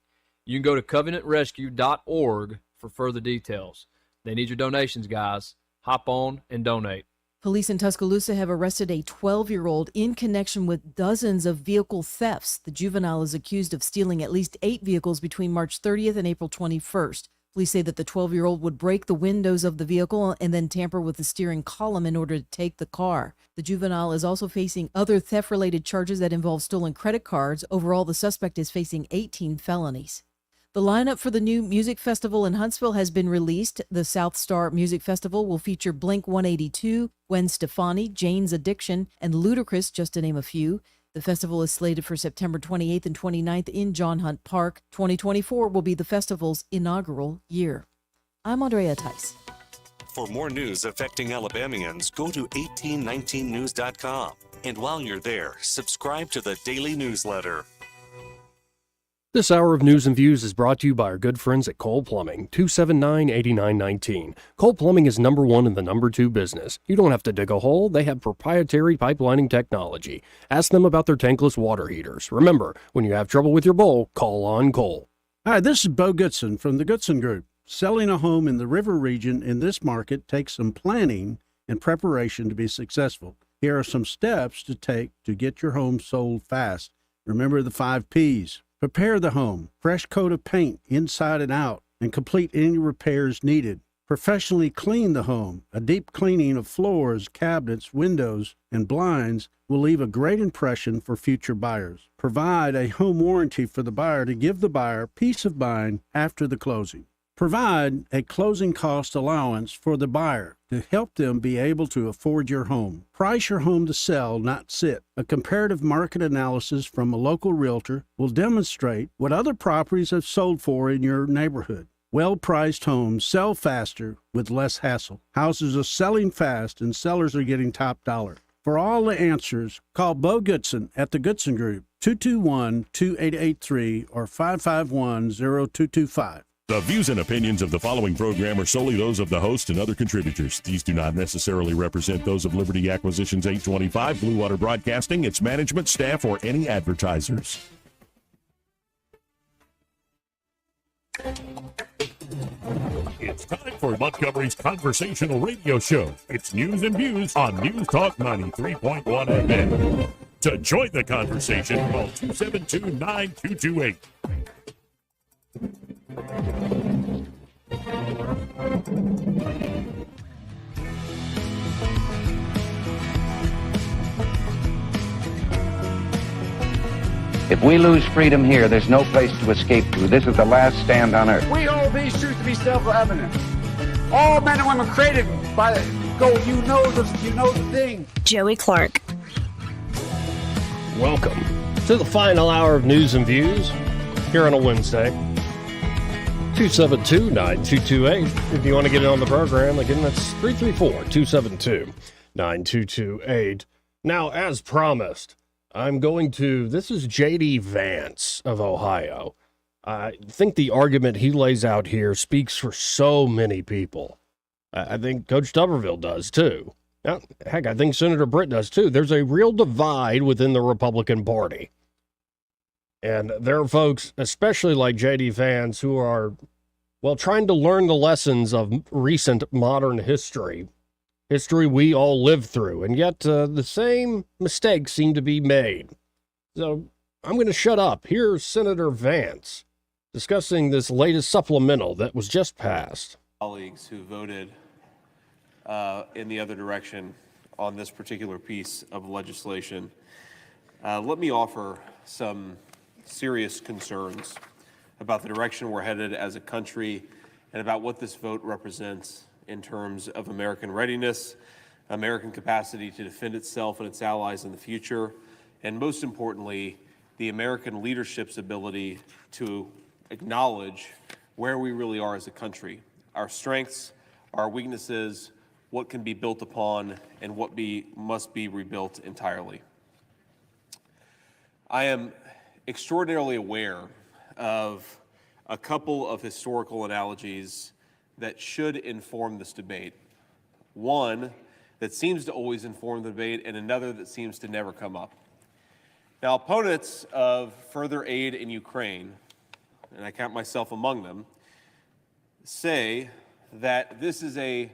You can go to covenantrescue.org for further details. They need your donations, guys. Hop on and donate. Police in Tuscaloosa have arrested a 12-year-old in connection with dozens of vehicle thefts. The juvenile is accused of stealing at least 8 vehicles between March 30th and April 21st. Police say that the 12-year-old would break the windows of the vehicle and then tamper with the steering column in order to take the car. The juvenile is also facing other theft-related charges that involve stolen credit cards. Overall, the suspect is facing 18 felonies. The lineup for the new music festival in Huntsville has been released. The South Star Music Festival will feature Blink-182, Gwen Stefani, Jane's Addiction, and Ludacris, just to name a few. The festival is slated for September 28th and 29th in John Hunt Park. 2024 will be the festival's inaugural year. I'm Andrea Tice. For more news affecting Alabamians, go to 1819news.com. And while you're there, subscribe to the daily newsletter. This hour of News and Views is brought to you by our good friends at Cole Plumbing, 279-8919. Cole Plumbing is number 1 in the number 2 business. You don't have to dig a hole. They have proprietary pipelining technology. Ask them about their tankless water heaters. Remember, when you have trouble with your bowl, call on Cole. Hi, this is Bo Goodson from the Goodson Group. Selling a home in the river region in this market takes some planning and preparation to be successful. Here are some steps to take to get your home sold fast. Remember the 5 Ps. Prepare the home, fresh coat of paint inside and out, and complete any repairs needed. Professionally clean the home. A deep cleaning of floors, cabinets, windows, and blinds will leave a great impression for future buyers. Provide a home warranty for the buyer to give the buyer peace of mind after the closing. Provide a closing cost allowance for the buyer to help them be able to afford your home. Price your home to sell, not sit. A comparative market analysis from a local realtor will demonstrate what other properties have sold for in your neighborhood. Well-priced homes sell faster with less hassle. Houses are selling fast and sellers are getting top dollar. For all the answers, call Bo Goodson at the Goodson Group, 221-2883 or 551-0225. The views and opinions of the following program are solely those of the host and other contributors. These do not necessarily represent those of Liberty Acquisitions 825, Blue Water Broadcasting, its management, staff, or any advertisers. It's time for Montgomery's conversational radio show. It's news and views on News Talk 93.1 FM. To join the conversation, call 272-9228. If we lose freedom here, there's no place to escape to. This is the last stand on earth. We hold these truths to be self-evident. All men and women created by you know the thing. Joey Clark. Welcome to the final hour of News and Views here on a Wednesday. 272-9228. If you want to get in on the program, again, that's 334-272-9228. Now, as promised, this is J.D. Vance of Ohio. I think the argument he lays out here speaks for so many people. I think Coach Tuberville does, too. Now, heck, I think Senator Britt does, too. There's a real divide within the Republican Party. And there are folks, especially like J.D. Vance, who are, trying to learn the lessons of recent modern history we all lived through, and yet the same mistakes seem to be made. So I'm going to shut up. Here's Senator Vance discussing this latest supplemental that was just passed. Colleagues who voted in the other direction on this particular piece of legislation, let me offer some serious concerns about the direction we're headed as a country and about what this vote represents in terms of American readiness, American capacity to defend itself and its allies in the future, and most importantly, the American leadership's ability to acknowledge where we really are as a country, our strengths, our weaknesses, what can be built upon, and what must be rebuilt entirely. I am extraordinarily aware of a couple of historical analogies that should inform this debate. One that seems to always inform the debate, and another that seems to never come up. Now, opponents of further aid in Ukraine, and I count myself among them, say that this is a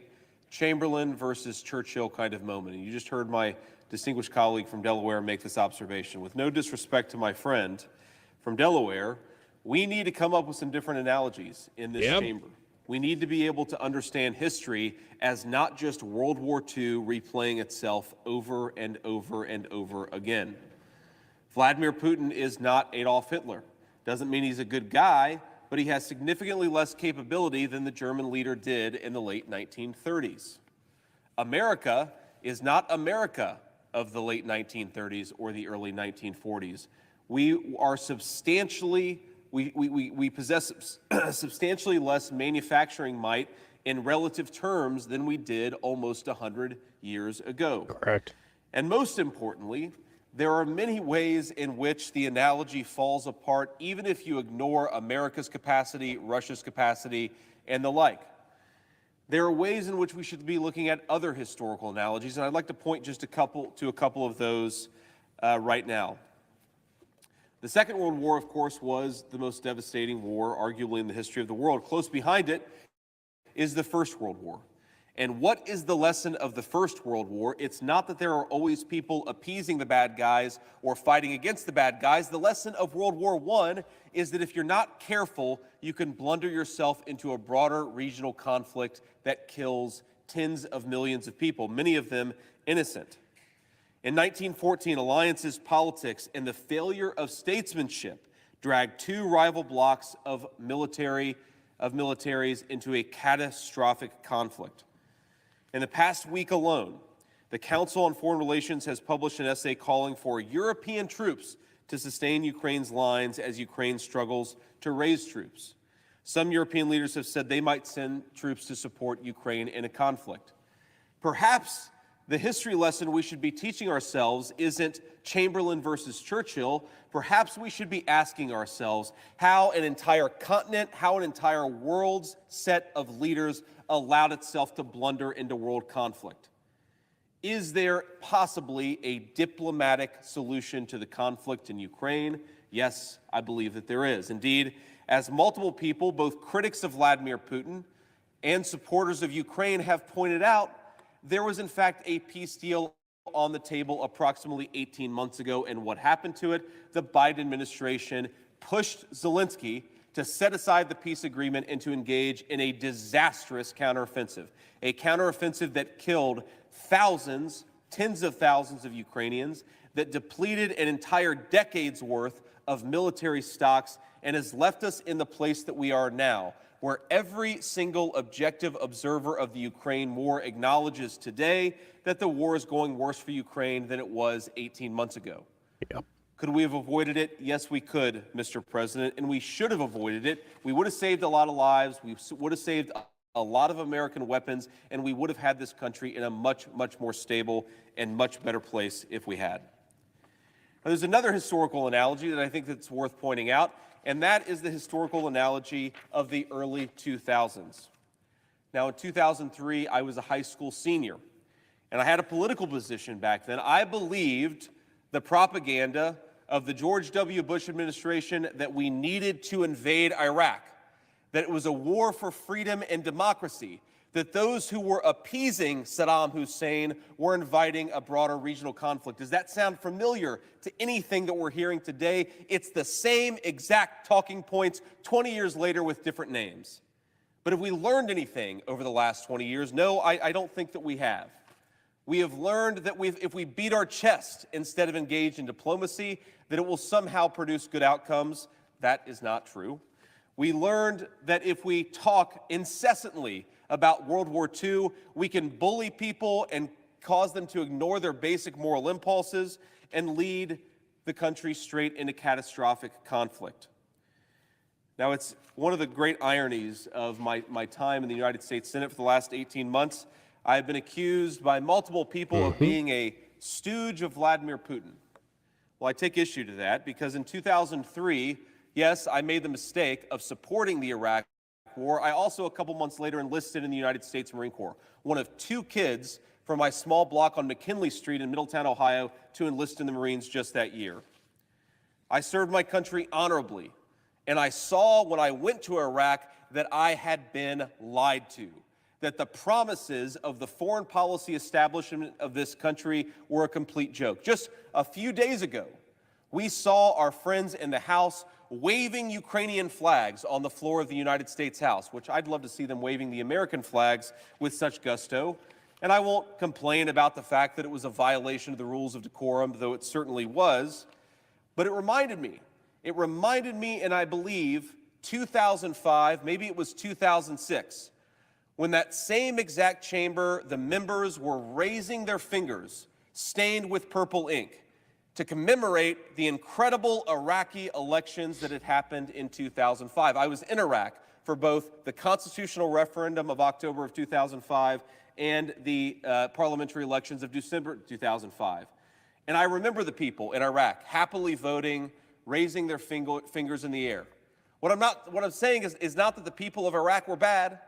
Chamberlain versus Churchill kind of moment. And you just heard my distinguished colleague from Delaware make this observation. With no disrespect to my friend from Delaware, we need to come up with some different analogies in this chamber. We need to be able to understand history as not just World War II replaying itself over and over and over again. Vladimir Putin is not Adolf Hitler. Doesn't mean he's a good guy, but he has significantly less capability than the German leader did in the late 1930s. America is not America of the late 1930s or the early 1940s. We are we possess substantially less manufacturing might in relative terms than we did almost 100 years ago. Correct. And most importantly, there are many ways in which the analogy falls apart, even if you ignore America's capacity, Russia's capacity, and the like. There are ways in which we should be looking at other historical analogies, and I'd like to point just a couple of those right now. The Second World War, of course, was the most devastating war, arguably in the history of the world. Close behind it is the First World War. And what is the lesson of the First World War? It's not that there are always people appeasing the bad guys or fighting against the bad guys. The lesson of World War I is that if you're not careful, you can blunder yourself into a broader regional conflict that kills tens of millions of people, many of them innocent. In 1914, alliances, politics, and the failure of statesmanship dragged two rival blocs of militaries into a catastrophic conflict. In the past week alone, the Council on Foreign Relations has published an essay calling for European troops to sustain Ukraine's lines as Ukraine struggles to raise troops. Some European leaders have said they might send troops to support Ukraine in a conflict. Perhaps the history lesson we should be teaching ourselves isn't Chamberlain versus Churchill. Perhaps we should be asking ourselves how an entire continent, how an entire world's set of leaders allowed itself to blunder into world conflict. Is there possibly a diplomatic solution to the conflict in Ukraine? Yes, I believe that there is. Indeed, As multiple people, both critics of Vladimir Putin and supporters of Ukraine have pointed out, there was in fact a peace deal on the table approximately 18 months ago, and what happened to it? The Biden administration pushed Zelensky to set aside the peace agreement and to engage in a disastrous counteroffensive, a counteroffensive that killed thousands, tens of thousands of Ukrainians, that depleted an entire decade's worth of military stocks, and has left us in the place that we are now, where every single objective observer of the Ukraine war acknowledges today that the war is going worse for Ukraine than it was 18 months ago. Yep. Could we have avoided it? Yes, we could, Mr. President, and we should have avoided it. We would have saved a lot of lives. We would have saved a lot of American weapons, and we would have had this country in a much, much more stable and much better place if we had. Now, there's another historical analogy that I think that's worth pointing out, and that is the historical analogy of the early 2000s. Now, in 2003, I was a high school senior, and I had a political position back then. I believed the propaganda of the George W. Bush administration that we needed to invade Iraq, that it was a war for freedom and democracy, that those who were appeasing Saddam Hussein were inviting a broader regional conflict. Does that sound familiar to anything that we're hearing today? It's the same exact talking points 20 years later with different names. But have we learned anything over the last 20 years? No, I don't think that we have. We have learned that if we beat our chest instead of engage in diplomacy, that it will somehow produce good outcomes. That is not true. We learned that if we talk incessantly about World War II, we can bully people and cause them to ignore their basic moral impulses and lead the country straight into catastrophic conflict. Now, it's one of the great ironies of my time in the United States Senate for the last 18 months. I've been accused by multiple people of being a stooge of Vladimir Putin. Well, I take issue to that because in 2003, yes, I made the mistake of supporting the Iraq War. I also, a couple months later, enlisted in the United States Marine Corps, one of two kids from my small block on McKinley Street in Middletown, Ohio, to enlist in the Marines just that year. I served my country honorably, and I saw when I went to Iraq that I had been lied to, that the promises of the foreign policy establishment of this country were a complete joke. Just a few days ago, we saw our friends in the House waving Ukrainian flags on the floor of the United States House, which I'd love to see them waving the American flags with such gusto. And I won't complain about the fact that it was a violation of the rules of decorum, though it certainly was. But it reminded me, and I believe 2005, maybe it was 2006, when that same exact chamber, the members were raising their fingers, stained with purple ink, to commemorate the incredible Iraqi elections that had happened in 2005. I was in Iraq for both the constitutional referendum of October of 2005 and the parliamentary elections of December 2005. And I remember the people in Iraq happily voting, raising their fingers in the air. What I'm saying is not that the people of Iraq were bad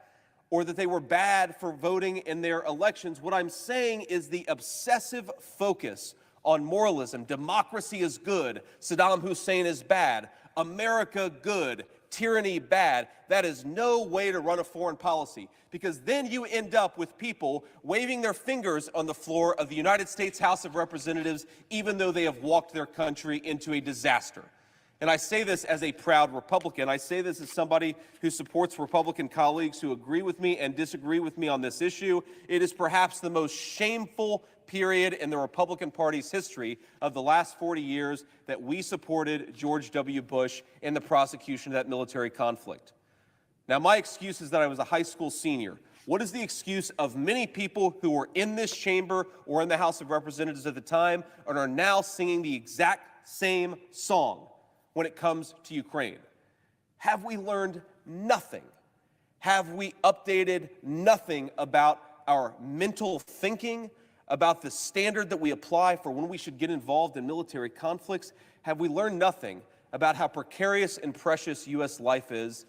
or that they were bad for voting in their elections. What I'm saying is the obsessive focus on moralism. Democracy is good. Saddam Hussein is bad. America good. Tyranny bad. That is no way to run a foreign policy, because then you end up with people waving their fingers on the floor of the United States House of Representatives, even though they have walked their country into a disaster. And I say this as a proud Republican. I say this as somebody who supports Republican colleagues who agree with me and disagree with me on this issue. It is perhaps the most shameful period in the Republican Party's history of the last 40 years that we supported George W. Bush in the prosecution of that military conflict. Now, my excuse is that I was a high school senior. What is the excuse of many people who were in this chamber or in the House of Representatives at the time and are now singing the exact same song when it comes to Ukraine? Have we learned nothing? Have we updated nothing about our mental thinking, about the standard that we apply for when we should get involved in military conflicts? Have we learned nothing about how precarious and precious U.S. life is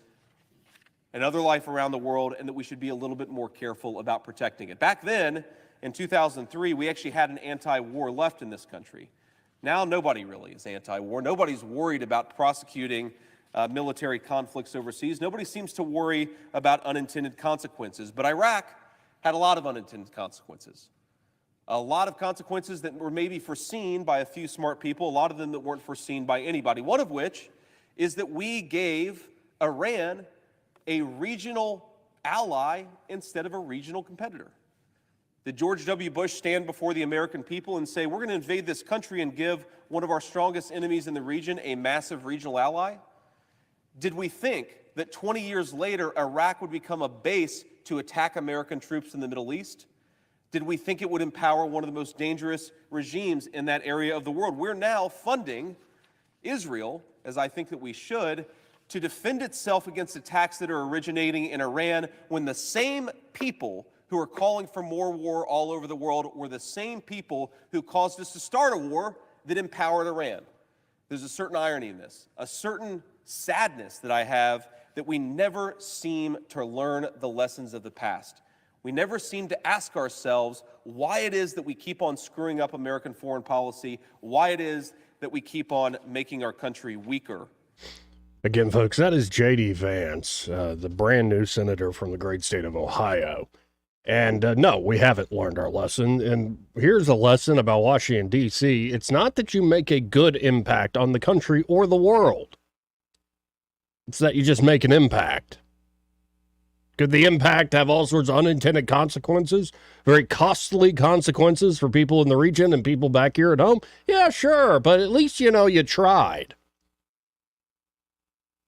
and other life around the world, and that we should be a little bit more careful about protecting it? Back then, in 2003, we actually had an anti-war left in this country. Now nobody really is anti-war. Nobody's worried about prosecuting military conflicts overseas. Nobody seems to worry about unintended consequences, but Iraq had a lot of unintended consequences. A lot of consequences that were maybe foreseen by a few smart people, a lot of them that weren't foreseen by anybody. One of which is that we gave Iran a regional ally instead of a regional competitor. Did George W. Bush stand before the American people and say, we're going to invade this country and give one of our strongest enemies in the region a massive regional ally? Did we think that 20 years later, Iraq would become a base to attack American troops in the Middle East? Did we think it would empower one of the most dangerous regimes in that area of the world? We're now funding Israel, as I think that we should, to defend itself against attacks that are originating in Iran, when the same people who are calling for more war all over the world were the same people who caused us to start a war that empowered Iran. There's a certain irony in this, a certain sadness that I have, that we never seem to learn the lessons of the past. We never seem to ask ourselves why it is that we keep on screwing up American foreign policy, why it is that we keep on making our country weaker. Again, folks, that is J.D. Vance, the brand new senator from the great state of Ohio. And no, we haven't learned our lesson. And here's a lesson about Washington, D.C. It's not that you make a good impact on the country or the world. It's that you just make an impact. Could the impact have all sorts of unintended consequences? Very costly consequences for people in the region and people back here at home? Yeah, sure, but at least you know you tried.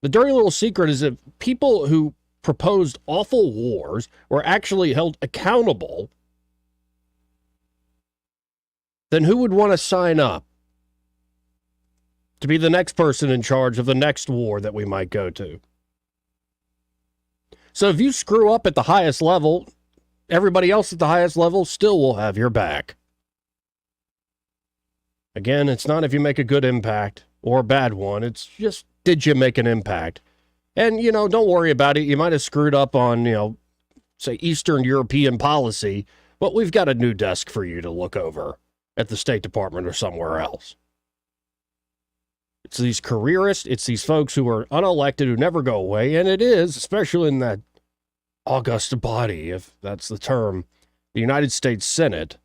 The dirty little secret is that people who proposed awful wars were actually held accountable, then who would want to sign up to be the next person in charge of the next war that we might go to? So if you screw up at the highest level, everybody else at the highest level still will have your back. Again, it's not if you make a good impact or a bad one. It's just, did you make an impact? And, don't worry about it. You might have screwed up on, say, Eastern European policy, but we've got a new desk for you to look over at the State Department or somewhere else. It's these careerists, it's these folks who are unelected, who never go away, and it is, especially in that august body, if that's the term, the United States Senate,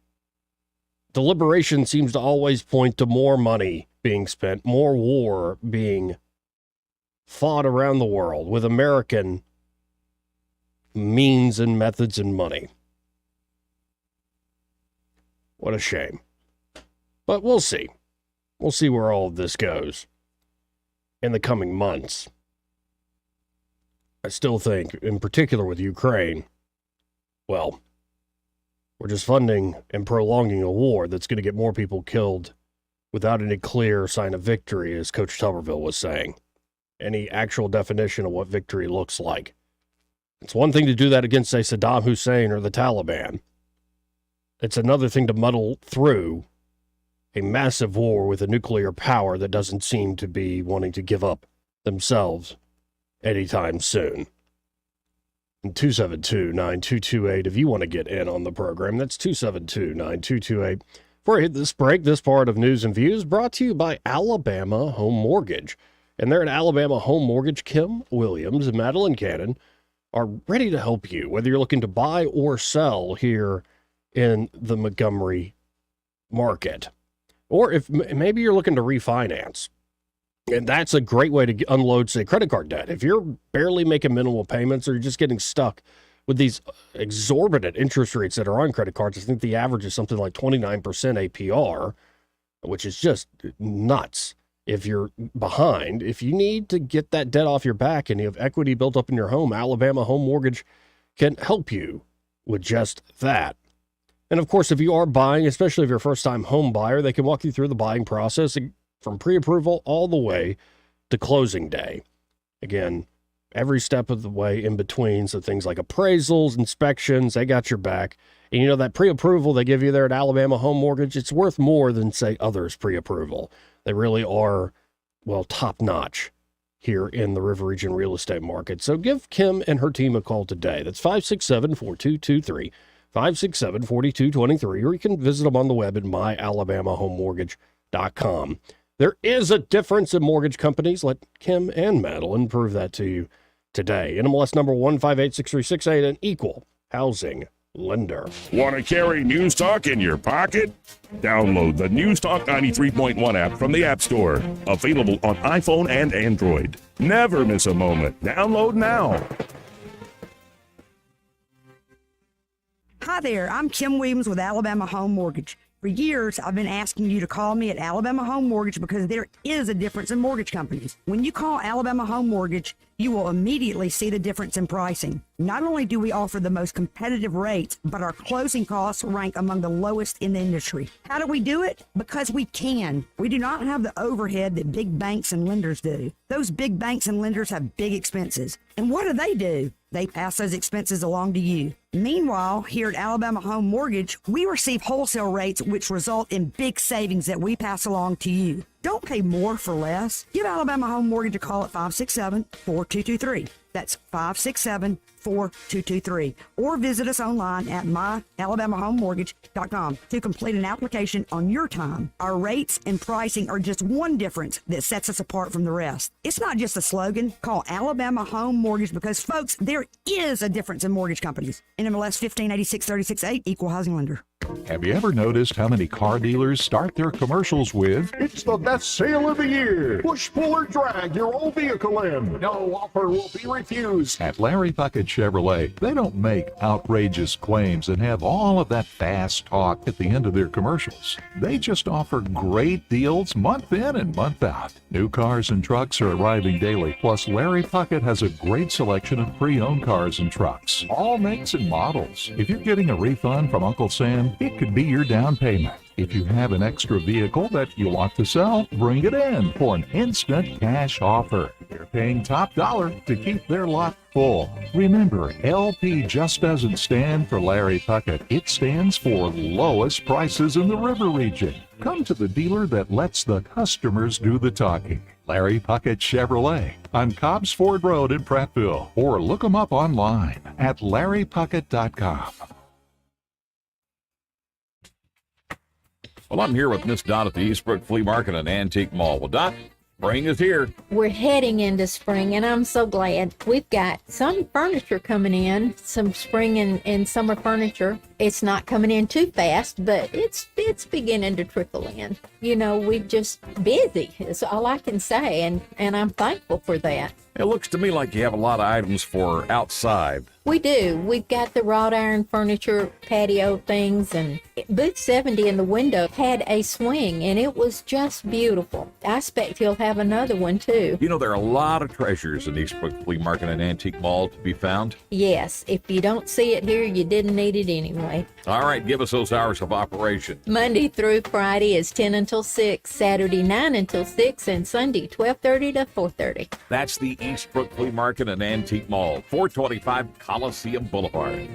deliberation seems to always point to more money being spent, more war being fought around the world with American means and methods and money. What a shame. But we'll see. We'll see where all of this goes in the coming months. I still think, in particular with Ukraine, well, we're just funding and prolonging a war that's going to get more people killed without any clear sign of victory, as Coach Tuberville was saying. Any actual definition of what victory looks like. It's one thing to do that against, say, Saddam Hussein or the Taliban. It's another thing to muddle through a massive war with a nuclear power that doesn't seem to be wanting to give up themselves anytime soon. And 272-9228, if you want to get in on the program, that's 272-9228. Before I hit this break, this part of News and Views brought to you by Alabama Home Mortgage. And they're at Alabama Home Mortgage. Kim Williams and Madeline Cannon are ready to help you, whether you're looking to buy or sell here in the Montgomery market. Or if maybe you're looking to refinance. And that's a great way to unload, say, credit card debt. If you're barely making minimal payments or you're just getting stuck with these exorbitant interest rates that are on credit cards, I think the average is something like 29% APR, which is just nuts. If you're behind, if you need to get that debt off your back and you have equity built up in your home, Alabama Home Mortgage can help you with just that. And of course, if you are buying, especially if you're a first-time home buyer, they can walk you through the buying process from pre-approval all the way to closing day. Again, every step of the way in between, so things like appraisals, inspections, they got your back. And that pre-approval they give you there at Alabama Home Mortgage, it's worth more than, say, others pre-approval. They really are, well, top-notch here in the River Region real estate market. So give Kim and her team a call today. That's 567-4223, 567-4223, or you can visit them on the web at myalabamahomemortgage.com. There is a difference in mortgage companies. Let Kim and Madeline prove that to you today. NMLS number 1586368, an equal housing lender. Want to carry News Talk in your pocket? Download the News Talk 93.1 app from the App Store. Available on iPhone and Android. Never miss a moment. Download now. Hi there, I'm Kim Williams with Alabama Home Mortgage. For years, I've been asking you to call me at Alabama Home Mortgage because there is a difference in mortgage companies. When you call Alabama Home Mortgage, you will immediately see the difference in pricing. Not only do we offer the most competitive rates, but our closing costs rank among the lowest in the industry. How do we do it? Because we can. We do not have the overhead that big banks and lenders do. Those big banks and lenders have big expenses. And what do? They pass those expenses along to you. Meanwhile, here at Alabama Home Mortgage, we receive wholesale rates which result in big savings that we pass along to you. Don't pay more for less. Give Alabama Home Mortgage a call at 567-4223. That's 567-4223. Or visit us online at myalabamahomemortgage.com to complete an application on your time. Our rates and pricing are just one difference that sets us apart from the rest. It's not just a slogan. Call Alabama Home Mortgage because, folks, there is a difference in mortgage companies. NMLS 15863668, equal housing lender. Have you ever noticed how many car dealers start their commercials with, "It's the best sale of the year. Push, pull, or drag your old vehicle in. No offer will be refused." At Larry Puckett Chevrolet, they don't make outrageous claims and have all of that fast talk at the end of their commercials. They just offer great deals month in and month out. New cars and trucks are arriving daily, plus Larry Puckett has a great selection of pre-owned cars and trucks, all makes and models. If you're getting a refund from Uncle Sam, it could be your down payment. If you have an extra vehicle that you want to sell, bring it in for an instant cash offer. They're paying top dollar to keep their lot full. Remember, LP just doesn't stand for Larry Puckett. It stands for lowest prices in the river region. Come to the dealer that lets the customers do the talking. Larry Puckett Chevrolet on Cobbs Ford Road in Prattville, or look them up online at larrypuckett.com. Well, I'm here with Miss Dot at the Eastbrook Flea Market and Antique Mall. Well, Dot, spring is here. We're heading into spring, and I'm so glad. We've got some furniture coming in, some spring and summer furniture. It's not coming in too fast, but it's beginning to trickle in. You know, we're just busy. That's all I can say, and I'm thankful for that. It looks to me like you have a lot of items for outside. We do. We've got the wrought iron furniture, patio things, and booth 70 in the window had a swing, and it was just beautiful. I expect he'll have another one, too. You know, there are a lot of treasures in Eastbrook Flea Market and Antique Mall to be found. Yes. If you don't see it here, you didn't need it anyway. All right, give us those hours of operation. Monday through Friday is 10 until 6, Saturday 9 until 6, and Sunday 12:30 to 4:30. That's the Eastbrook Flea Market and Antique Mall, 425 Coliseum Boulevard.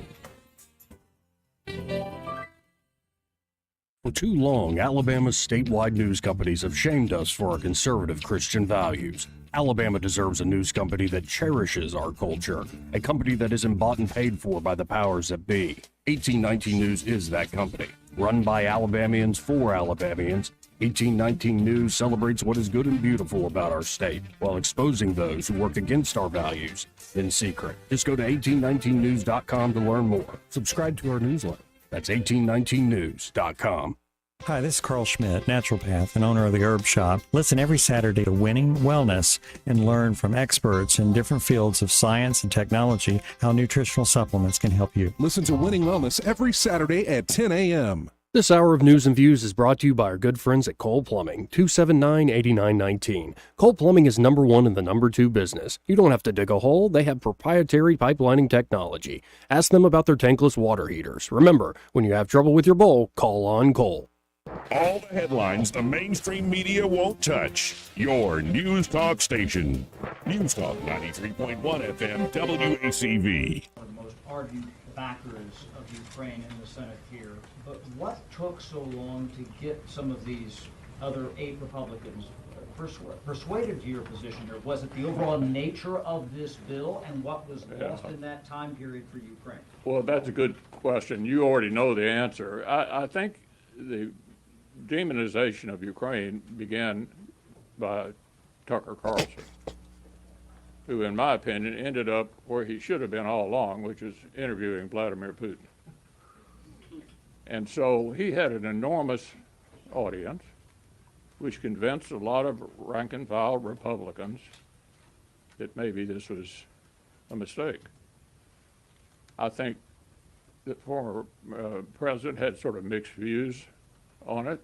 For too long, Alabama's statewide news companies have shamed us for our conservative Christian values. Alabama deserves a news company that cherishes our culture, a company that isn't bought and paid for by the powers that be. 1819 News is that company. Run by Alabamians for Alabamians, 1819 News celebrates what is good and beautiful about our state, while exposing those who work against our values in secret. Just go to 1819news.com to learn more. Subscribe to our newsletter. That's 1819news.com. Hi, this is Carl Schmidt, naturopath and owner of the Herb Shop. Listen every Saturday to Winning Wellness and learn from experts in different fields of science and technology how nutritional supplements can help you. Listen to Winning Wellness every Saturday at 10 a.m. This hour of News and Views is brought to you by our good friends at Cole Plumbing, 279-8919. Cole Plumbing is number one in the number two business. You don't have to dig a hole. They have proprietary pipelining technology. Ask them about their tankless water heaters. Remember, when you have trouble with your bowl, call on Cole. All the headlines the mainstream media won't touch. Your News Talk station. News Talk 93.1 FM WACV. One of the most ardent backers of Ukraine in the Senate here. But what took so long to get some of these other 8 Republicans persuaded to your position here? Was it the overall nature of this bill and what was lost in that time period for Ukraine? Well, that's a good question. You already know the answer. I think the demonization of Ukraine began by Tucker Carlson, who, in my opinion, ended up where he should have been all along, which is interviewing Vladimir Putin. And so he had an enormous audience, which convinced a lot of rank-and-file Republicans that maybe this was a mistake. I think the former president had sort of mixed views on it.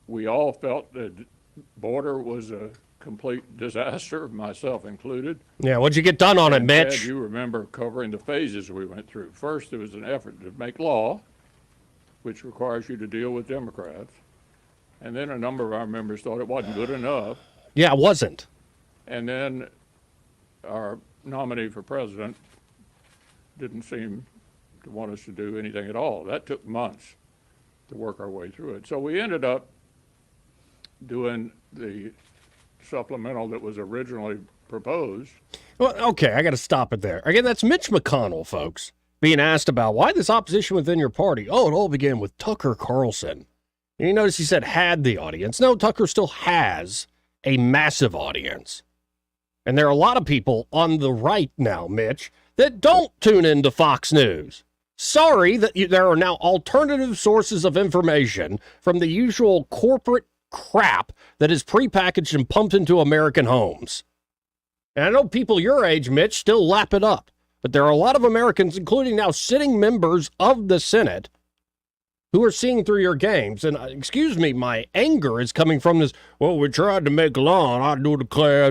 We all felt that border was a complete disaster, myself included. Yeah, what'd you get done on it, Mitch? Ted, you remember covering the phases we went through. First, there was an effort to make law, which requires you to deal with Democrats. And then a number of our members thought it wasn't good enough. Yeah, it wasn't. And then our nominee for president didn't seem to want us to do anything at all. That took months to work our way through it. So we ended up doing the supplemental that was originally proposed. Well, okay, I got to stop it there. Again, that's Mitch McConnell, folks, being asked about why this opposition within your party. Oh, it all began with Tucker Carlson. And you notice he said had the audience. No, Tucker still has a massive audience. And there are a lot of people on the right now, Mitch, that don't tune into Fox News. Sorry that there are now alternative sources of information from the usual corporate crap that is prepackaged and pumped into American homes. And I know people your age, Mitch, still lap it up. But there are a lot of Americans, including now sitting members of the Senate, who are seeing through your games. And excuse me, my anger is coming from this, well, we tried to make law, and I do declare.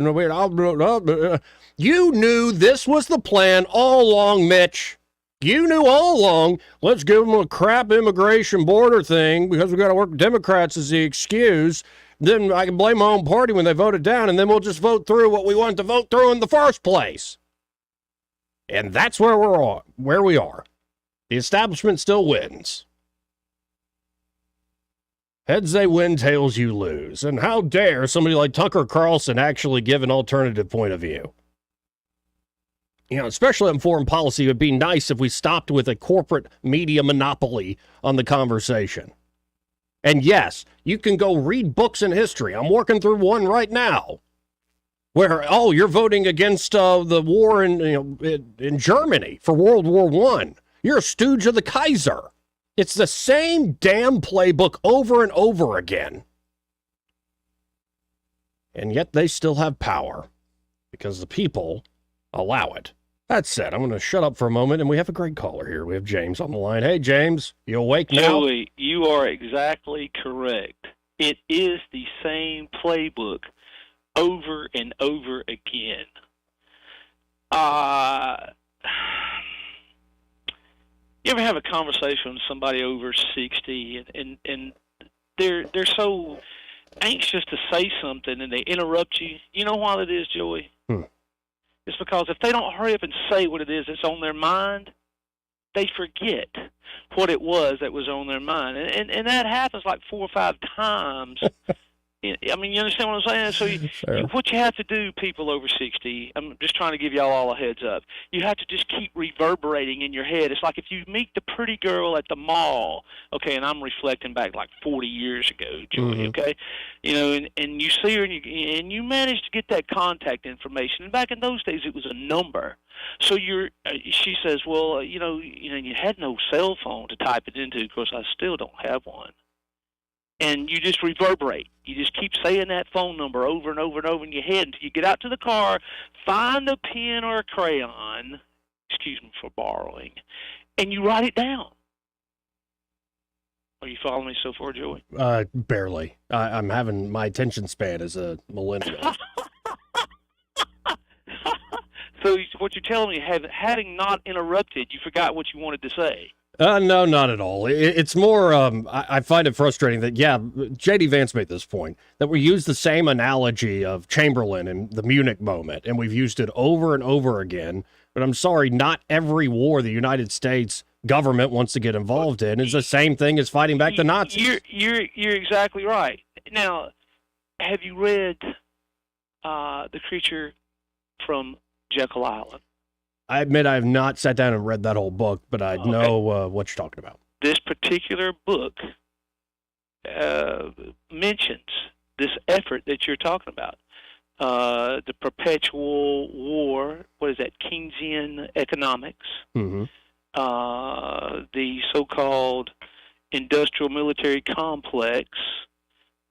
You knew this was the plan all along, Mitch. You knew all along, let's give them a crap immigration border thing because we got to work with Democrats as the excuse. Then I can blame my own party when they vote it down, and then we'll just vote through what we wanted to vote through in the first place. And that's where we are. The establishment still wins. Heads they win, tails you lose. And how dare somebody like Tucker Carlson actually give an alternative point of view? You know, especially on foreign policy, it would be nice if we stopped with a corporate media monopoly on the conversation. And yes, you can go read books in history. I'm working through one right now where, oh, you're voting against the war in Germany for World War I. You're a stooge of the Kaiser. It's the same damn playbook over and over again. And yet they still have power because the people allow it. That said, I'm going to shut up for a moment, and we have a great caller here. We have James on the line. Hey, James, you awake now? Joey, you are exactly correct. It is the same playbook over and over again. You ever have a conversation with somebody over 60, and they're so anxious to say something, and they interrupt you? You know why that is, Joey? It's because if they don't hurry up and say what it is that's on their mind, they forget what it was that was on their mind. And that happens like 4 or 5 times. I mean, you understand what I'm saying? So what you have to do, people over 60, I'm just trying to give y'all all a heads up. You have to just keep reverberating in your head. It's like if you meet the pretty girl at the mall, okay, and I'm reflecting back like 40 years ago, Joey, okay? You know, and you see her and you manage to get that contact information. And back in those days, it was a number. So she says, well, you had no cell phone to type it into. Of course, I still don't have one. And you just reverberate. You just keep saying that phone number over and over and over in your head until you get out to the car, find a pen or a crayon, excuse me for borrowing, and you write it down. Are you following me so far, Joey? Barely. I'm having my attention span as a millennial. So what you're telling me, having not interrupted, you forgot what you wanted to say. No, not at all. It's more, I find it frustrating that, J.D. Vance made this point, that we use the same analogy of Chamberlain and the Munich moment, and we've used it over and over again. But I'm sorry, not every war the United States government wants to get involved in is the same thing as fighting back the Nazis. You're exactly right. Now, have you read The Creature from Jekyll Island? I admit I have not sat down and read that whole book, but I know what you're talking about. This particular book mentions this effort that you're talking about. The perpetual war, what is that, Keynesian economics, Mm-hmm. The so-called industrial military complex,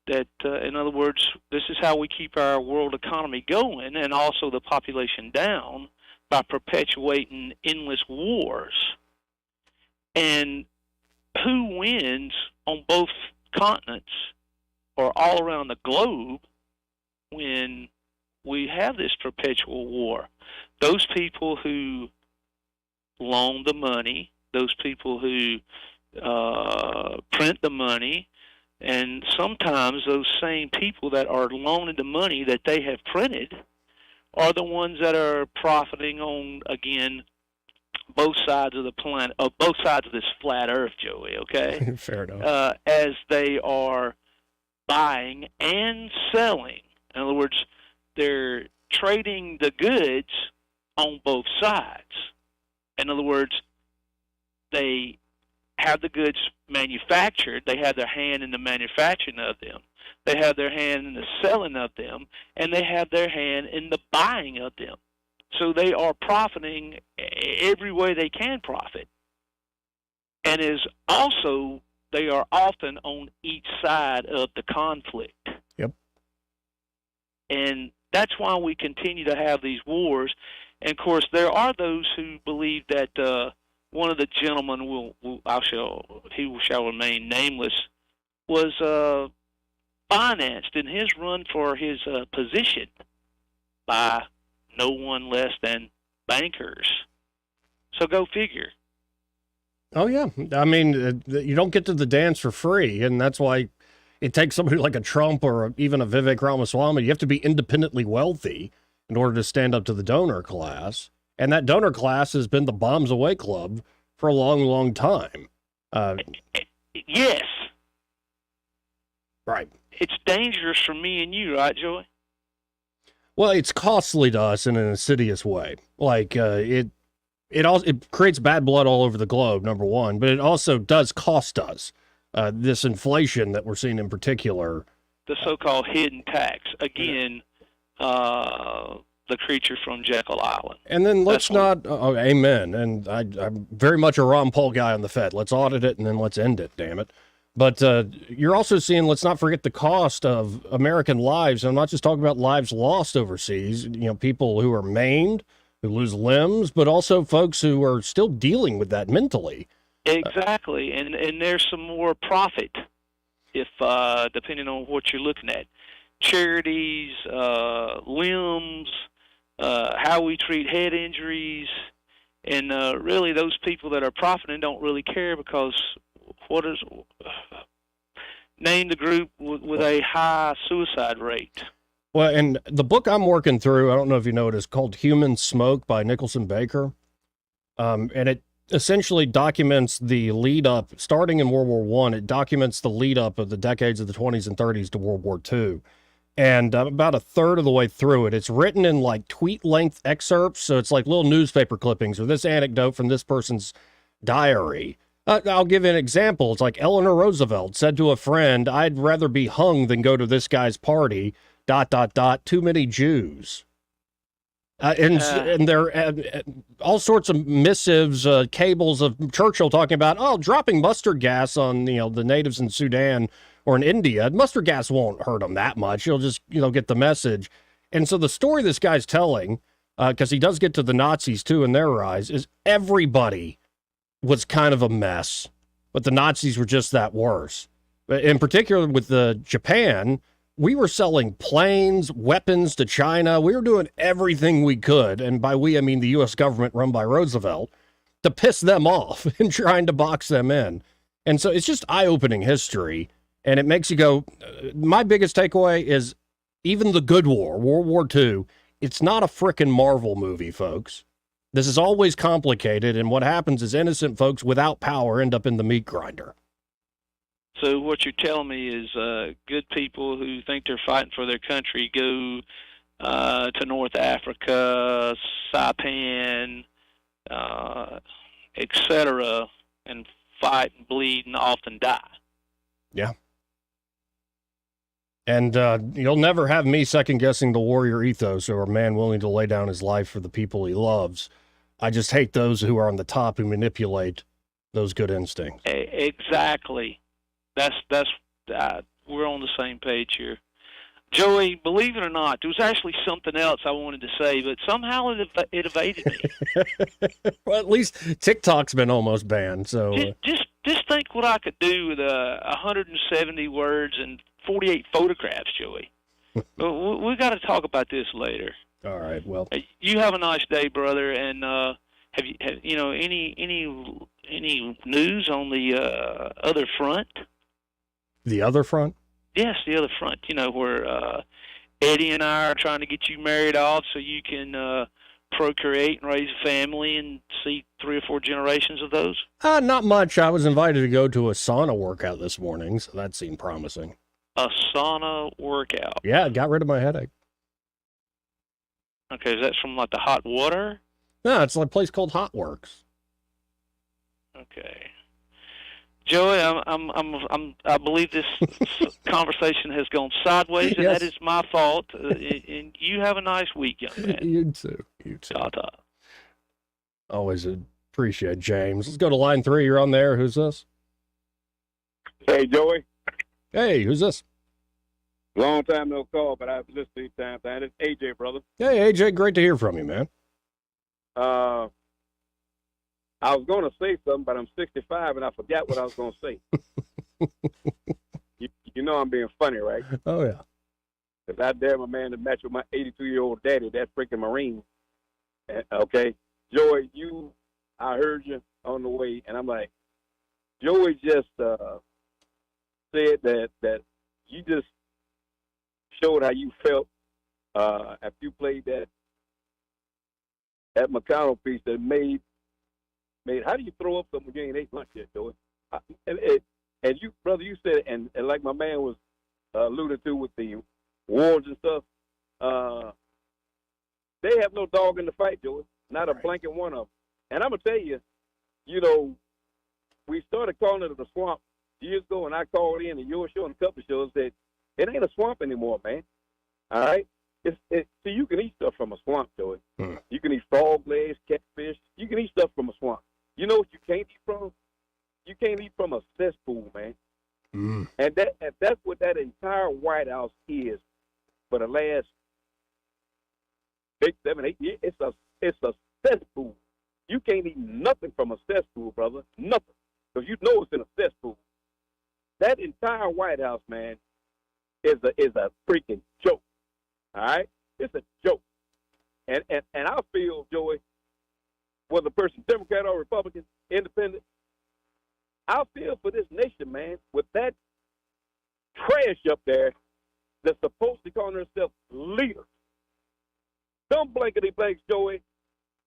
that, in other words, this is how we keep our world economy going and also the population down by perpetuating endless wars. And who wins on both continents or all around the globe when we have this perpetual war? Those people who loan the money, those people who print the money, and sometimes those same people that are loaning the money that they have printed are the ones that are profiting on, again, both sides of the planet, both sides of this flat Earth, Joey. Okay, Fair enough. as they are buying and selling. In other words, they're trading the goods on both sides. In other words, they have the goods manufactured, they have their hand in the manufacturing of them, they have their hand in the selling of them, and they have their hand in the buying of them. So they are profiting every way they can profit. And is also, they are often on each side of the conflict. Yep. And that's why we continue to have these wars. And of course, there are those who believe that one of the gentlemen he shall remain nameless, was financed in his run for his position by no one less than bankers. So go figure. Oh, yeah. I mean, you don't get to the dance for free, and that's why it takes somebody like a Trump or even a Vivek Ramaswamy. You have to be independently wealthy in order to stand up to the donor class. And that donor class has been the Bombs Away Club for a long, long time. Yes. Right. It's dangerous for me and you, right, Joey? Well, it's costly to us in an insidious way. Like, it creates bad blood all over the globe, number one, but it also does cost us this inflation that we're seeing in particular. The so-called hidden tax. Again, the creature from Jekyll Island. And then let's amen. And I'm very much a Ron Paul guy on the Fed. Let's audit it and then let's end it, damn it. But you're also seeing, let's not forget the cost of American lives. I'm not just talking about lives lost overseas, people who are maimed, who lose limbs, but also folks who are still dealing with that mentally. Exactly. And there's some more profit, if depending on what you're looking at. Charities, limbs, how we treat head injuries, and really those people that are profiting don't really care because name the group with a high suicide rate. Well, and the book I'm working through, I don't know if you know it, is called Human Smoke by Nicholson Baker. And it essentially documents the lead up, starting in World War I, it documents the lead up of the decades of the 20s and 30s to World War II. And I'm about a third of the way through it. It's written in like tweet length excerpts. So it's like little newspaper clippings or this anecdote from this person's diary. I'll give you an example. It's like Eleanor Roosevelt said to a friend, "I'd rather be hung than go to this guy's party, ... too many Jews." And there are all sorts of missives, cables of Churchill talking about, dropping mustard gas on, the natives in Sudan or in India. Mustard gas won't hurt them that much. You'll just, get the message. And so the story this guy's telling, because he does get to the Nazis too in their eyes, is everybody was kind of a mess, but the Nazis were just that worse. In particular with Japan, we were selling planes, weapons to China. We were doing everything we could, and by we, I mean the U.S. government run by Roosevelt, to piss them off and trying to box them in. And so it's just eye-opening history, and it makes you go, my biggest takeaway is even the good war, World War II, it's not a frickin' Marvel movie, folks. This is always complicated, and what happens is innocent folks without power end up in the meat grinder. So what you're telling me is good people who think they're fighting for their country go to North Africa, Saipan, etc., and fight and bleed and often die. Yeah. And you'll never have me second-guessing the warrior ethos or a man willing to lay down his life for the people he loves. I just hate those who are on the top who manipulate those good instincts. Exactly. That's we're on the same page here. Joey, believe it or not, there was actually something else I wanted to say, but somehow it evaded me. Well, at least TikTok's been almost banned. So just think what I could do with 170 words and 48 photographs, Joey. We got to talk about this later. All right. Well, you have a nice day, brother. And have you know any news on the other front? The other front? Yes, the other front. You know, where Eddie and I are trying to get you married off so you can procreate and raise a family and see 3 or 4 generations of those? Not much. I was invited to go to a sauna workout this morning, so that seemed promising. A sauna workout? Yeah, it got rid of my headache. Okay, is that from like the hot water? No, it's like a place called Hot Works. Okay. Joey, I believe this conversation has gone sideways, and Yes. that is my fault. And you have a nice week, young man. You too. You too. Ta-ta. Always appreciate James. Let's go to line 3. You're on there. Who's this? Hey, Joey. Hey, who's this? Long time no call, but I've listened to you time. It's AJ, brother. Hey, AJ. Great to hear from you, man. I was going to say something, but I'm 65 and I forgot what I was going to say. you know I'm being funny, right? Oh, yeah. Because I dare my man to match with my 82-year-old daddy, that freaking Marine. Okay? Joey, I heard you on the way, and I'm like, Joey just said that you just showed how you felt after you played that McConnell piece that made how do you throw up something when you ain't ate lunch yet, Joey? And you, brother, you said, and like my man was alluded to with the wars and stuff, they have no dog in the fight, Joey. Not a blanket one of them. And I'm going to tell you, we started calling it the swamp years ago, and I called in, and your show and a couple of shows said, it ain't a swamp anymore, man. All right? See, you can eat stuff from a swamp, Joey. You can eat frog legs, catfish. You can eat stuff from a swamp. You know what you can't eat from? You can't eat from a cesspool, man. And that's what that entire White House is for the last 7, 8 years. It's a cesspool. You can't eat nothing from a cesspool, brother. Nothing. Because you know it's in a cesspool. That entire White House, man, is a freaking joke. All right? It's a joke. And I feel, Joey, whether the person Democrat or Republican, independent, I feel for this nation, man, with that trash up there that's supposed to call themselves leaders. Some blankety blanks, Joey,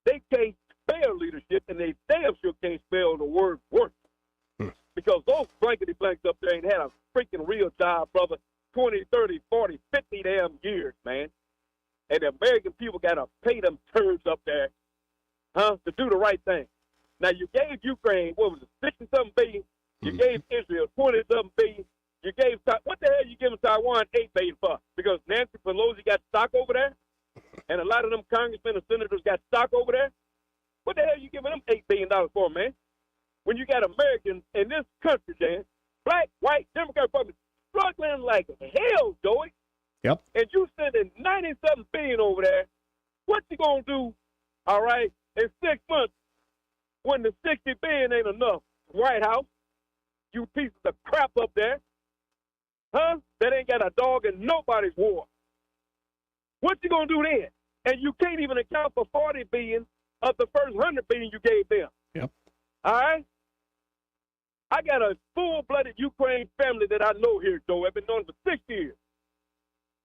they can't spell leadership, and they damn sure can't spell the word work. Because those blankety blanks up there ain't had a freaking real job, brother, 20, 30, 40, 50 damn years, man. And the American people got to pay them turds up there, to do the right thing. Now, you gave Ukraine, what was it, 60-something billion? You gave Israel 20-something billion. You gave, what the hell you giving Taiwan $8 billion for? Because Nancy Pelosi got stock over there? And a lot of them congressmen and senators got stock over there? What the hell you giving them $8 billion for, man? When you got Americans in this country, Dan, black, white, Democrat, Republican, struggling like hell, Joey. Yep. And you sending 90-something billion over there. What you gonna do, all right, in 6 months when the 60 billion ain't enough? White House, you pieces of crap up there, that ain't got a dog in nobody's war. What you gonna do then? And you can't even account for 40 billion of the first 100 billion you gave them. Yep. All right? I got a full-blooded Ukraine family that I know here, Joe. I've been known for 6 years.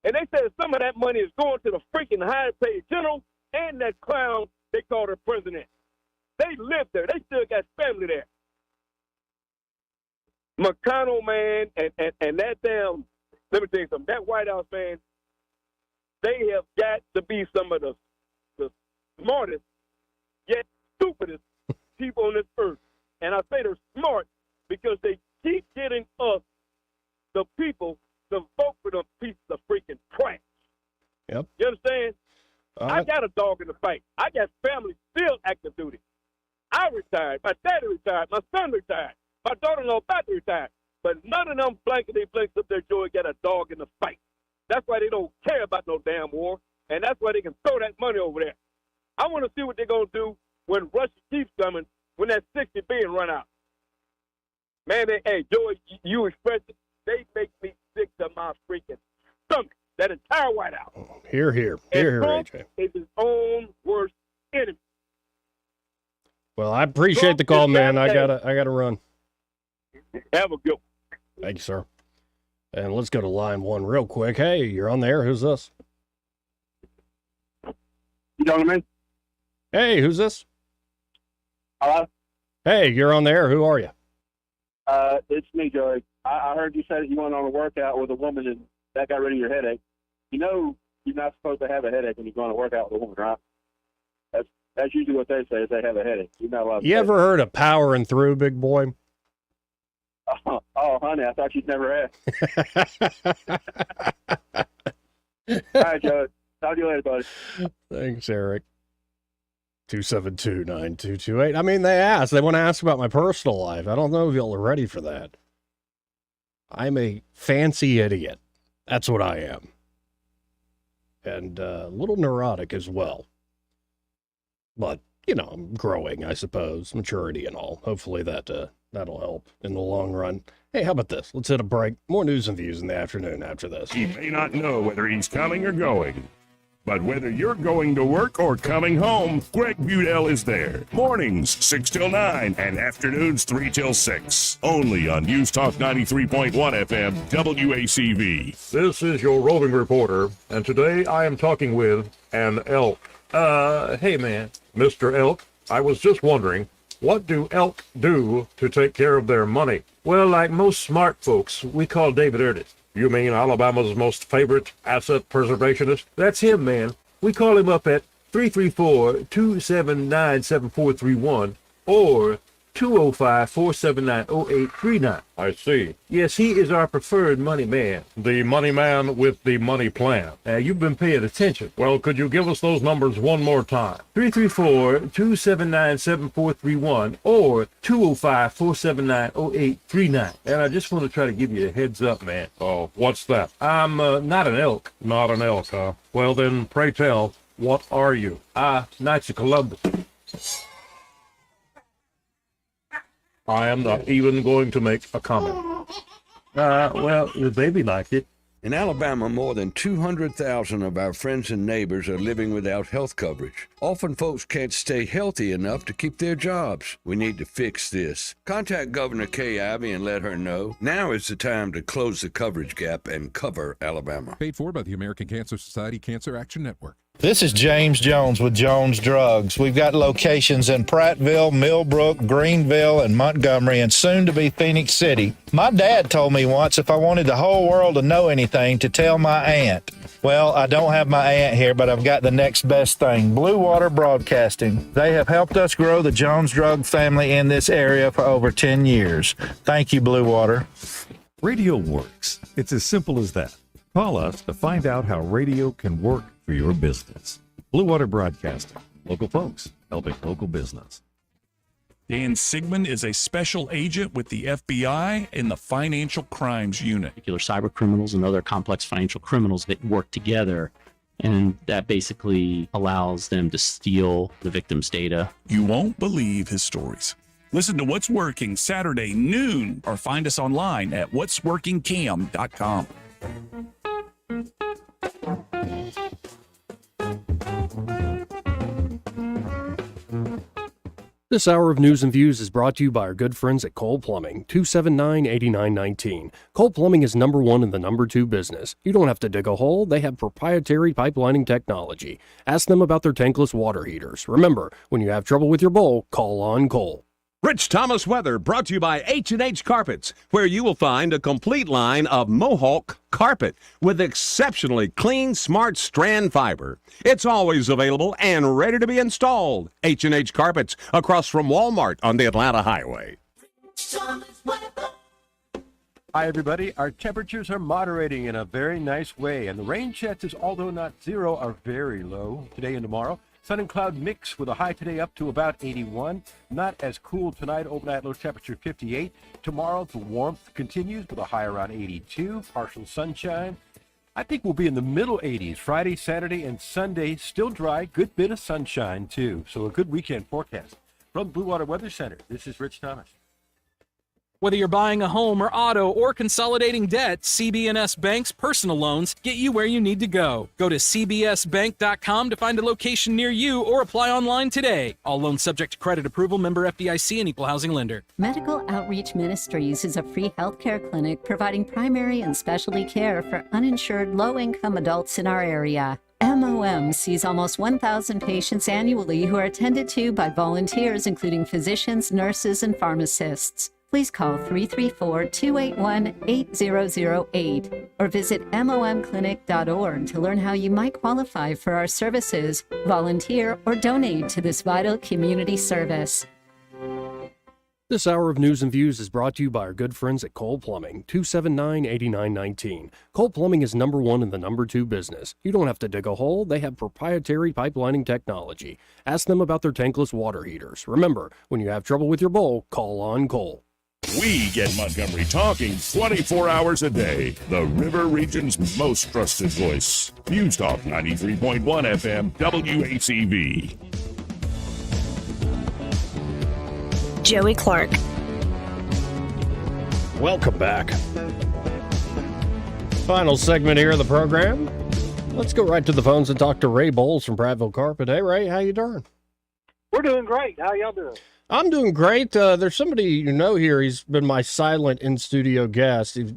And they said some of that money is going to the freaking high-paid general and that clown they call their president. They live there. They still got family there. McConnell, man, and that damn, let me tell you something, that White House, man, they have got to be some of the smartest, yet stupidest people on this earth. And I say they're smart because they keep getting us, the people, to vote for them pieces of freaking trash. Yep. You understand? I got a dog in the fight. I got family still active duty. I retired. My daddy retired. My son retired. My daughter-in-law about to retire. But none of them blankety blanks up there, Joey, got a dog in the fight. That's why they don't care about no damn war, and that's why they can throw that money over there. I want to see what they're going to do when Russia keeps coming, when that $60 billion run out. Man, hey, Joey, you express it. They make me sick to my freaking stomach. That entire White House. Here, Trump AJ. is his own worst enemy. Well, I appreciate the call, man. I gotta run. Have a good one. Thank you, sir. And let's go to line one real quick. Hey, you're on there. Who's this? Gentlemen. Hey, who's this? Hello? Hey, you're on there. Who are you? It's me, Joey. I heard you say that you went on a workout with a woman and that got rid of your headache. You know you're not supposed to have a headache when you go on a workout with a woman, right? That's usually what they say is they have a headache. You're not allowed to. You ever heard of powering through, big boy? Oh, honey, I thought you'd never ask. All right, Joey. Talk to you later, buddy. Thanks, Eric. 272-9228. I mean, they want to ask about my personal life. I don't know if y'all are ready for that. I'm a fancy idiot. That's what I am. And a little neurotic as well. But, I'm growing, I suppose. Maturity and all. Hopefully that'll help in the long run. Hey, how about this? Let's hit a break. More news and views in the afternoon after this. He may not know whether he's coming or going, but whether you're going to work or coming home, Greg Budell is there. Mornings, 6 till 9, and afternoons, 3 till 6. Only on News Talk 93.1 FM, WACV. This is your roving reporter, and today I am talking with an elk. Hey man, Mr. Elk, I was just wondering, what do elk do to take care of their money? Well, like most smart folks, we call David Ernest. You mean Alabama's most favorite asset preservationist? That's him, man. We call him up at 334-279-7431 or 205-479-0839. I see. Yes, he is our preferred money man. The money man with the money plan. You've been paying attention. Well, could you give us those numbers one more time? 334-279-7431 or 205-479-0839. And I just want to try to give you a heads up, man. Oh, what's that? I'm not an elk. Not an elk, huh? Well, then, pray tell, what are you? Knights of Columbus. I am not even going to make a comment. Well, the baby liked it. In Alabama, more than 200,000 of our friends and neighbors are living without health coverage. Often folks can't stay healthy enough to keep their jobs. We need to fix this. Contact Governor Kay Ivey and let her know. Now is the time to close the coverage gap and cover Alabama. Paid for by the American Cancer Society Cancer Action Network. This is James Jones with Jones Drugs. We've got locations in Prattville, Millbrook, Greenville, and Montgomery, and soon to be Phoenix City. My dad told me once if I wanted the whole world to know anything, to tell my aunt. Well, I don't have my aunt here, but I've got the next best thing, Blue Water Broadcasting. They have helped us grow the Jones Drug family in this area for over 10 years. Thank you, Blue Water. Radio works. It's as simple as that. Call us to find out how radio can work for your business. Blue Water Broadcasting. Local folks helping local business. Dan Sigmund is a special agent with the FBI in the Financial Crimes Unit. Particular cyber criminals and other complex financial criminals that work together, and that basically allows them to steal the victim's data. You won't believe his stories. Listen to What's Working Saturday noon or find us online at whatsworkingcam.com. This hour of News and Views is brought to you by our good friends at Cole Plumbing, 279-8919. Cole Plumbing is number one in the number two business. You don't have to dig a hole. They have proprietary pipelining technology. Ask them about their tankless water heaters. Remember, when you have trouble with your bowl, call on Cole. Rich Thomas weather brought to you by H&H Carpets, where you will find a complete line of Mohawk carpet with exceptionally clean, smart strand fiber. It's always available and ready to be installed. H&H Carpets, across from Walmart on the Atlanta Highway. Hi, everybody. Our temperatures are moderating in a very nice way, and the rain chances, although not zero, are very low today and tomorrow. Sun and cloud mix with a high today up to about 81. Not as cool tonight, overnight low temperature 58. Tomorrow, the warmth continues with a high around 82. Partial sunshine. I think we'll be in the middle 80s Friday, Saturday, and Sunday. Still dry, good bit of sunshine, too. So a good weekend forecast. From Blue Water Weather Center, this is Rich Thomas. Whether you're buying a home or auto or consolidating debt, CB&S Bank's personal loans get you where you need to go. Go to cbsbank.com to find a location near you or apply online today. All loans subject to credit approval, member FDIC, and equal housing lender. Medical Outreach Ministries is a free healthcare clinic providing primary and specialty care for uninsured low-income adults in our area. MOM sees almost 1,000 patients annually who are attended to by volunteers, including physicians, nurses, and pharmacists. Please call 334-281-8008 or visit momclinic.org to learn how you might qualify for our services, volunteer, or donate to this vital community service. This hour of News and Views is brought to you by our good friends at Cole Plumbing, 279-8919. Cole Plumbing is number one in the number two business. You don't have to dig a hole. They have proprietary pipelining technology. Ask them about their tankless water heaters. Remember, when you have trouble with your bowl, call on Cole. We get Montgomery talking 24 hours a day. The River Region's most trusted voice. News Talk 93.1 FM, WACV. Joey Clark. Welcome back. Final segment here of the program. Let's go right to the phones and talk to Ray Bowles from Prattville Carpet. Hey, Ray, how you doing? We're doing great. How y'all doing? I'm doing great. There's somebody you know here. He's been my silent in-studio guest. He's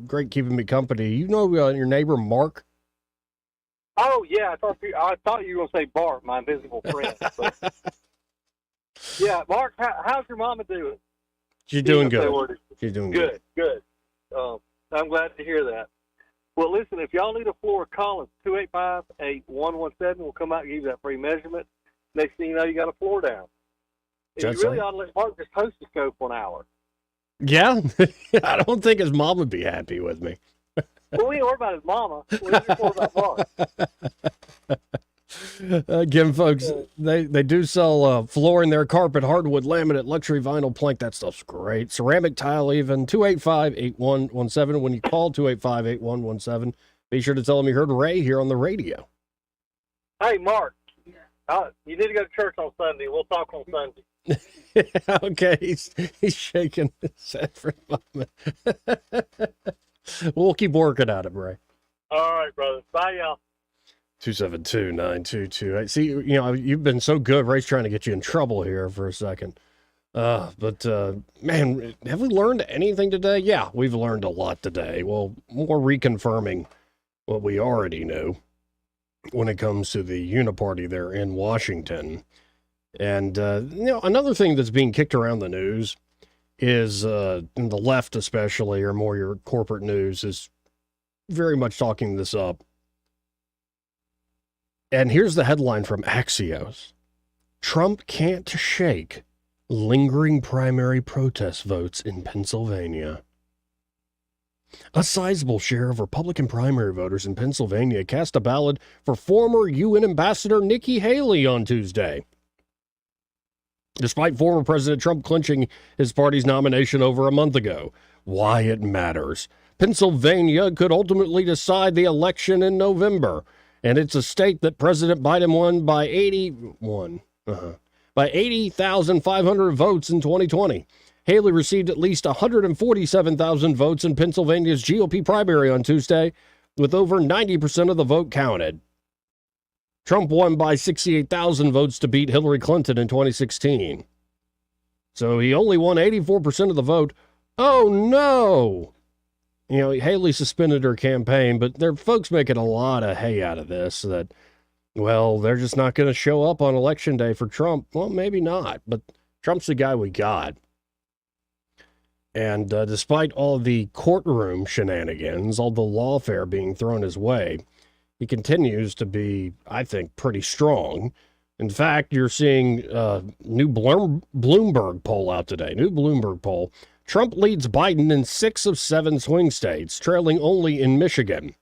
great keeping me company. You know your neighbor, Mark? Oh, yeah. I thought you were going to say Bart, my invisible friend. But yeah, Mark, how's your mama doing? She's doing good. She's doing good. Good. I'm glad to hear that. Well, listen, if y'all need a floor, call us 285-8117. We'll come out and give you that free measurement. Next thing you know, you got a floor down. And you really ought to let Mark just host the scope 1 hour. Yeah? I don't think his mom would be happy with me. Well, we ain't worried about his mama. We're just worried about Mark. Again, folks, they do sell flooring there, carpet, hardwood, laminate, luxury vinyl, plank. That stuff's great. Ceramic tile even. 285-8117. When you call 285-8117, be sure to tell them you heard Ray here on the radio. Hey, Mark, you need to go to church on Sunday. We'll talk on Sunday. Okay, he's shaking his head for a moment. We'll keep working at it, Ray. All right, brother. Bye, y'all. 272-9228. See, you've been so good. Ray's trying to get you in trouble here for a second. But man, have we learned anything today? Yeah, we've learned a lot today. Well, more reconfirming what we already knew when it comes to the uniparty there in Washington. And, another thing that's being kicked around the news is, in the left especially, or more your corporate news, is very much talking this up. And here's the headline from Axios. Trump can't shake lingering primary protest votes in Pennsylvania. A sizable share of Republican primary voters in Pennsylvania cast a ballot for former UN Ambassador Nikki Haley on Tuesday. Despite former President Trump clinching his party's nomination over a month ago. Why it matters. Pennsylvania could ultimately decide the election in November, and it's a state that President Biden won by 80,500 votes in 2020. Haley received at least 147,000 votes in Pennsylvania's GOP primary on Tuesday, with over 90% of the vote counted. Trump won by 68,000 votes to beat Hillary Clinton in 2016. So he only won 84% of the vote. Oh, no! Haley suspended her campaign, but there are folks making a lot of hay out of this that, well, they're just not going to show up on Election Day for Trump. Well, maybe not, but Trump's the guy we got. And despite all the courtroom shenanigans, all the lawfare being thrown his way, he continues to be, I think, pretty strong. In fact, you're seeing a new Bloomberg poll out today. New Bloomberg poll. Trump leads Biden in 6 of 7 swing states, trailing only in Michigan.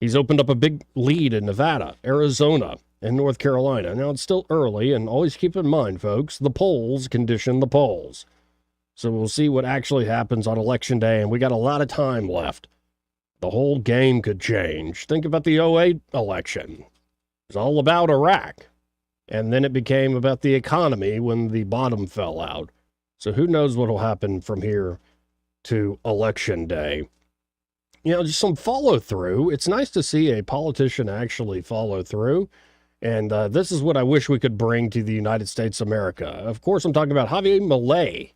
He's opened up a big lead in Nevada, Arizona, and North Carolina. Now, it's still early, and always keep in mind, folks, the polls condition the polls. So we'll see what actually happens on Election Day, and we got a lot of time left. The whole game could change. Think about the 2008 election. It was all about Iraq, and then it became about the economy when the bottom fell out. So who knows what will happen from here to Election Day. You know, just some follow-through. It's nice to see a politician actually follow through. And this is what I wish we could bring to the United States of America. Of course, I'm talking about Javier Milei,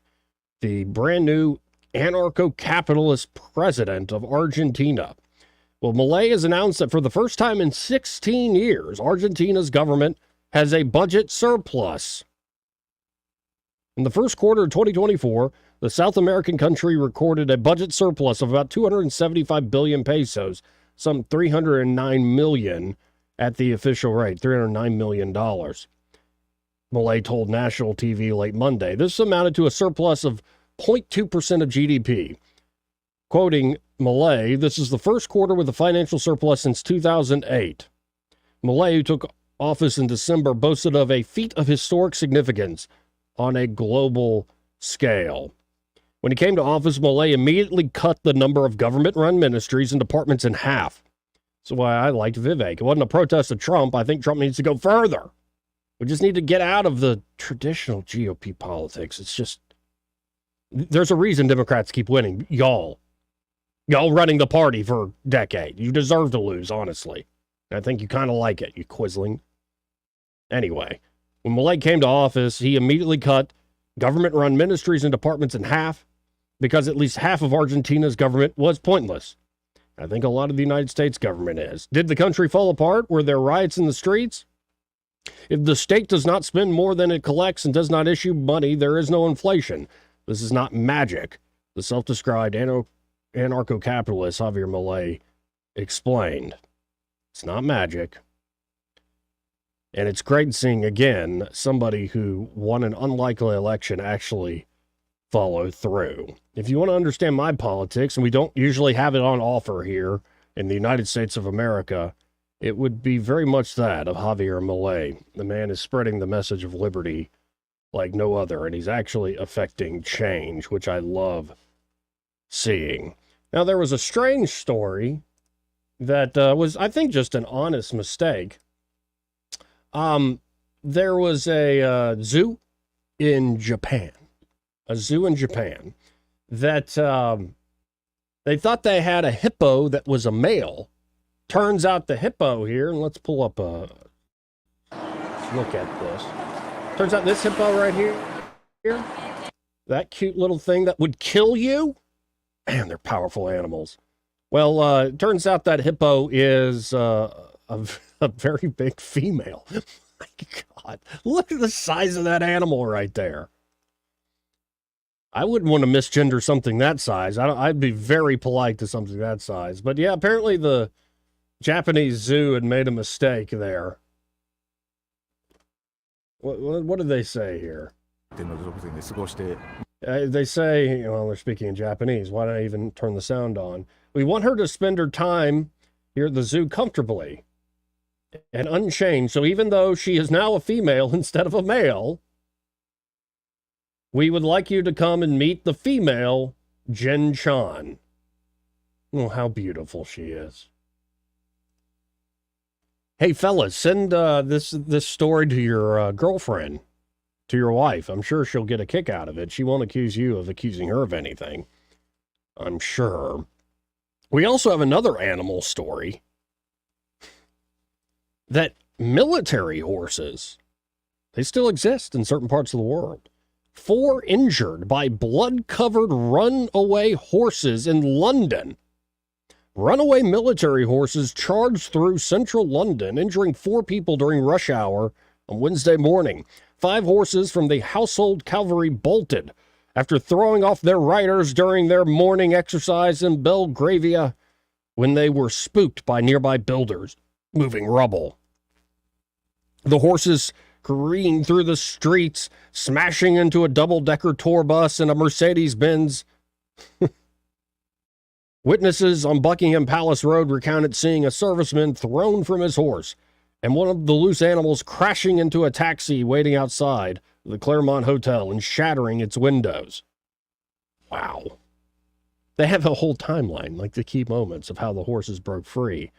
the brand new anarcho-capitalist president of Argentina. Well, Milei has announced that for the first time in 16 years, Argentina's government has a budget surplus. In the first quarter of 2024, the South American country recorded a budget surplus of about 275 billion pesos, some 309 million at the official rate, $309 million. Milei told national TV late Monday. This amounted to a surplus of 0.2% of GDP. Quoting Milei, this is the first quarter with a financial surplus since 2008. Milei, who took office in December, boasted of a feat of historic significance on a global scale. When he came to office, Milei immediately cut the number of government-run ministries and departments in half. That's why I liked Vivek. It wasn't a protest of Trump. I think Trump needs to go further. We just need to get out of the traditional GOP politics. It's just, there's a reason Democrats keep winning. Y'all running the party for a decade. You deserve to lose, honestly. I think you kind of like it, you quisling. Anyway, when Milei came to office, he immediately cut government-run ministries and departments in half because at least half of Argentina's government was pointless. I think a lot of the United States government is. Did the country fall apart? Were there riots in the streets? If the state does not spend more than it collects and does not issue money, there is no inflation. This is not magic, the self-described anarcho-capitalist Javier Milei explained. It's not magic. And it's great seeing, again, somebody who won an unlikely election actually follow through. If you want to understand my politics, and we don't usually have it on offer here in the United States of America, it would be very much that of Javier Milei. The man is spreading the message of liberty like no other, and he's actually affecting change, which I love seeing. Now, there was a strange story that was, I think, just an honest mistake. There was a zoo in Japan. A zoo in Japan that they thought they had a hippo that was a male. Turns out the hippo here, and let's pull up let's look at this. Turns out this hippo right here, that cute little thing that would kill you. Man, they're powerful animals. Well, it turns out that hippo is a very big female. My God, look at the size of that animal right there. I wouldn't want to misgender something that size. I'd be very polite to something that size. But yeah, apparently the Japanese zoo had made a mistake there. What did they say here? They say, well, they're speaking in Japanese. Why don't I even turn the sound on? We want her to spend her time here at the zoo comfortably and unchanged. So even though she is now a female instead of a male, we would like you to come and meet the female Jen Chan. Oh, how beautiful she is. Hey, fellas, send this story to your girlfriend, to your wife. I'm sure she'll get a kick out of it. She won't accuse you of accusing her of anything, I'm sure. We also have another animal story that military horses, they still exist in certain parts of the world. 4 injured by blood-covered runaway horses in London. Runaway military horses charged through central London, injuring 4 people during rush hour on Wednesday morning. 5 horses from the Household Cavalry bolted after throwing off their riders during their morning exercise in Belgravia when they were spooked by nearby builders moving rubble. The horses careening through the streets, smashing into a double-decker tour bus and a Mercedes-Benz. Witnesses on Buckingham Palace Road recounted seeing a serviceman thrown from his horse and one of the loose animals crashing into a taxi waiting outside the Claremont Hotel and shattering its windows. Wow. They have a whole timeline, like the key moments of how the horses broke free.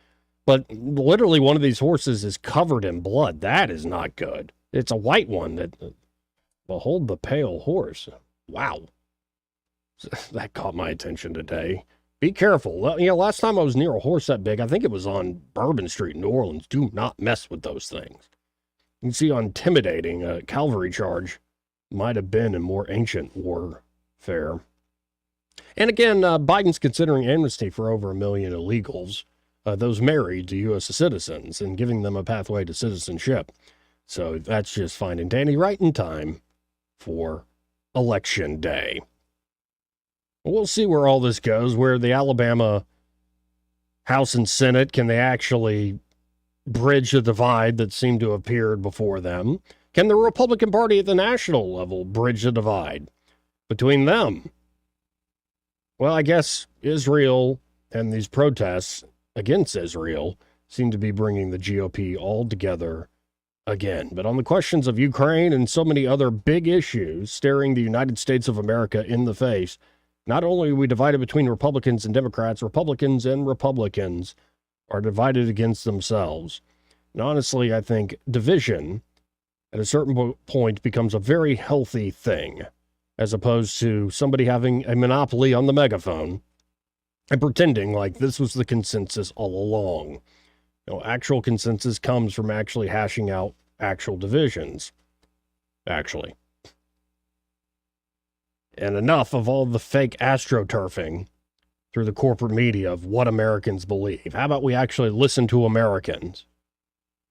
But literally one of these horses is covered in blood. That is not good. It's a white one that, behold the pale horse. Wow. That caught my attention today. Be careful. Last time I was near a horse that big, I think it was on Bourbon Street in New Orleans. Do not mess with those things. You can see how intimidating a cavalry charge might have been in more ancient warfare. And again, Biden's considering amnesty for over 1 million illegals, those married to U.S. citizens, and giving them a pathway to citizenship. So that's just finding Danny right in time for Election Day. We'll see where all this goes, where the Alabama House and Senate, can they actually bridge the divide that seemed to have appeared before them? Can the Republican Party at the national level bridge the divide between them? Well, I guess Israel and these protests against Israel seem to be bringing the GOP all together again. But on the questions of Ukraine and so many other big issues staring the United States of America in the face, not only are we divided between Republicans and Democrats, Republicans and Republicans are divided against themselves. And honestly, I think division at a certain point becomes a very healthy thing, as opposed to somebody having a monopoly on the megaphone and pretending like this was the consensus all along. Actual consensus comes from actually hashing out actual divisions. Actually. And enough of all the fake astroturfing through the corporate media of what Americans believe. How about we actually listen to Americans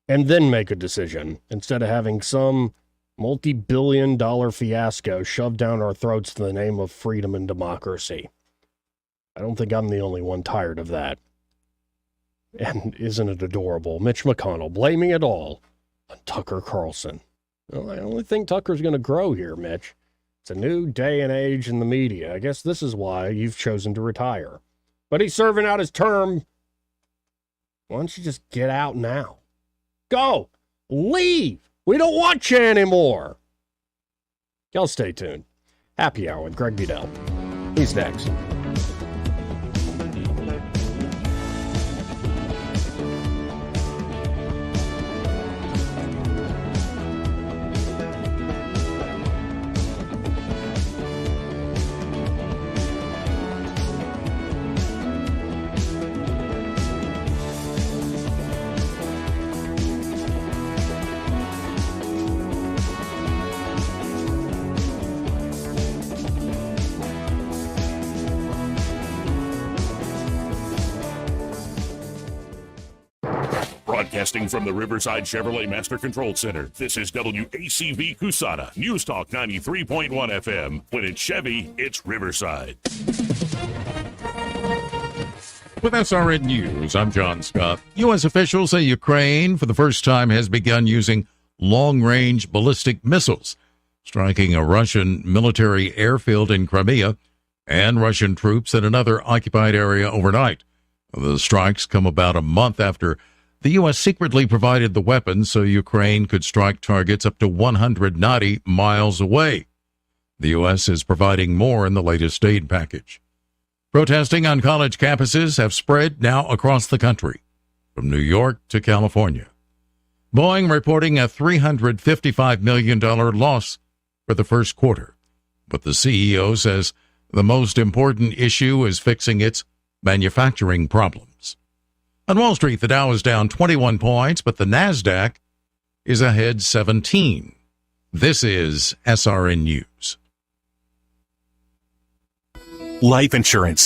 and then make a decision instead of having some multi-billion-dollar fiasco shoved down our throats in the name of freedom and democracy? I don't think I'm the only one tired of that. And isn't it adorable? Mitch McConnell blaming it all on Tucker Carlson. Well, I only think Tucker's going to grow here, Mitch. It's a new day and age in the media. I guess this is why you've chosen to retire. But he's serving out his term. Why don't you just get out now? Go! Leave! We don't want you anymore! Y'all stay tuned. Happy Hour with Greg Bedell. He's next. Broadcasting from the Riverside Chevrolet Master Control Center, this is WACV Cusana, News Talk 93.1 FM. When it's Chevy, it's Riverside. With SRN News, I'm John Scott. U.S. officials say Ukraine, for the first time, has begun using long-range ballistic missiles, striking a Russian military airfield in Crimea and Russian troops in another occupied area overnight. The strikes come about a month after the U.S. secretly provided the weapons so Ukraine could strike targets up to 190 miles away. The U.S. is providing more in the latest aid package. Protesting on college campuses have spread now across the country, from New York to California. Boeing reporting a $355 million loss for the first quarter, but the CEO says the most important issue is fixing its manufacturing problems. On Wall Street, the Dow is down 21 points, but the NASDAQ is ahead 17. This is SRN News. Life insurance.